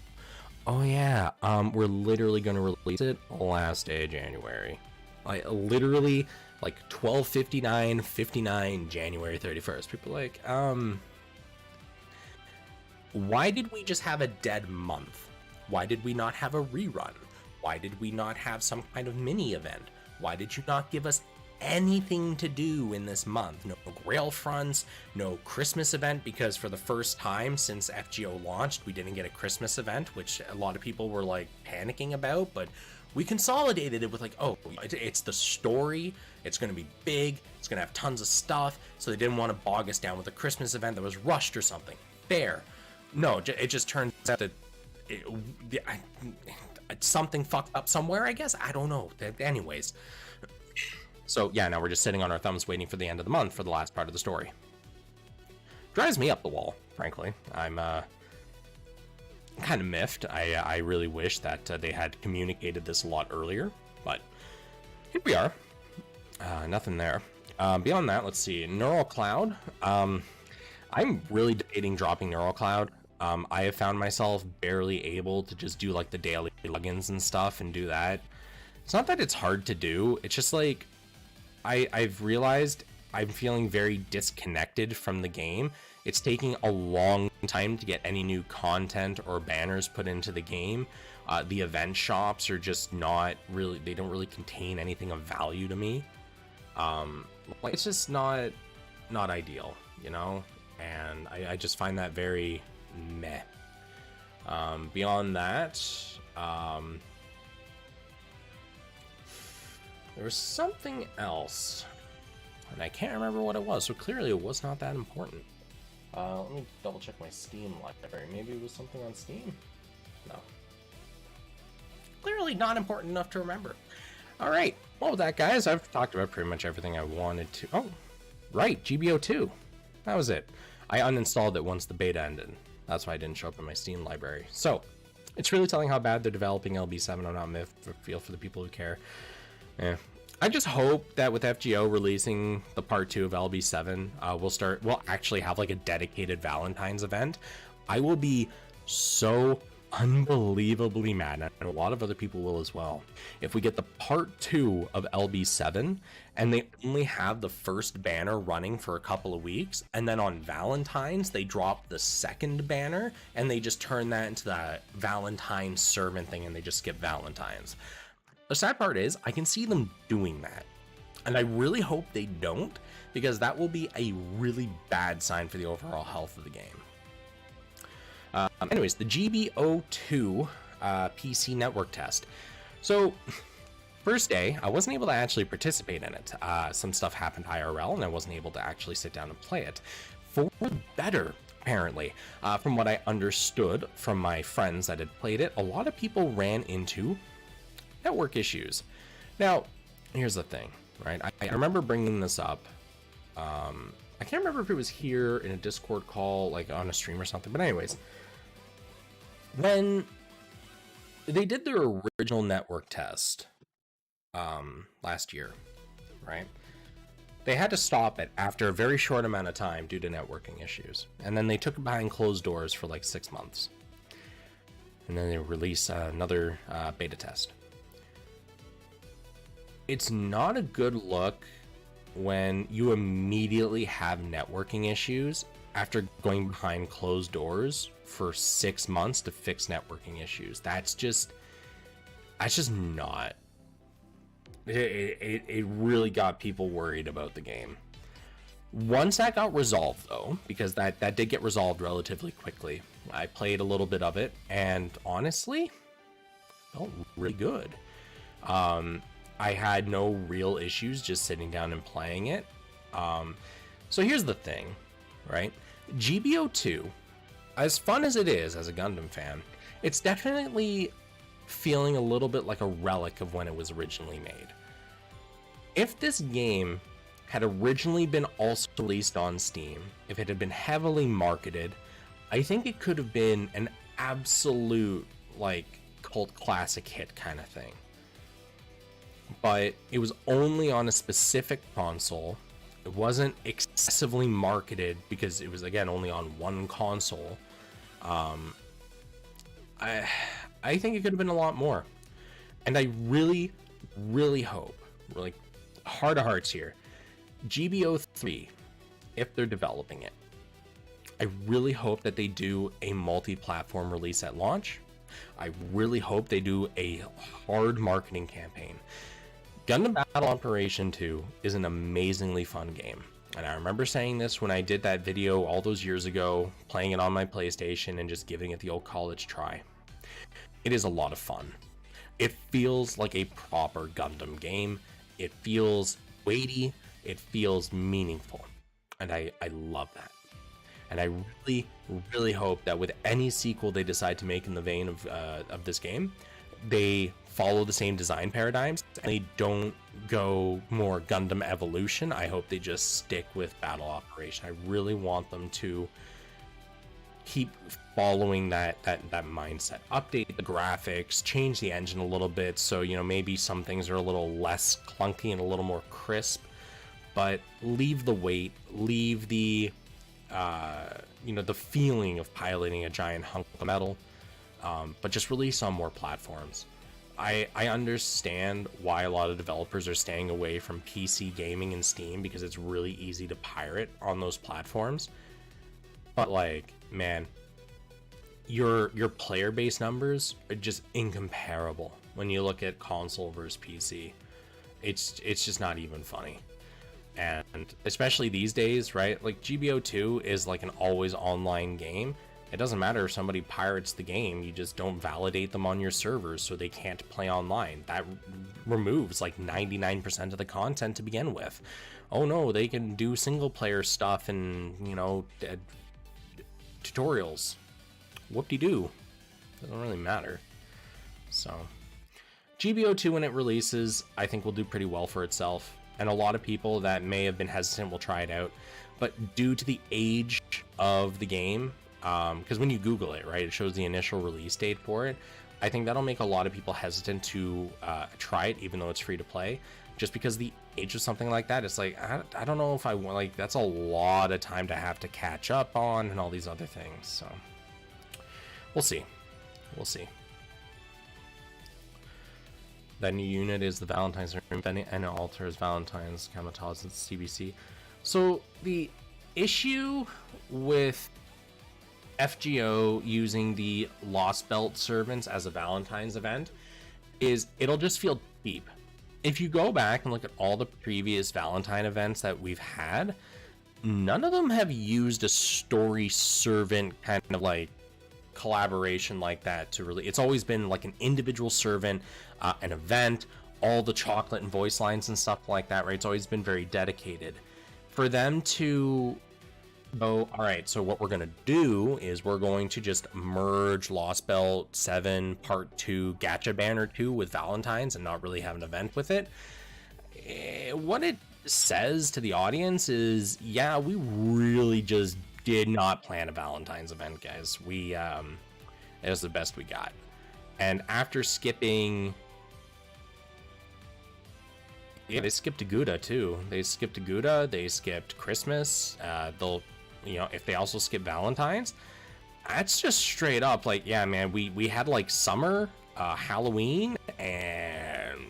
Speaker 1: Oh yeah, we're literally gonna release it last day of January. Like literally like 12:59:59 January 31st. People are like, why did we just have a dead month? Why did we not have a rerun? Why did we not have some kind of mini event? Why did you not give us anything to do in this month? No Grail fronts, no Christmas event, because for the first time since FGO launched, we didn't get a Christmas event, which a lot of people were like panicking about, but we consolidated it with like, oh, it's the story, it's going to be big, it's going to have tons of stuff, so they didn't want to bog us down with a Christmas event that was rushed or something. Fair. No, it just turns out that something fucked up somewhere, I guess. I don't know. Anyways. So, yeah, now we're just sitting on our thumbs waiting for the end of the month for the last part of the story. Drives me up the wall, frankly. I'm kind of miffed. I really wish that they had communicated this a lot earlier, but here we are. Nothing there. Beyond that, let's see. Neural Cloud. I'm really debating dropping Neural Cloud. I have found myself barely able to just do like the daily logins and stuff and do that. It's not that it's hard to do. It's just like I've realized I'm feeling very disconnected from the game. It's taking a long time to get any new content or banners put into the game. The event shops are just not really, they don't really contain anything of value to me. Like it's just not ideal, you know? And I just find that very meh. Beyond that, there was something else, and I can't remember what it was, so clearly it was not that important. Let me double check my Steam library. Maybe it was something on Steam? No. Clearly not important enough to remember. Alright, well with that, guys, I've talked about pretty much everything I wanted to. Oh, right, GBO2. That was it. I uninstalled it once the beta ended. That's why I didn't show up in my Steam library. So, it's really telling how bad they're developing LB7. I'm not feel for the people who care. Yeah. I just hope that with FGO releasing the part 2 of LB7, we'll actually have like a dedicated Valentine's event. I will be so unbelievably mad, and a lot of other people will as well, if we get the part 2 of LB7 and they only have the first banner running for a couple of weeks, and then on Valentine's they drop the second banner and they just turn that into that Valentine's servant thing and they just skip Valentine's. The sad part is I can see them doing that, and I really hope they don't, because that will be a really bad sign for the overall health of the game. Anyways, the GBO2 PC network test. So, first day, I wasn't able to actually participate in it. Some stuff happened IRL, and I wasn't able to actually sit down and play it. For the better, apparently. From what I understood from my friends that had played it, a lot of people ran into network issues. Now, here's the thing, right? I remember bringing this up. I can't remember if it was here in a Discord call, like on a stream or something, but anyways, when they did their original network test last year, right? They had to stop it after a very short amount of time due to networking issues. And then they took it behind closed doors for like 6 months. And then they released another beta test. It's not a good look when you immediately have networking issues after going behind closed doors for 6 months to fix networking issues. That's just not. It really got people worried about the game. Once that got resolved, though, because that did get resolved relatively quickly, I played a little bit of it, and honestly, felt really good. I had no real issues just sitting down and playing it. So here's the thing, right? GBO2, as fun as it is as a Gundam fan, it's definitely feeling a little bit like a relic of when it was originally made. If this game had originally been also released on Steam, if it had been heavily marketed, I think it could have been an absolute like cult classic hit kind of thing. But it was only on a specific console. It wasn't excessively marketed because it was, again, only on one console. I think it could have been a lot more. And I really, really hope, really heart of hearts here, GBO3, if they're developing it, I really hope that they do a multi-platform release at launch. I really hope they do a hard marketing campaign. Gundam Battle Operation 2 is an amazingly fun game. And I remember saying this when I did that video all those years ago, playing it on my PlayStation and just giving it the old college try. It is a lot of fun. It feels like a proper Gundam game. It feels weighty. It feels meaningful. And I love that. And I really, really hope that with any sequel they decide to make in the vein of this game, they follow the same design paradigms and they don't go more Gundam Evolution. I hope they just stick with Battle Operation. I really want them to keep following that mindset. Update the graphics, change the engine a little bit, so you know, maybe some things are a little less clunky and a little more crisp, but leave the weight, leave the you know, the feeling of piloting a giant hunk of metal, but just release on more platforms. I understand why a lot of developers are staying away from PC gaming and Steam because it's really easy to pirate on those platforms. But like, man, your player base numbers are just incomparable when you look at console versus PC. It's just not even funny. And especially these days, right? Like GBO2 is like an always online game. It doesn't matter if somebody pirates the game, you just don't validate them on your servers so they can't play online. That removes like 99% of the content to begin with. Oh no, they can do single player stuff and, you know, tutorials. Whoop-de-doo. Doesn't really matter. So GBO2, when it releases, I think will do pretty well for itself. And a lot of people that may have been hesitant will try it out. But due to the age of the game, because when you Google it, right, it shows the initial release date for it. I think that'll make a lot of people hesitant to try it, even though it's free to play. Just because the age of something like that, it's like, I don't know if I want, like, that's a lot of time to have to catch up on and all these other things. So we'll see. We'll see. That new unit is the Valentine's room, and it alters Valentine's Kamata's and CBC. So the issue with FGO using the Lost Belt servants as a Valentine's event is it'll just feel cheap. If you go back and look at all the previous Valentine events that we've had, none of them have used a story servant kind of like collaboration like that to really. It's always been like an individual servant, an event, all the chocolate and voice lines and stuff like that, right? It's always been very dedicated. For them to go, all right, so what we're going to do is we're going to just merge Lost Belt 7 Part 2 Gacha Banner 2 with Valentine's and not really have an event with it. What it says to the audience is, yeah, we really just did not plan a Valentine's event, guys. It was the best we got. And after skipping, yeah, they skipped Gouda too. They skipped Gouda, they skipped Christmas. They'll, you know, if they also skip Valentine's, that's just straight up like, yeah, man, we had like summer, Halloween, and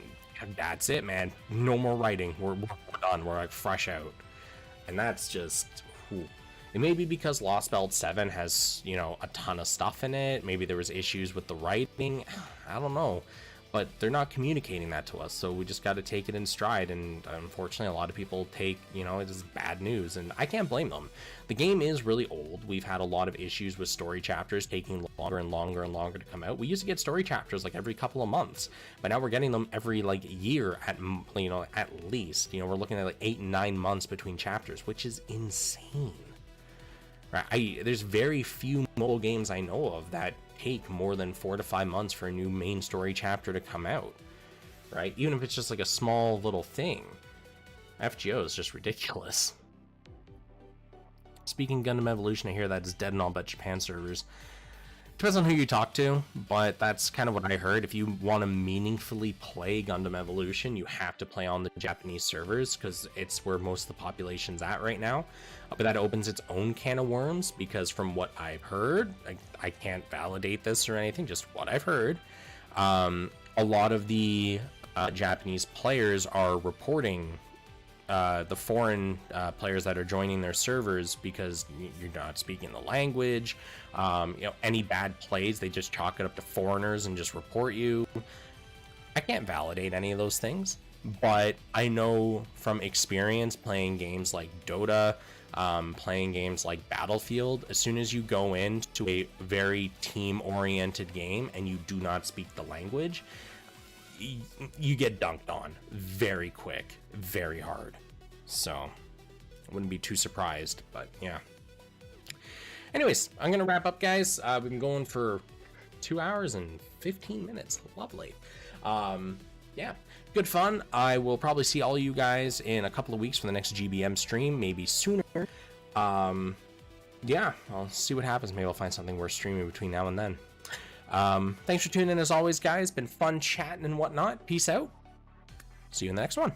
Speaker 1: that's it, man. No more writing. We're done. We're like fresh out. And that's just, whew. It may be because Lost Belt 7 has, you know, a ton of stuff in it. Maybe there was issues with the writing. I don't know. But they're not communicating that to us, so we just got to take it in stride. And unfortunately, a lot of people take, you know, it as bad news, and I can't blame them. The game is really old. We've had a lot of issues with story chapters taking longer and longer and longer to come out. We used to get story chapters like every couple of months, but now we're getting them every like year at, you know, at least. You know, we're looking at like 8 and 9 months between chapters, which is insane. Right? There's very few mobile games I know of that take more than 4 to 5 months for a new main story chapter to come out, right? Even if it's just like a small little thing. FGO is just ridiculous. Speaking Gundam Evolution, I hear that is dead in all but Japan servers. Depends on who you talk to, but that's kind of what I heard. If you want to meaningfully play Gundam Evolution, you have to play on the Japanese servers because it's where most of the population's at right now. But that opens its own can of worms because from what I've heard, I can't validate this or anything, just what I've heard, a lot of the Japanese players are reporting the foreign players that are joining their servers because you're not speaking the language. Any bad plays, they just chalk it up to foreigners and just report you. I can't validate any of those things, but I know from experience playing games like Dota, playing games like Battlefield, as soon as you go into a very team-oriented game and you do not speak the language, you get dunked on very quick, very hard. So I wouldn't be too surprised, but yeah. Anyways, I'm gonna wrap up, guys. We've been going for 2 hours and 15 minutes. Lovely. Yeah, good fun. I will probably see all you guys in a couple of weeks for the next GBM stream, maybe sooner. Yeah, I'll see what happens. Maybe I'll find something worth streaming between now and then. Thanks for tuning in as always, guys. Been fun chatting and whatnot. Peace out. See you in the next one.